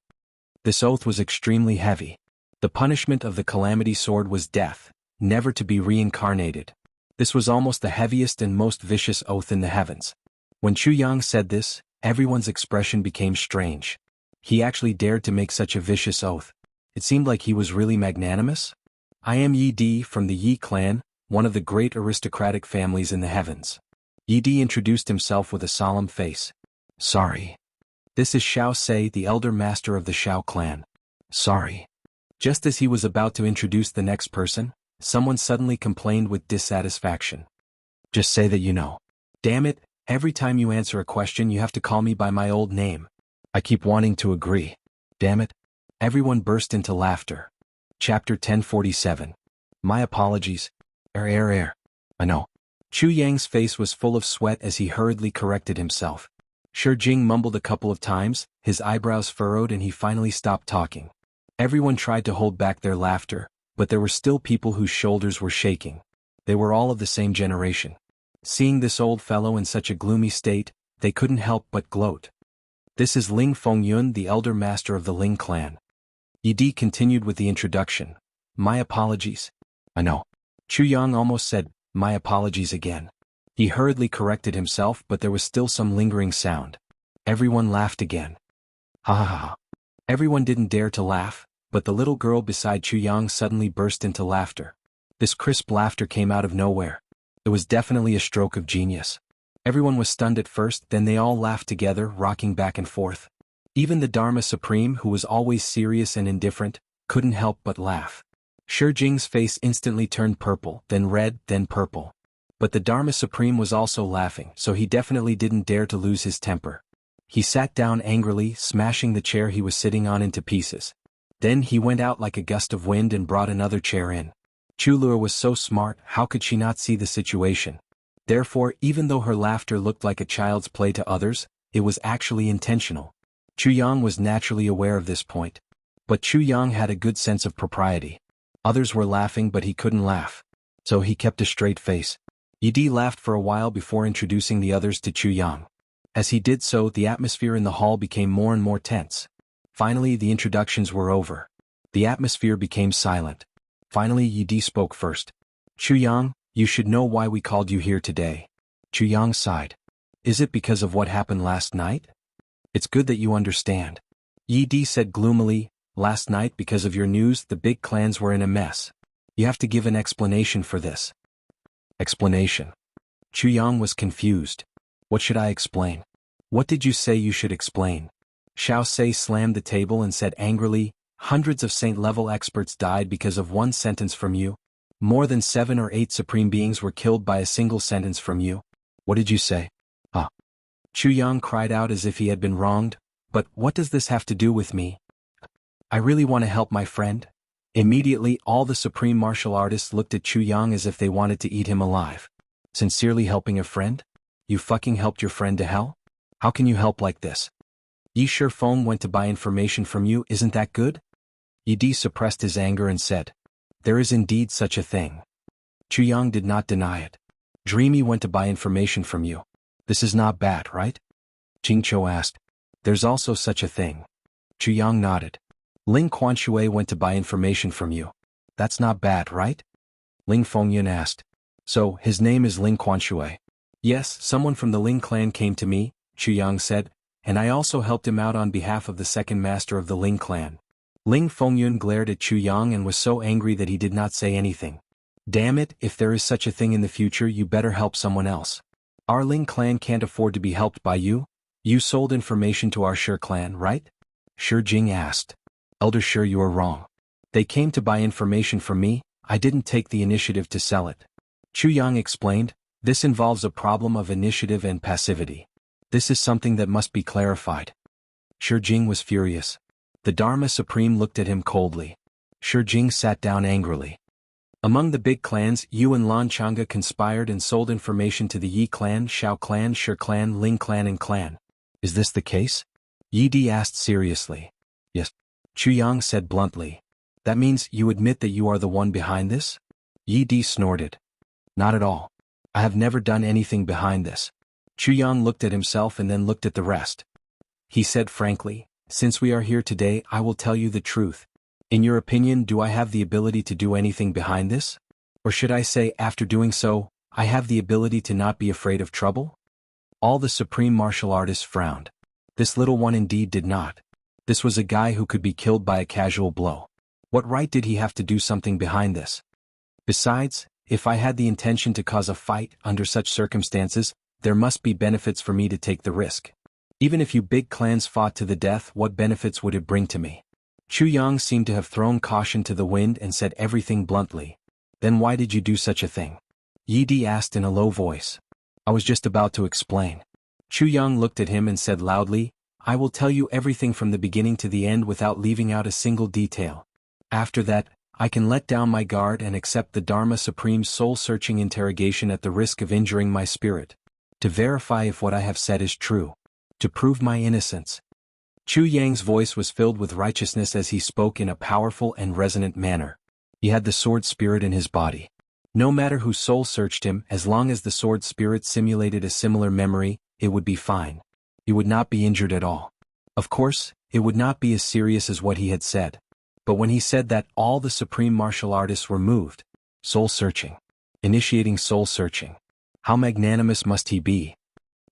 Speaker 1: This oath was extremely heavy. The punishment of the Calamity Sword was death, never to be reincarnated. This was almost the heaviest and most vicious oath in the heavens. When Chu Yang said this, everyone's expression became strange. He actually dared to make such a vicious oath. It seemed like he was really magnanimous. I am Yi Di from the Yi clan, one of the great aristocratic families in the heavens. Yi Di introduced himself with a solemn face. Sorry. This is Xiao Sei, the elder master of the Xiao clan. Sorry. Just as he was about to introduce the next person, someone suddenly complained with dissatisfaction. Just say that you know. Damn it, every time you answer a question you have to call me by my old name. I keep wanting to agree. Damn it. Everyone burst into laughter. Chapter 1047. My apologies. I know. Chu Yang's face was full of sweat as he hurriedly corrected himself. Jing mumbled a couple of times, his eyebrows furrowed, and he finally stopped talking. Everyone tried to hold back their laughter, but there were still people whose shoulders were shaking. They were all of the same generation. Seeing this old fellow in such a gloomy state, they couldn't help but gloat. This is Ling Fengyun, the elder master of the Ling clan. Yi continued with the introduction. My apologies. I know. Chu Yang almost said, my apologies again. He hurriedly corrected himself, but there was still some lingering sound. Everyone laughed again. Ha ha ha. Everyone didn't dare to laugh, but the little girl beside Chu Yang suddenly burst into laughter. This crisp laughter came out of nowhere. It was definitely a stroke of genius. Everyone was stunned at first, then they all laughed together, rocking back and forth. Even the Dharma Supreme, who was always serious and indifferent, couldn't help but laugh. Jing's face instantly turned purple, then red, then purple. But the Dharma Supreme was also laughing, so he definitely didn't dare to lose his temper. He sat down angrily, smashing the chair he was sitting on into pieces. Then he went out like a gust of wind and brought another chair in. Chulur was so smart, how could she not see the situation? Therefore, even though her laughter looked like a child's play to others, it was actually intentional. Chu Yang was naturally aware of this point. But Chu Yang had a good sense of propriety. Others were laughing, but he couldn't laugh. So he kept a straight face. Yi laughed for a while before introducing the others to Chu Yang. As he did so, the atmosphere in the hall became more and more tense. Finally, the introductions were over. The atmosphere became silent. Finally, Yi spoke first. Chu Yang, you should know why we called you here today. Chu Yang sighed. Is it because of what happened last night? It's good that you understand. Yi said gloomily, last night because of your news the big clans were in a mess. You have to give an explanation for this. Explanation. Chu Yang was confused. What should I explain? What did you say you should explain? Xiao Sei slammed the table and said angrily, hundreds of saint-level experts died because of one sentence from you. More than 7 or 8 supreme beings were killed by a single sentence from you. What did you say? Ah. Chu Yang cried out as if he had been wronged. But what does this have to do with me? I really want to help my friend. Immediately, all the supreme martial artists looked at Chu Yang as if they wanted to eat him alive. Sincerely helping a friend? You fucking helped your friend to hell? How can you help like this? Yi Shifeng went to buy information from you, isn't that good? Yi suppressed his anger and said, there is indeed such a thing. Chu Yang did not deny it. Dreamy went to buy information from you. This is not bad, right? Jingqiu asked. There's also such a thing. Chu Yang nodded. Ling Quanshui went to buy information from you. That's not bad, right? Ling Fengyun asked. So, his name is Ling Quanshui. Yes, someone from the Ling clan came to me, Chu Yang said, and I also helped him out on behalf of the second master of the Ling clan. Ling Fengyun glared at Chu Yang and was so angry that he did not say anything. Damn it, if there is such a thing in the future you better help someone else. Our Ling clan can't afford to be helped by you. You sold information to our Shi clan, right? Shi Jing asked. Elder Shi, you are wrong. They came to buy information from me, I didn't take the initiative to sell it. Chu Yang explained, this involves a problem of initiative and passivity. This is something that must be clarified. Shi Jing was furious. The Dharma Supreme looked at him coldly. Shi Jing sat down angrily. Among the big clans, Yu and Lan Changa conspired and sold information to the Yi clan, Xiao clan, Shi clan, Ling clan and clan. Is this the case? Yi asked seriously. Yes. Chu Yang said bluntly. That means you admit that you are the one behind this? Yi snorted. Not at all. I have never done anything behind this. Chu Yang looked at himself and then looked at the rest. He said frankly, since we are here today, I will tell you the truth. In your opinion, do I have the ability to do anything behind this? Or should I say, after doing so, I have the ability to not be afraid of trouble? All the supreme martial artists frowned. This little one indeed did not. This was a guy who could be killed by a casual blow. What right did he have to do something behind this? Besides, if I had the intention to cause a fight under such circumstances, there must be benefits for me to take the risk. Even if you big clans fought to the death, what benefits would it bring to me? Chu Yang seemed to have thrown caution to the wind and said everything bluntly. Then why did you do such a thing? Yi asked in a low voice. I was just about to explain. Chu Yang looked at him and said loudly, I will tell you everything from the beginning to the end without leaving out a single detail. After that, I can let down my guard and accept the Dharma Supreme's soul-searching interrogation at the risk of injuring my spirit. To verify if what I have said is true. To prove my innocence. Chu Yang's voice was filled with righteousness as he spoke in a powerful and resonant manner. He had the sword spirit in his body. No matter who soul searched him, as long as the sword spirit simulated a similar memory, it would be fine. He would not be injured at all. Of course, it would not be as serious as what he had said. But when he said that, all the supreme martial artists were moved. Soul searching. Initiating soul searching. How magnanimous must he be?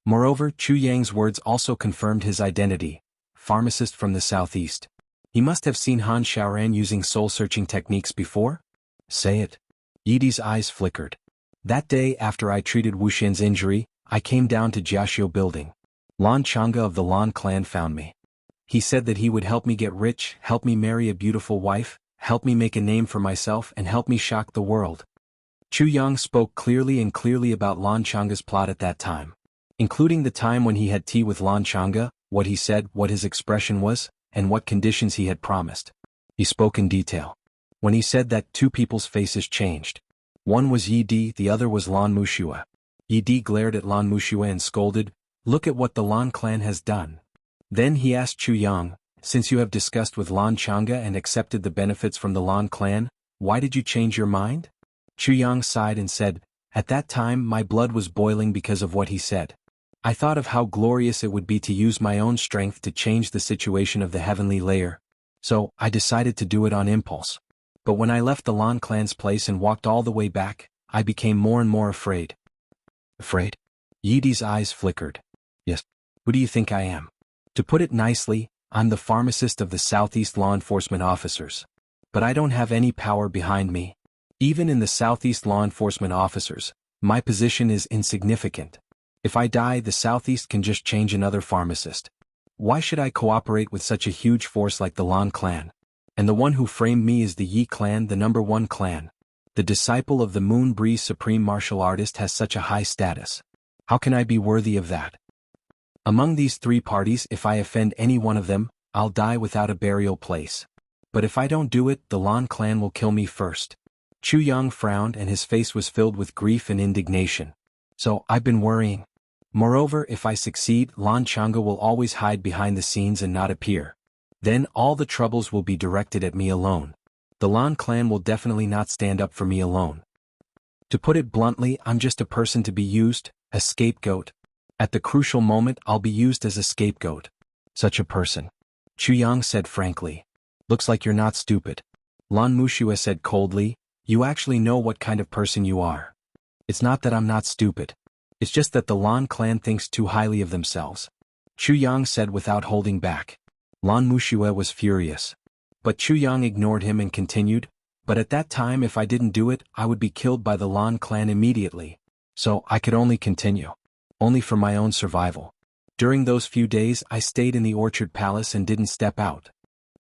Speaker 1: Moreover, Chu Yang's words also confirmed his identity. Pharmacist from the southeast. He must have seen Han Xiaoran using soul-searching techniques before? Say it. Yidi's eyes flickered. That day after I treated Wuxian's injury, I came down to Jiaxiu building. Lan Chang'e of the Lan clan found me. He said that he would help me get rich, help me marry a beautiful wife, help me make a name for myself, and help me shock the world. Chu Yang spoke clearly about Lan Chang'e's plot at that time. Including the time when he had tea with Lan Chang'e, what he said, what his expression was, and what conditions he had promised. He spoke in detail. When he said that, two people's faces changed. One was Yi Di, the other was Lan Muxia. Yi Di glared at Lan Muxia and scolded, "Look at what the Lan clan has done." Then he asked Chu Yang, "Since you have discussed with Lan Chang'e and accepted the benefits from the Lan clan, why did you change your mind?" Chu Yang sighed and said, "At that time my blood was boiling because of what he said. I thought of how glorious it would be to use my own strength to change the situation of the heavenly layer. So, I decided to do it on impulse. But when I left the Lan clan's place and walked all the way back, I became more and more afraid." Afraid? Yidi's eyes flickered. "Yes. Who do you think I am? To put it nicely, I'm the pharmacist of the Southeast law enforcement officers. But I don't have any power behind me. Even in the Southeast law enforcement officers, my position is insignificant. If I die, the Southeast can just change another pharmacist. Why should I cooperate with such a huge force like the Lan clan? And the one who framed me is the Yi clan, the #1 clan. The disciple of the Moon Breeze supreme martial artist has such a high status. How can I be worthy of that? Among these three parties, if I offend any one of them, I'll die without a burial place. But if I don't do it, the Lan clan will kill me first." Chu Yang frowned and his face was filled with grief and indignation. "So, I've been worrying. Moreover, if I succeed, Lan Chang'e will always hide behind the scenes and not appear. Then all the troubles will be directed at me alone. The Lan clan will definitely not stand up for me alone. To put it bluntly, I'm just a person to be used, a scapegoat. At the crucial moment, I'll be used as a scapegoat." "Such a person," Chu Yang said frankly. "Looks like you're not stupid." Lan Muxia said coldly, "You actually know what kind of person you are. It's not that I'm not stupid. It's just that the Lan clan thinks too highly of themselves." Chu Yang said without holding back. Lan Muxia was furious. But Chu Yang ignored him and continued, "But at that time, if I didn't do it, I would be killed by the Lan clan immediately. So I could only continue. Only for my own survival. During those few days, I stayed in the Orchard Palace and didn't step out.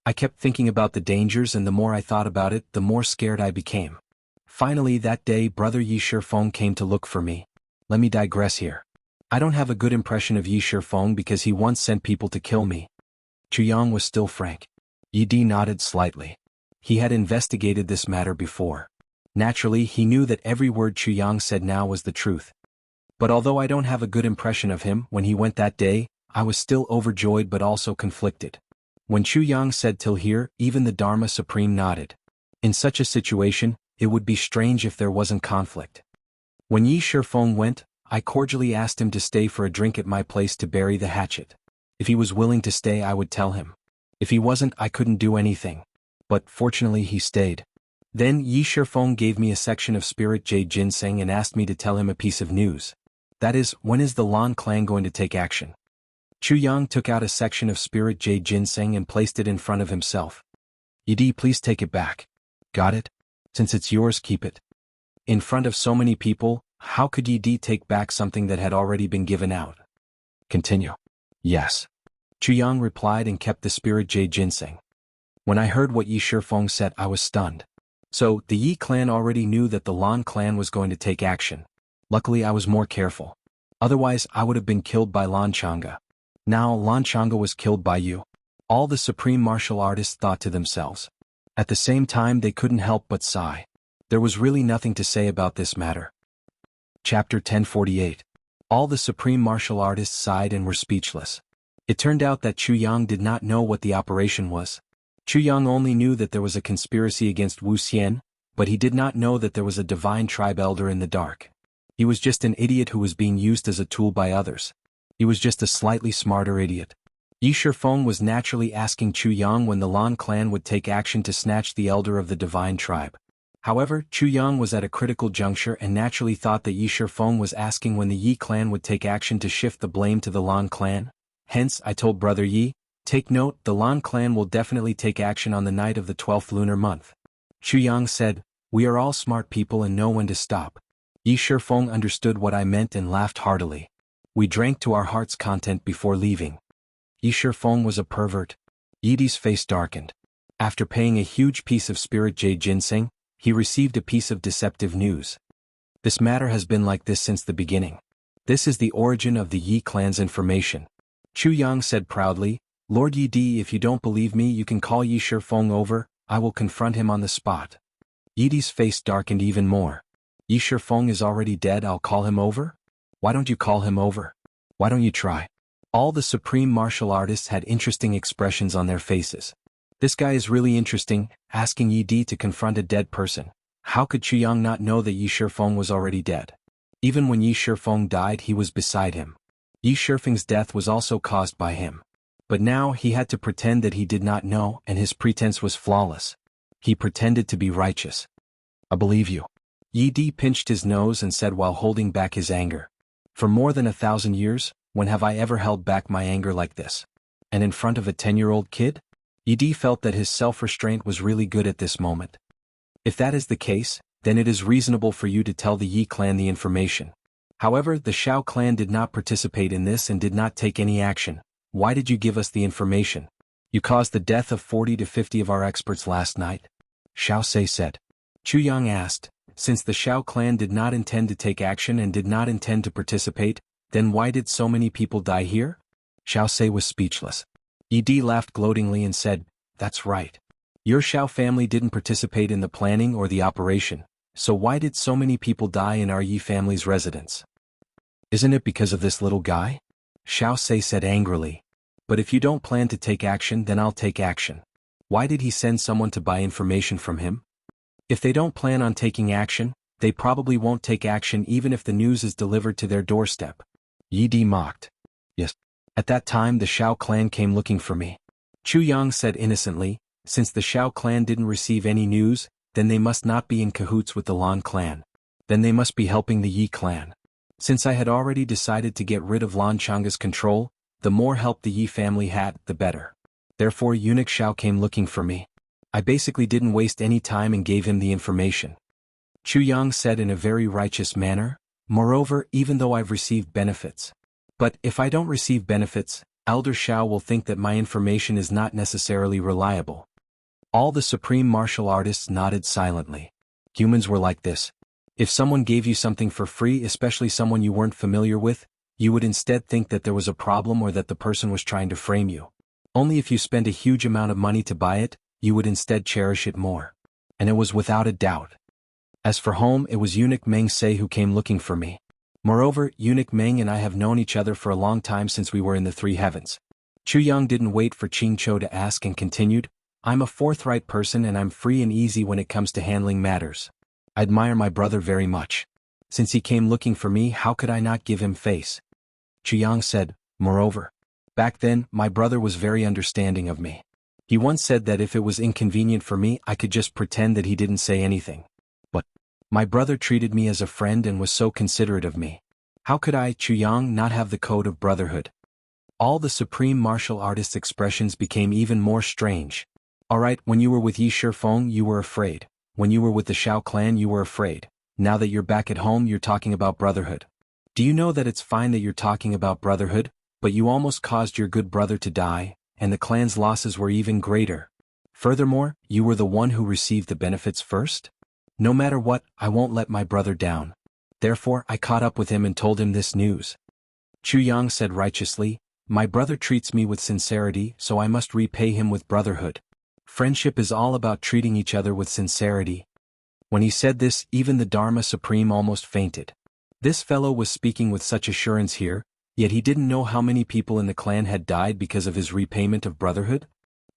Speaker 1: I kept thinking about the dangers, and the more I thought about it, the more scared I became. Finally that day, Brother Yi Shifeng came to look for me. Let me digress here. I don't have a good impression of Yi Shifeng because he once sent people to kill me." Chu Yang was still frank. Yi Di nodded slightly. He had investigated this matter before. Naturally, he knew that every word Chu Yang said now was the truth. But although I don't have a good impression of him, when he went that day, I was still overjoyed but also conflicted. When Chu Yang said till here, even the Dharma Supreme nodded. In such a situation, it would be strange if there wasn't conflict. When Yi Shifeng went, I cordially asked him to stay for a drink at my place to bury the hatchet. If he was willing to stay, I would tell him. If he wasn't, I couldn't do anything. But fortunately he stayed. Then Yi Shifeng gave me a section of spirit jade ginseng and asked me to tell him a piece of news. That is, when is the Lan clan going to take action? Chu Yang took out a section of spirit jade ginseng and placed it in front of himself. "Yi Di, please take it back." "Got it? Since it's yours, keep it." In front of so many people, how could Yi Di take back something that had already been given out? "Continue." "Yes." Chu Yang replied and kept the spirit jade ginseng. When I heard what Yi Shifeng said, I was stunned. So, the Yi clan already knew that the Lan clan was going to take action. Luckily I was more careful. Otherwise I would have been killed by Lan Chang'e. Now Lan Chang'e was killed by you. All the supreme martial artists thought to themselves. At the same time they couldn't help but sigh. There was really nothing to say about this matter. Chapter 1048. All the supreme martial artists sighed and were speechless. It turned out that Chu Yang did not know what the operation was. Chu Yang only knew that there was a conspiracy against Wuxia, but he did not know that there was a divine tribe elder in the dark. He was just an idiot who was being used as a tool by others. He was just a slightly smarter idiot. Yi Shifeng was naturally asking Chu Yang when the Lan clan would take action to snatch the elder of the divine tribe. However, Chu Yang was at a critical juncture and naturally thought that Yi Shifeng was asking when the Yi clan would take action to shift the blame to the Lan clan. Hence, I told Brother Yi, take note, the Lan clan will definitely take action on the night of the 12th lunar month. Chu Yang said, we are all smart people and know when to stop. Yi Shifeng understood what I meant and laughed heartily. We drank to our heart's content before leaving. Yi Shifeng was a pervert. Yidi's face darkened. After paying a huge piece of spirit jade ginseng, he received a piece of deceptive news. This matter has been like this since the beginning. This is the origin of the Yi clan's information. Chu Yang said proudly, Lord Yidi, if you don't believe me you can call Yi Shifeng over, I will confront him on the spot. Yidi's face darkened even more. Yi Shifeng is already dead, I'll call him over? Why don't you call him over? Why don't you try? All the supreme martial artists had interesting expressions on their faces. This guy is really interesting, asking Yi Di to confront a dead person. How could Chu Yang not know that Yi Shifeng was already dead? Even when Yi Shifeng died he was beside him. Yi Shifeng's death was also caused by him. But now he had to pretend that he did not know and his pretense was flawless. He pretended to be righteous. I believe you. Yi Di pinched his nose and said while holding back his anger. For more than 1,000 years, when have I ever held back my anger like this? And in front of a 10-year-old kid? Yi Di felt that his self-restraint was really good at this moment. If that is the case, then it is reasonable for you to tell the Yi clan the information. However, the Shao clan did not participate in this and did not take any action. Why did you give us the information? You caused the death of 40 to 50 of our experts last night. Shao Sei said. Chu Yang asked, since the Shao clan did not intend to take action and did not intend to participate, then why did so many people die here? Shao Sei was speechless. Yi Di laughed gloatingly and said, that's right. Your Shao family didn't participate in the planning or the operation, so why did so many people die in our Yi family's residence? Isn't it because of this little guy? Shao Sei said angrily. But if you don't plan to take action then I'll take action. Why did he send someone to buy information from him? If they don't plan on taking action, they probably won't take action even if the news is delivered to their doorstep. Yi Di mocked. Yes. At that time the Shao clan came looking for me. Chu Yang said innocently, since the Shao clan didn't receive any news, then they must not be in cahoots with the Lan clan. Then they must be helping the Yi clan. Since I had already decided to get rid of Lan Changa's control, the more help the Yi family had, the better. Therefore eunuch Shao came looking for me. I basically didn't waste any time and gave him the information. Chu Yang said in a very righteous manner, moreover, even though I've received benefits. But if I don't receive benefits, Elder Shao will think that my information is not necessarily reliable. All the supreme martial artists nodded silently. Humans were like this. If someone gave you something for free, especially someone you weren't familiar with, you would instead think that there was a problem or that the person was trying to frame you. Only if you spend a huge amount of money to buy it, you would instead cherish it more. And it was without a doubt. As for home, it was eunuch Meng Se who came looking for me. Moreover, eunuch Meng and I have known each other for a long time since we were in the three heavens. Chu Yang didn't wait for Qing Chou to ask and continued, I'm a forthright person and I'm free and easy when it comes to handling matters. I admire my brother very much. Since he came looking for me, how could I not give him face? Chu Yang said, moreover. Back then, my brother was very understanding of me. He once said that if it was inconvenient for me, I could just pretend that he didn't say anything. But my brother treated me as a friend and was so considerate of me. How could I, Chu Yang, not have the code of brotherhood? All the supreme martial artists' expressions became even more strange. Alright, when you were with Yi Shifeng, you were afraid. When you were with the Shao clan, you were afraid. Now that you're back at home, you're talking about brotherhood. Do you know that it's fine that you're talking about brotherhood, but you almost caused your good brother to die, and the clan's losses were even greater. Furthermore, you were the one who received the benefits first? No matter what, I won't let my brother down. Therefore, I caught up with him and told him this news. Chu Yang said righteously, my brother treats me with sincerity, so I must repay him with brotherhood. Friendship is all about treating each other with sincerity. When he said this, even the Dharma Supreme almost fainted. This fellow was speaking with such assurance here, Yet he didn't know how many people in the clan had died because of his repayment of brotherhood?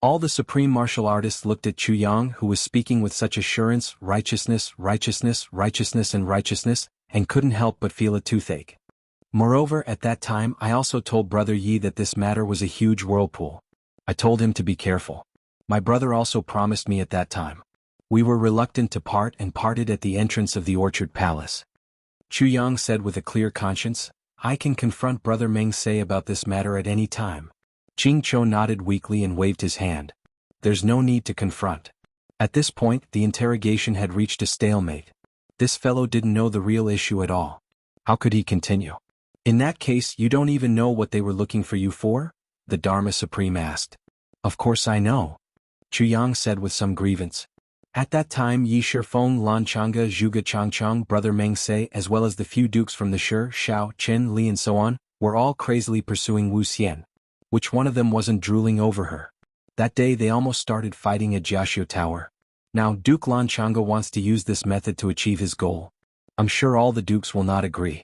Speaker 1: All the supreme martial artists looked at Chu Yang, who was speaking with such assurance, righteousness, righteousness, righteousness and righteousness, and couldn't help but feel a toothache. Moreover, at that time I also told Brother Yi that this matter was a huge whirlpool. I told him to be careful. My brother also promised me at that time. We were reluctant to part and parted at the entrance of the Orchard Palace. Chu Yang said with a clear conscience, I can confront Brother Meng Sei about this matter at any time. Ching Cho nodded weakly and waved his hand. There's no need to confront. At this point, the interrogation had reached a stalemate. This fellow didn't know the real issue at all. How could he continue? In that case, you don't even know what they were looking for you for? The Dharma Supreme asked. Of course I know. Chu Yang said with some grievance. At that time Yi Shifeng, Lan Chang'e, Zhuge Changchang, Brother Meng Sei, as well as the few dukes from the Shi, Shao, Chen, Li and so on, were all crazily pursuing Wu Xian. Which one of them wasn't drooling over her? That day they almost started fighting at Jiaxiu Tower. Now Duke Lan Chang'e wants to use this method to achieve his goal. I'm sure all the dukes will not agree.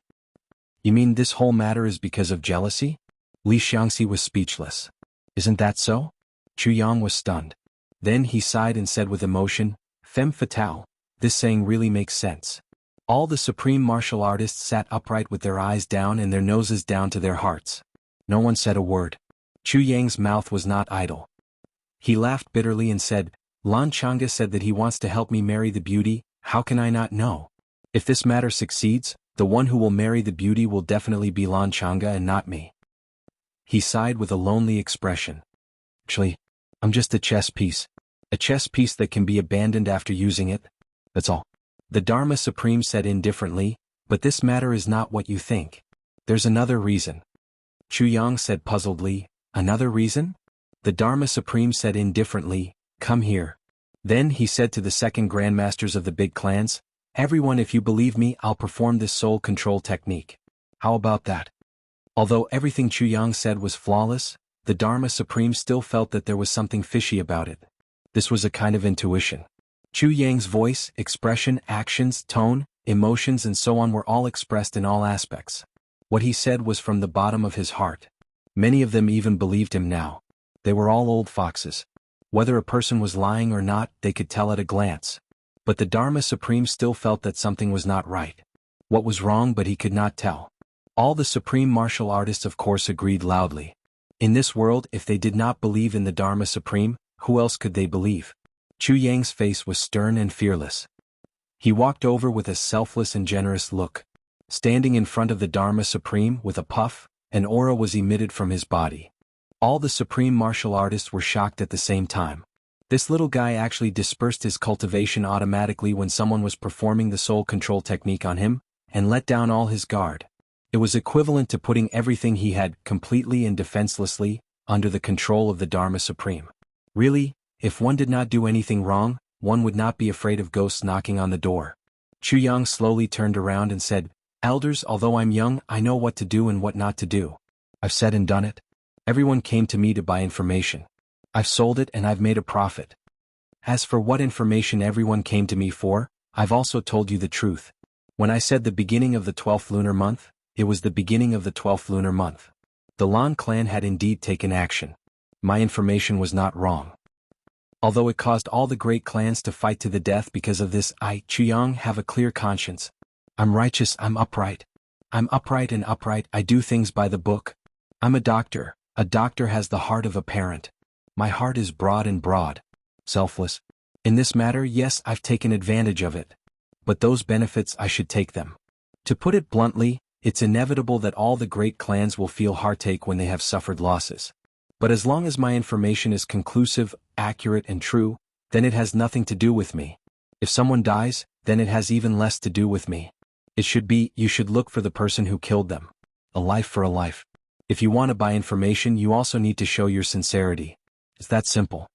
Speaker 1: You mean this whole matter is because of jealousy? Li Xiangxi was speechless. Isn't that so? Chu Yang was stunned. Then he sighed and said with emotion, Femme fatale, this saying really makes sense. All the supreme martial artists sat upright with their eyes down and their noses down to their hearts. No one said a word. Chu Yang's mouth was not idle. He laughed bitterly and said, Lan Chang'e said that he wants to help me marry the beauty, how can I not know? If this matter succeeds, the one who will marry the beauty will definitely be Lan Chang'e and not me. He sighed with a lonely expression. Actually, I'm just a chess piece. A chess piece that can be abandoned after using it. That's all. The Dharma Supreme said indifferently, but this matter is not what you think. There's another reason. Chu Yang said puzzledly, another reason? The Dharma Supreme said indifferently, come here. Then he said to the second grandmasters of the big clans, everyone, if you believe me, I'll perform this soul control technique. How about that? Although everything Chu Yang said was flawless, the Dharma Supreme still felt that there was something fishy about it. This was a kind of intuition. Chu Yang's voice, expression, actions, tone, emotions and so on were all expressed in all aspects. What he said was from the bottom of his heart. Many of them even believed him now. They were all old foxes. Whether a person was lying or not, they could tell at a glance. But the Dharma Supreme still felt that something was not right. What was wrong, but he could not tell. All the supreme martial artists of course agreed loudly. In this world, if they did not believe in the Dharma Supreme, who else could they believe? Chu Yang's face was stern and fearless. He walked over with a selfless and generous look. Standing in front of the Dharma Supreme with a puff, an aura was emitted from his body. All the supreme martial artists were shocked at the same time. This little guy actually dispersed his cultivation automatically when someone was performing the soul control technique on him, and let down all his guard. It was equivalent to putting everything he had, completely and defenselessly, under the control of the Dharma Supreme. Really, if one did not do anything wrong, one would not be afraid of ghosts knocking on the door. Chu Yang slowly turned around and said, Elders, although I'm young, I know what to do and what not to do. I've said and done it. Everyone came to me to buy information. I've sold it and I've made a profit. As for what information everyone came to me for, I've also told you the truth. When I said the beginning of the 12th lunar month, it was the beginning of the 12th lunar month. The Lan clan had indeed taken action. My information was not wrong. Although it caused all the great clans to fight to the death because of this, I, Chu Yang, have a clear conscience. I'm righteous, I'm upright. I'm upright and upright, I do things by the book. I'm a doctor. A doctor has the heart of a parent. My heart is broad and broad. Selfless. In this matter, yes, I've taken advantage of it. But those benefits, I should take them. To put it bluntly, it's inevitable that all the great clans will feel heartache when they have suffered losses. But as long as my information is conclusive, accurate and true, then it has nothing to do with me. If someone dies, then it has even less to do with me. It should be, you should look for the person who killed them. A life for a life. If you want to buy information, you also need to show your sincerity. It's that simple.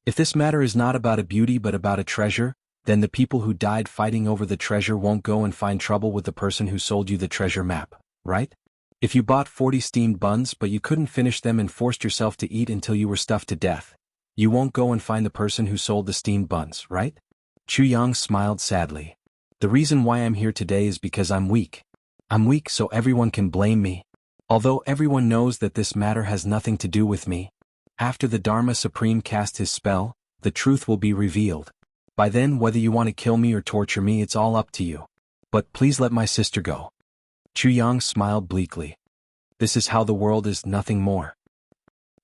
Speaker 1: If this matter is not about a beauty but about a treasure, then the people who died fighting over the treasure won't go and find trouble with the person who sold you the treasure map, right? If you bought 40 steamed buns but you couldn't finish them and forced yourself to eat until you were stuffed to death, you won't go and find the person who sold the steamed buns, right? Chu Yang smiled sadly. The reason why I'm here today is because I'm weak. I'm weak so everyone can blame me. Although everyone knows that this matter has nothing to do with me, after the Dharma Supreme casts his spell, the truth will be revealed. By then, whether you want to kill me or torture me, it's all up to you. But please let my sister go." Chu Yang smiled bleakly. This is how the world is, nothing more.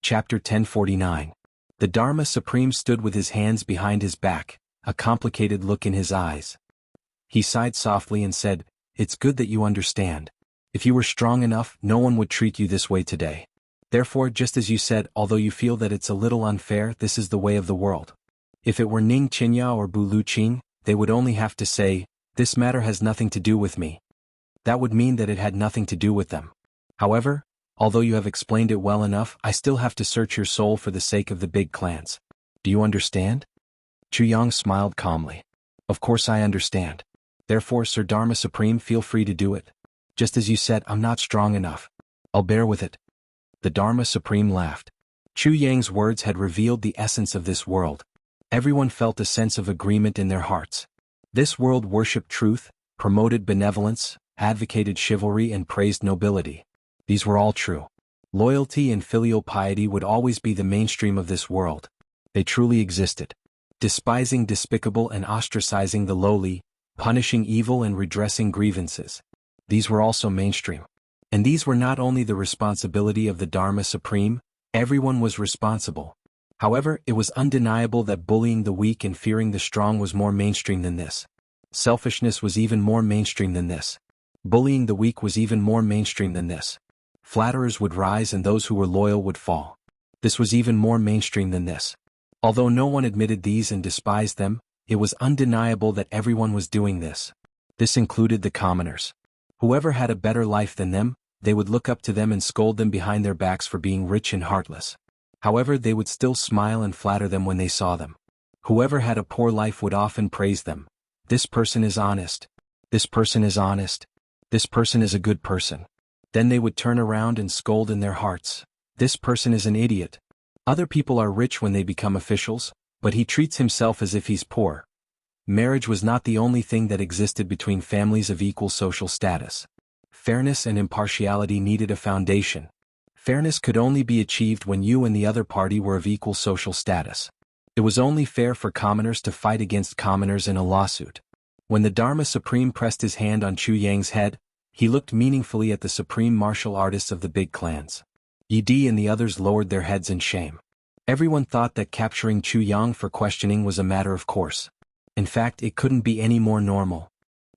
Speaker 1: Chapter 1049. The Dharma Supreme stood with his hands behind his back, a complicated look in his eyes. He sighed softly and said, "It's good that you understand. If you were strong enough, no one would treat you this way today. Therefore, just as you said, although you feel that it's a little unfair, this is the way of the world. If it were Ning Qinya or Bu Luqing, they would only have to say, 'This matter has nothing to do with me.' That would mean that it had nothing to do with them. However, although you have explained it well enough, I still have to search your soul for the sake of the big clans. Do you understand?" Chu Yang smiled calmly. "Of course I understand. Therefore, Sir Dharma Supreme, feel free to do it. Just as you said, I'm not strong enough. I'll bear with it." The Dharma Supreme laughed. Chu Yang's words had revealed the essence of this world. Everyone felt a sense of agreement in their hearts. This world worshipped truth, promoted benevolence, advocated chivalry and praised nobility. These were all true. Loyalty and filial piety would always be the mainstream of this world. They truly existed. Despising despicable and ostracizing the lowly, punishing evil and redressing grievances. These were also mainstream. And these were not only the responsibility of the Dharma Supreme, everyone was responsible. However, it was undeniable that bullying the weak and fearing the strong was more mainstream than this. Selfishness was even more mainstream than this. Bullying the weak was even more mainstream than this. Flatterers would rise and those who were loyal would fall. This was even more mainstream than this. Although no one admitted these and despised them, it was undeniable that everyone was doing this. This included the commoners. Whoever had a better life than them, they would look up to them and scold them behind their backs for being rich and heartless. However, they would still smile and flatter them when they saw them. Whoever had a poor life would often praise them. This person is honest. This person is honest. This person is a good person. Then they would turn around and scold in their hearts. This person is an idiot. Other people are rich when they become officials, but he treats himself as if he's poor. Marriage was not the only thing that existed between families of equal social status. Fairness and impartiality needed a foundation. Fairness could only be achieved when you and the other party were of equal social status. It was only fair for commoners to fight against commoners in a lawsuit. When the Dharma Supreme pressed his hand on Chu Yang's head, he looked meaningfully at the supreme martial artists of the big clans. Yi Di and the others lowered their heads in shame. Everyone thought that capturing Chu Yang for questioning was a matter of course. In fact, it couldn't be any more normal.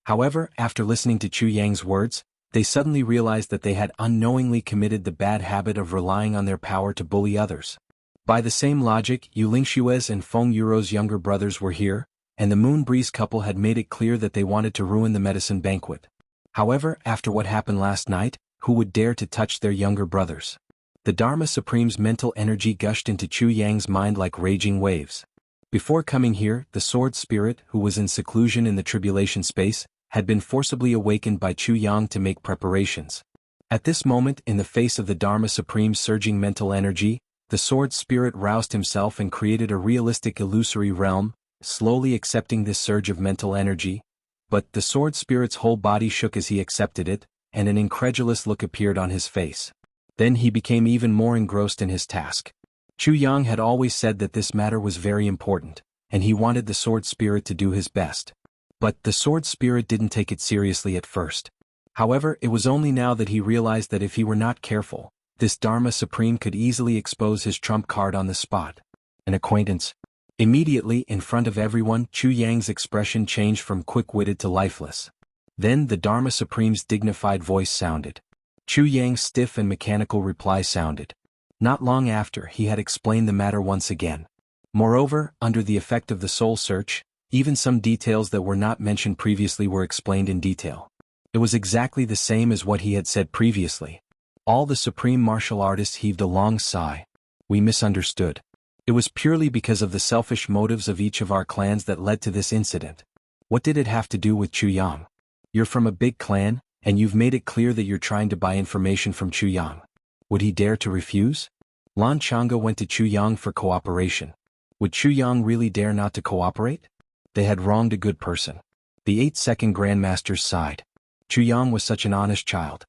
Speaker 1: However, after listening to Chu Yang's words, they suddenly realized that they had unknowingly committed the bad habit of relying on their power to bully others. By the same logic, Yu Lingshue's and Feng Yuro's younger brothers were here, and the Moon Breeze couple had made it clear that they wanted to ruin the medicine banquet. However, after what happened last night, who would dare to touch their younger brothers? The Dharma Supreme's mental energy gushed into Chu Yang's mind like raging waves. Before coming here, the Sword Spirit, who was in seclusion in the tribulation space, had been forcibly awakened by Chu Yang to make preparations. At this moment, in the face of the Dharma Supreme's surging mental energy, the Sword Spirit roused himself and created a realistic illusory realm, slowly accepting this surge of mental energy. But the Sword Spirit's whole body shook as he accepted it, and an incredulous look appeared on his face. Then he became even more engrossed in his task. Chu Yang had always said that this matter was very important, and he wanted the Sword Spirit to do his best. But the Sword Spirit didn't take it seriously at first. However, it was only now that he realized that if he were not careful, this Dharma Supreme could easily expose his trump card on the spot. An acquaintance. Immediately, in front of everyone, Chu Yang's expression changed from quick-witted to lifeless. Then the Dharma Supreme's dignified voice sounded. Chu Yang's stiff and mechanical reply sounded. Not long after, he had explained the matter once again. Moreover, under the effect of the soul search, even some details that were not mentioned previously were explained in detail. It was exactly the same as what he had said previously. All the supreme martial artists heaved a long sigh. We misunderstood. It was purely because of the selfish motives of each of our clans that led to this incident. What did it have to do with Chu Yang? You're from a big clan, and you've made it clear that you're trying to buy information from Chu Yang. Would he dare to refuse? Lan Changa went to Chu Yang for cooperation. Would Chu Yang really dare not to cooperate? They had wronged a good person. The 8th Second Grandmasters sighed. Chu Yang was such an honest child.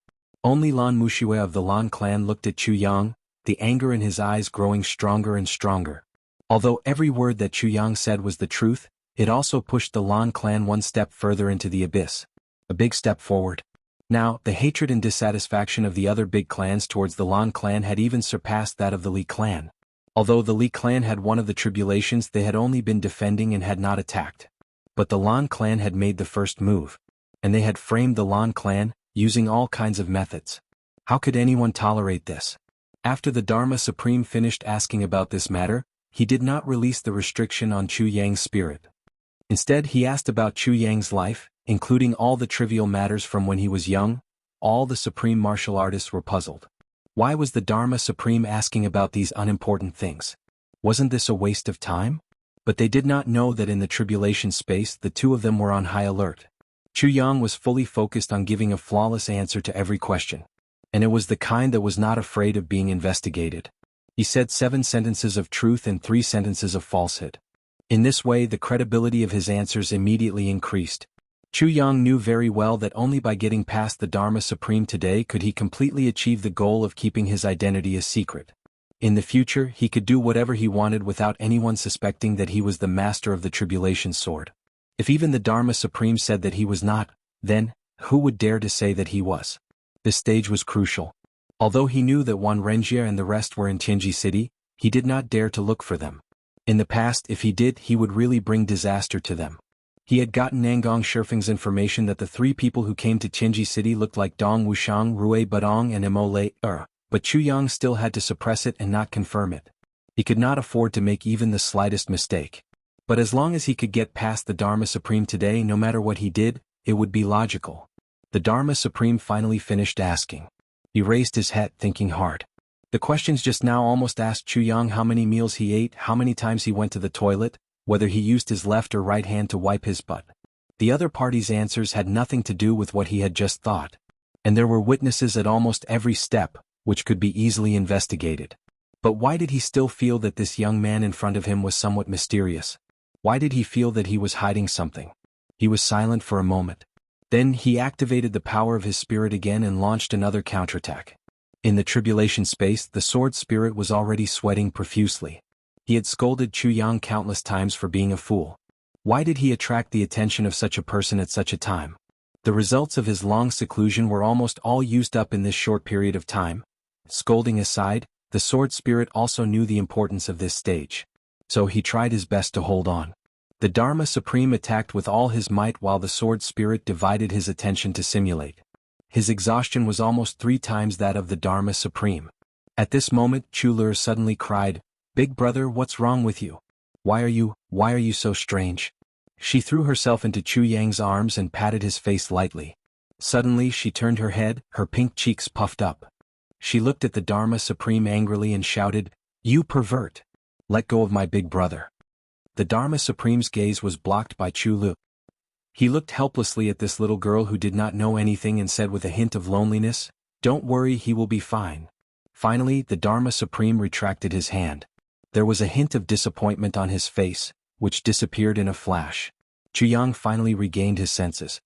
Speaker 1: Only Lan Muxue of the Lan clan looked at Chu Yang, the anger in his eyes growing stronger and stronger. Although every word that Chu Yang said was the truth, it also pushed the Lan clan one step further into the abyss. A big step forward. Now, the hatred and dissatisfaction of the other big clans towards the Lan clan had even surpassed that of the Li clan. Although the Li clan had one of the tribulations, they had only been defending and had not attacked. But the Lan clan had made the first move. And they had framed the Lan clan, using all kinds of methods. How could anyone tolerate this? After the Dharma Supreme finished asking about this matter, he did not release the restriction on Chu Yang's spirit. Instead, he asked about Chu Yang's life, including all the trivial matters from when he was young. All the supreme martial artists were puzzled. Why was the Dharma Supreme asking about these unimportant things? Wasn't this a waste of time? But they did not know that in the tribulation space the two of them were on high alert. Chu Yang was fully focused on giving a flawless answer to every question. And it was the kind that was not afraid of being investigated. He said 7 sentences of truth and 3 sentences of falsehood. In this way the credibility of his answers immediately increased. Chu Yang knew very well that only by getting past the Dharma Supreme today could he completely achieve the goal of keeping his identity a secret. In the future he could do whatever he wanted without anyone suspecting that he was the master of the tribulation sword. If even the Dharma Supreme said that he was not, then, who would dare to say that he was? This stage was crucial. Although he knew that Wan Renjie and the rest were in Tianji City, he did not dare to look for them. In the past, if he did, he would really bring disaster to them. He had gotten Nangong Shifeng's information that the 3 people who came to Tianji City looked like Dong Wuxiang, Rui Badong and Mo but Chu Yang still had to suppress it and not confirm it. He could not afford to make even the slightest mistake. But as long as he could get past the Dharma Supreme today, no matter what he did, it would be logical. The Dharma Supreme finally finished asking. He raised his head, thinking hard. The questions just now almost asked Chu Yang how many meals he ate, how many times he went to the toilet, whether he used his left or right hand to wipe his butt. The other party's answers had nothing to do with what he had just thought. And there were witnesses at almost every step, which could be easily investigated. But why did he still feel that this young man in front of him was somewhat mysterious? Why did he feel that he was hiding something? He was silent for a moment. Then he activated the power of his spirit again and launched another counterattack. In the tribulation space, the sword spirit was already sweating profusely. He had scolded Chu Yang countless times for being a fool. Why did he attract the attention of such a person at such a time? The results of his long seclusion were almost all used up in this short period of time. Scolding aside, the sword spirit also knew the importance of this stage. So he tried his best to hold on. The Dharma Supreme attacked with all his might while the sword spirit divided his attention to simulate. His exhaustion was almost 3 times that of the Dharma Supreme. At this moment Chu Lur suddenly cried, "Big brother, what's wrong with you? Why are you so strange?" She threw herself into Chu Yang's arms and patted his face lightly. Suddenly she turned her head, her pink cheeks puffed up. She looked at the Dharma Supreme angrily and shouted, "You pervert! Let go of my big brother." The Dharma Supreme's gaze was blocked by Chu Lu. He looked helplessly at this little girl who did not know anything and said with a hint of loneliness, "Don't worry, he will be fine." Finally, the Dharma Supreme retracted his hand. There was a hint of disappointment on his face, which disappeared in a flash. Chu Yang finally regained his senses.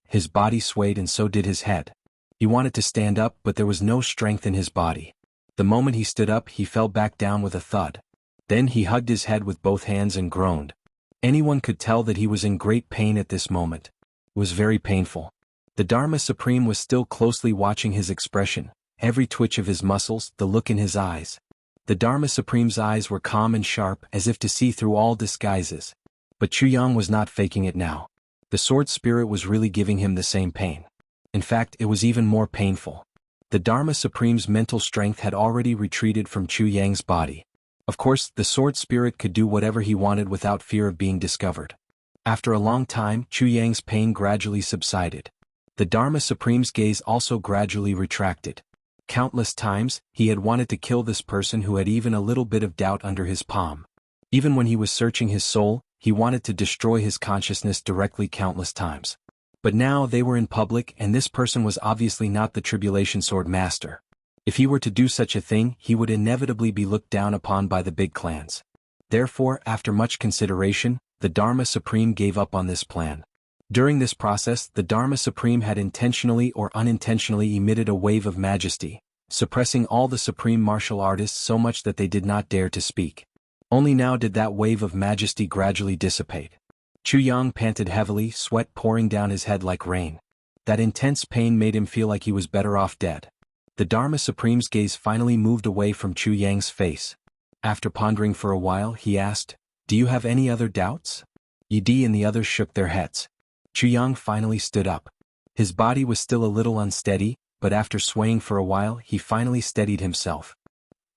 Speaker 1: His body swayed and so did his head. He wanted to stand up, but there was no strength in his body. The moment he stood up, he fell back down with a thud. Then he hugged his head with both hands and groaned. Anyone could tell that he was in great pain at this moment. It was very painful. The Dharma Supreme was still closely watching his expression, every twitch of his muscles, the look in his eyes. The Dharma Supreme's eyes were calm and sharp, as if to see through all disguises. But Chu Yang was not faking it now. The sword spirit was really giving him the same pain. In fact, it was even more painful. The Dharma Supreme's mental strength had already retreated from Chu Yang's body. Of course, the sword spirit could do whatever he wanted without fear of being discovered. After a long time, Chu Yang's pain gradually subsided. The Dharma Supreme's gaze also gradually retracted. Countless times, he had wanted to kill this person who had even a little bit of doubt under his palm. Even when he was searching his soul, he wanted to destroy his consciousness directly countless times. But now they were in public and this person was obviously not the Tribulation Sword Master. If he were to do such a thing, he would inevitably be looked down upon by the big clans. Therefore, after much consideration, the Dharma Supreme gave up on this plan. During this process, the Dharma Supreme had intentionally or unintentionally emitted a wave of majesty, suppressing all the supreme martial artists so much that they did not dare to speak. Only now did that wave of majesty gradually dissipate. Chu Yang panted heavily, sweat pouring down his head like rain. That intense pain made him feel like he was better off dead. The Dharma Supreme's gaze finally moved away from Chu Yang's face. After pondering for a while, he asked, "Do you have any other doubts?" Yi and the others shook their heads. Chu Yang finally stood up. His body was still a little unsteady, but after swaying for a while he finally steadied himself.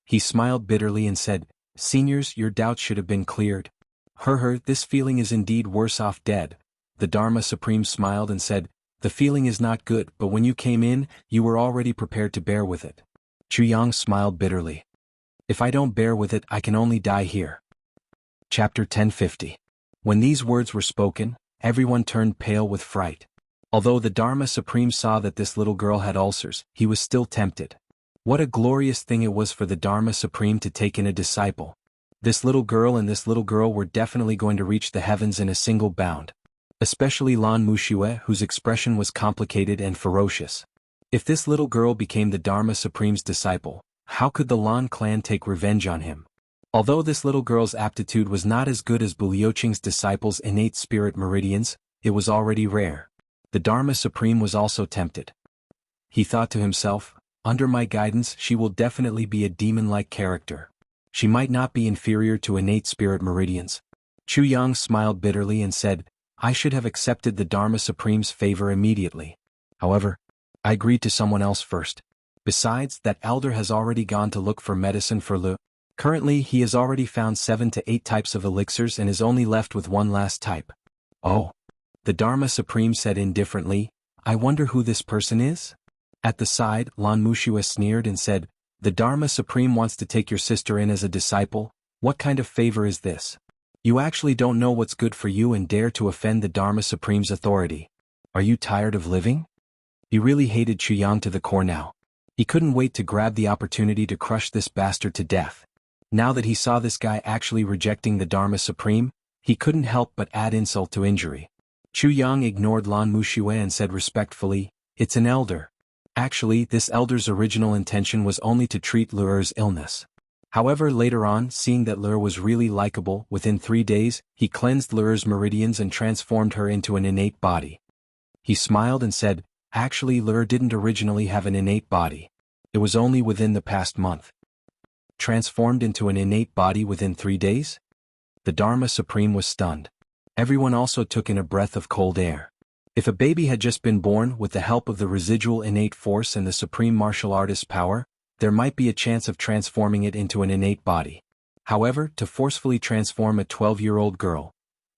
Speaker 1: He smiled bitterly and said, "Seniors, your doubts should have been cleared. This feeling is indeed worse off dead." The Dharma Supreme smiled and said, "The feeling is not good, but when you came in, you were already prepared to bear with it." Chu Yang smiled bitterly. "If I don't bear with it, I can only die here." Chapter 1050. When these words were spoken, everyone turned pale with fright. Although the Dharma Supreme saw that this little girl had ulcers, he was still tempted. What a glorious thing it was for the Dharma Supreme to take in a disciple. This little girl and this little girl were definitely going to reach the heavens in a single bound. Especially Lan Muxue, whose expression was complicated and ferocious. If this little girl became the Dharma Supreme's disciple, how could the Lan clan take revenge on him? Although this little girl's aptitude was not as good as Bu Liuqing's disciples' innate spirit meridians, it was already rare. The Dharma Supreme was also tempted. He thought to himself, "Under my guidance she will definitely be a demon-like character. She might not be inferior to innate spirit meridians." Chu Yang smiled bitterly and said, "I should have accepted the Dharma Supreme's favor immediately. However, I agreed to someone else first. Besides, that elder has already gone to look for medicine for Lu. Currently he has already found 7 to 8 types of elixirs and is only left with one last type." "Oh." The Dharma Supreme said indifferently, "I wonder who this person is?" At the side, Lan Muxue sneered and said, "The Dharma Supreme wants to take your sister in as a disciple. What kind of favor is this? You actually don't know what's good for you and dare to offend the Dharma Supreme's authority. Are you tired of living?" He really hated Chu Yang to the core now. He couldn't wait to grab the opportunity to crush this bastard to death. Now that he saw this guy actually rejecting the Dharma Supreme, he couldn't help but add insult to injury. Chu Yang ignored Lan Muxue and said respectfully, "It's an elder." Actually, this elder's original intention was only to treat Lu'er's illness. However, later on, seeing that Lu'er was really likable, within 3 days, he cleansed Lu'er's meridians and transformed her into an innate body. He smiled and said, "Actually, Lu'er didn't originally have an innate body. It was only within the past month." Transformed into an innate body within 3 days? The Dharma Supreme was stunned. Everyone also took in a breath of cold air. If a baby had just been born with the help of the residual innate force and the supreme martial artist's power, there might be a chance of transforming it into an innate body. However, to forcefully transform a 12-year-old girl,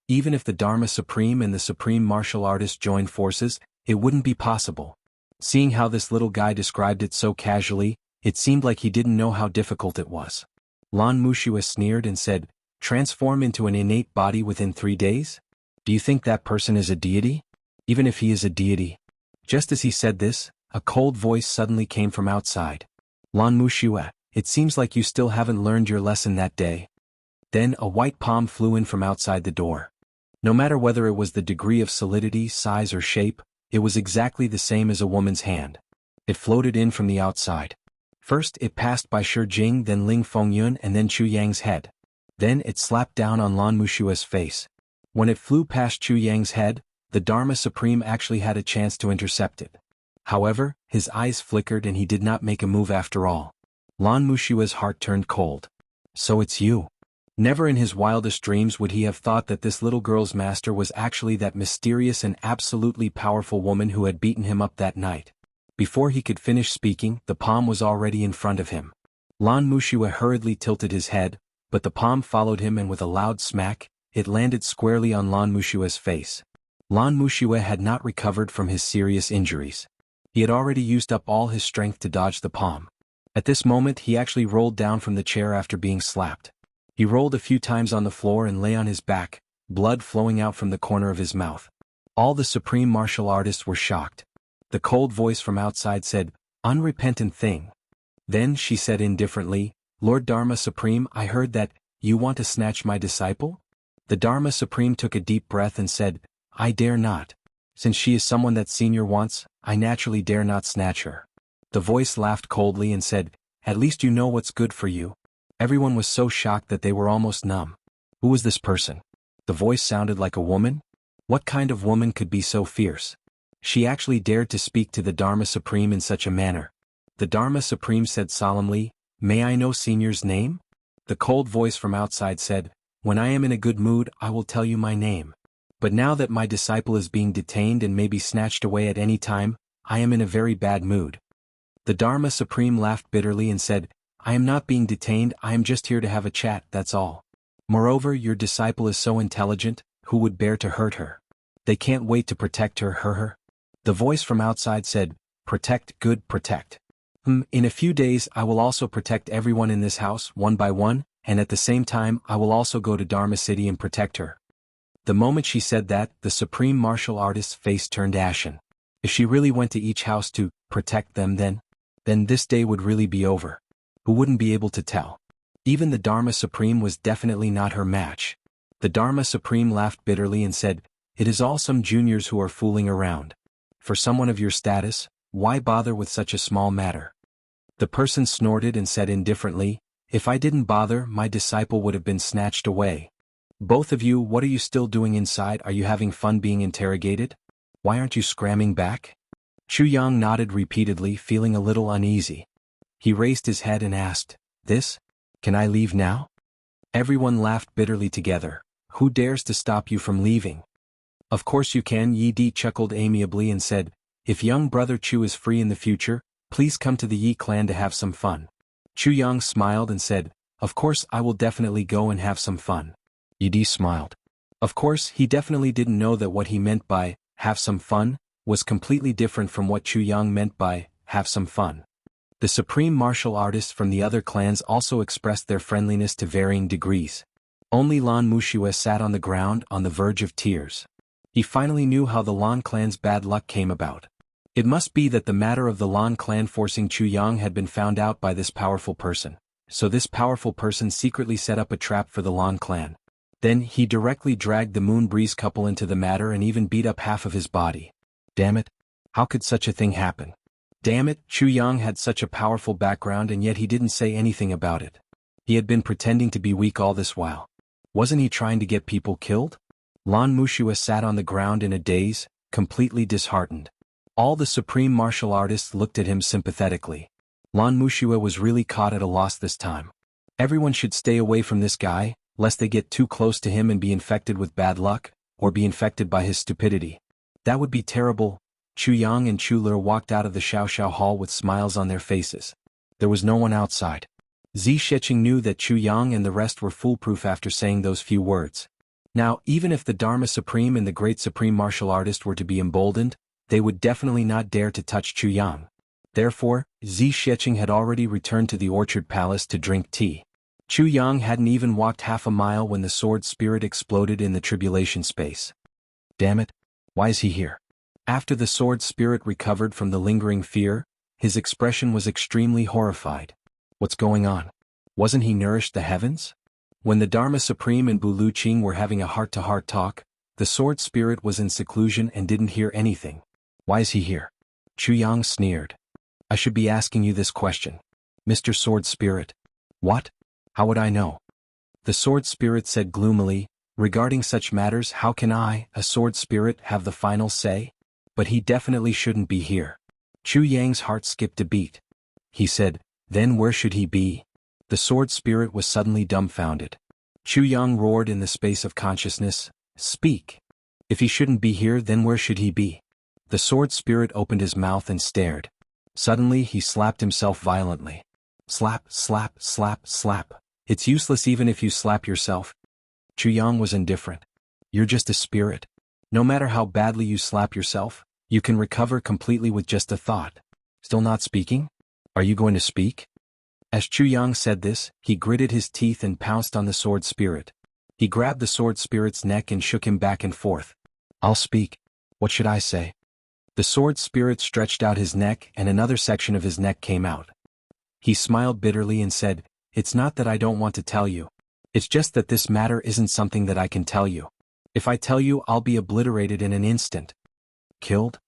Speaker 1: even if the Dharma Supreme and the supreme martial artist joined forces, it wouldn't be possible. Seeing how this little guy described it so casually, it seemed like he didn't know how difficult it was. Lan Muxue sneered and said, "Transform into an innate body within 3 days? Do you think that person is a deity? Even if he is a deity." Just as he said this, a cold voice suddenly came from outside. "Lan Muxue, it seems like you still haven't learned your lesson that day." Then a white palm flew in from outside the door. No matter whether it was the degree of solidity, size or shape, it was exactly the same as a woman's hand. It floated in from the outside. First it passed by Shi Jing, then Ling Fengyun and then Chu Yang's head. Then it slapped down on Lan Muxue's face. When it flew past Chu Yang's head, the Dharma Supreme actually had a chance to intercept it. However, his eyes flickered and he did not make a move after all. Lan Muxue's heart turned cold. "So it's you." Never in his wildest dreams would he have thought that this little girl's master was actually that mysterious and absolutely powerful woman who had beaten him up that night. Before he could finish speaking, the palm was already in front of him. Lan Muxue hurriedly tilted his head, but the palm followed him and with a loud smack, it landed squarely on Lan Muxue's face. Lan Muxue had not recovered from his serious injuries. He had already used up all his strength to dodge the palm. At this moment he actually rolled down from the chair after being slapped. He rolled a few times on the floor and lay on his back, blood flowing out from the corner of his mouth. All the supreme martial artists were shocked. The cold voice from outside said, "Unrepentant thing." Then she said indifferently, "Lord Dharma Supreme, I heard that you want to snatch my disciple?" The Dharma Supreme took a deep breath and said, "I dare not." Since she is someone that senior wants, I naturally dare not snatch her. The voice laughed coldly and said, at least you know what's good for you. Everyone was so shocked that they were almost numb. Who was this person? The voice sounded like a woman? What kind of woman could be so fierce? She actually dared to speak to the Dharma Supreme in such a manner. The Dharma Supreme said solemnly, may I know senior's name? The cold voice from outside said, when I am in a good mood I will tell you my name. But now that my disciple is being detained and may be snatched away at any time, I am in a very bad mood. The Dharma Supreme laughed bitterly and said, I am not being detained, I am just here to have a chat, that's all. Moreover, your disciple is so intelligent, who would bear to hurt her? They can't wait to protect her. The voice from outside said, protect, good, protect. In a few days I will also protect everyone in this house, one by one, and at the same time I will also go to Dharma City and protect her. The moment she said that, the supreme martial artist's face turned ashen. If she really went to each house to protect them then this day would really be over. Who wouldn't be able to tell? Even the Dharma Supreme was definitely not her match. The Dharma Supreme laughed bitterly and said, it is all some juniors who are fooling around. For someone of your status, why bother with such a small matter? The person snorted and said indifferently, if I didn't bother, my disciple would have been snatched away. Both of you, what are you still doing inside? Are you having fun being interrogated? Why aren't you scramming back? Chu Yang nodded repeatedly, feeling a little uneasy. He raised his head and asked, this? Can I leave now? Everyone laughed bitterly together. Who dares to stop you from leaving? Of course you can. Yi Di chuckled amiably and said, if young brother Chu is free in the future, please come to the Yi clan to have some fun. Chu Yang smiled and said, of course I will definitely go and have some fun. Yi Di smiled. Of course, he definitely didn't know that what he meant by, have some fun, was completely different from what Chu Yang meant by, have some fun. The supreme martial artists from the other clans also expressed their friendliness to varying degrees. Only Lan Muxue sat on the ground on the verge of tears. He finally knew how the Lan clan's bad luck came about. It must be that the matter of the Lan clan forcing Chu Yang had been found out by this powerful person. So this powerful person secretly set up a trap for the Lan clan. Then he directly dragged the Moon Breeze couple into the matter and even beat up half of his body. Damn it! How could such a thing happen? Damn it, Chu Yang had such a powerful background and yet he didn't say anything about it. He had been pretending to be weak all this while. Wasn't he trying to get people killed? Lan Muxue sat on the ground in a daze, completely disheartened. All the supreme martial artists looked at him sympathetically. Lan Muxue was really caught at a loss this time. Everyone should stay away from this guy, lest they get too close to him and be infected with bad luck, or be infected by his stupidity. That would be terrible. Chu Yang and Chu Le walked out of the Xiao Hall with smiles on their faces. There was no one outside. Zi Sheqing knew that Chu Yang and the rest were foolproof after saying those few words. Now, even if the Dharma Supreme and the great supreme martial artist were to be emboldened, they would definitely not dare to touch Chu Yang. Therefore, Zi Sheqing had already returned to the Orchard Palace to drink tea. Chu Yang hadn't even walked half a mile when the sword spirit exploded in the tribulation space. Damn it! Why is he here? After the sword spirit recovered from the lingering fear, his expression was extremely horrified. What's going on? Wasn't he nourished the heavens? When the Dharma Supreme and Bu Luqing were having a heart-to-heart talk, the sword spirit was in seclusion and didn't hear anything. Why is he here? Chu Yang sneered. I should be asking you this question. Mr. Sword Spirit. What? How would I know? The sword spirit said gloomily, regarding such matters how can I, a sword spirit, have the final say? But he definitely shouldn't be here. Chu Yang's heart skipped a beat. He said, then where should he be? The sword spirit was suddenly dumbfounded. Chu Yang roared in the space of consciousness, speak. If he shouldn't be here, then where should he be? The sword spirit opened his mouth and stared. Suddenly he slapped himself violently. Slap, slap, slap, slap. It's useless even if you slap yourself. Chu Yang was indifferent. You're just a spirit. No matter how badly you slap yourself, you can recover completely with just a thought. Still not speaking? Are you going to speak? As Chu Yang said this, he gritted his teeth and pounced on the sword spirit. He grabbed the sword spirit's neck and shook him back and forth. I'll speak. What should I say? The sword spirit stretched out his neck and another section of his neck came out. He smiled bitterly and said, it's not that I don't want to tell you. It's just that this matter isn't something that I can tell you. If I tell you, I'll be obliterated in an instant. Killed?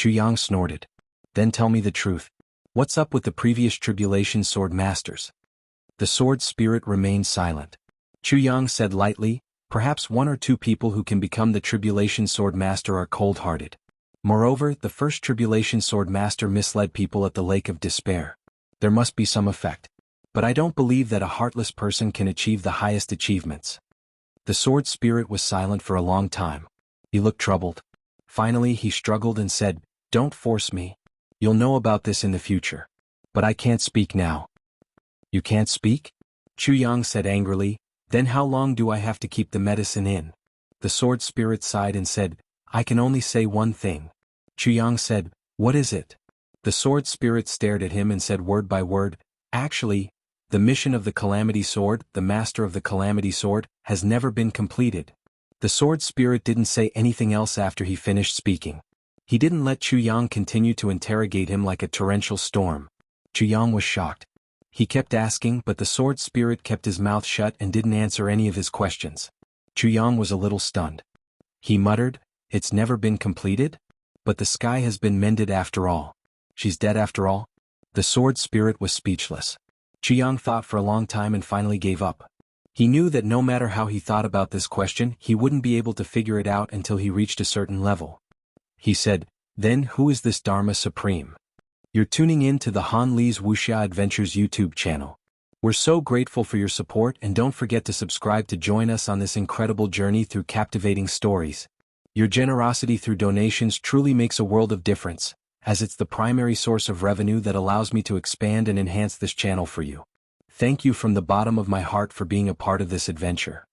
Speaker 1: Yang snorted. Then tell me the truth. What's up with the previous Tribulation Sword Masters? The sword spirit remained silent. Yang said lightly, perhaps one or two people who can become the Tribulation Sword Master are cold-hearted. Moreover, the first Tribulation Sword Master misled people at the Lake of Despair. There must be some effect. But I don't believe that a heartless person can achieve the highest achievements. The sword spirit was silent for a long time. He looked troubled. Finally he struggled and said, "Don't force me. You'll know about this in the future. But I can't speak now." "You can't speak?" Yang said angrily, "Then how long do I have to keep the medicine in?" The sword spirit sighed and said, "I can only say one thing." Yang said, "What is it?" The sword spirit stared at him and said word by word, "Actually, the mission of the Calamity Sword, the Master of the Calamity Sword, has never been completed." The sword spirit didn't say anything else after he finished speaking. He didn't let Yang continue to interrogate him like a torrential storm. Yang was shocked. He kept asking, but the sword spirit kept his mouth shut and didn't answer any of his questions. Yang was a little stunned. He muttered, "It's never been completed? But the sky has been mended after all. She's dead after all?" The sword spirit was speechless. Yang thought for a long time and finally gave up. He knew that no matter how he thought about this question, he wouldn't be able to figure it out until he reached a certain level. He said, "Then who is this Dharma Supreme?" You're tuning in to the Han Li's Wuxia Adventures YouTube channel. We're so grateful for your support, and don't forget to subscribe to join us on this incredible journey through captivating stories. Your generosity through donations truly makes a world of difference, as it's the primary source of revenue that allows me to expand and enhance this channel for you. Thank you from the bottom of my heart for being a part of this adventure.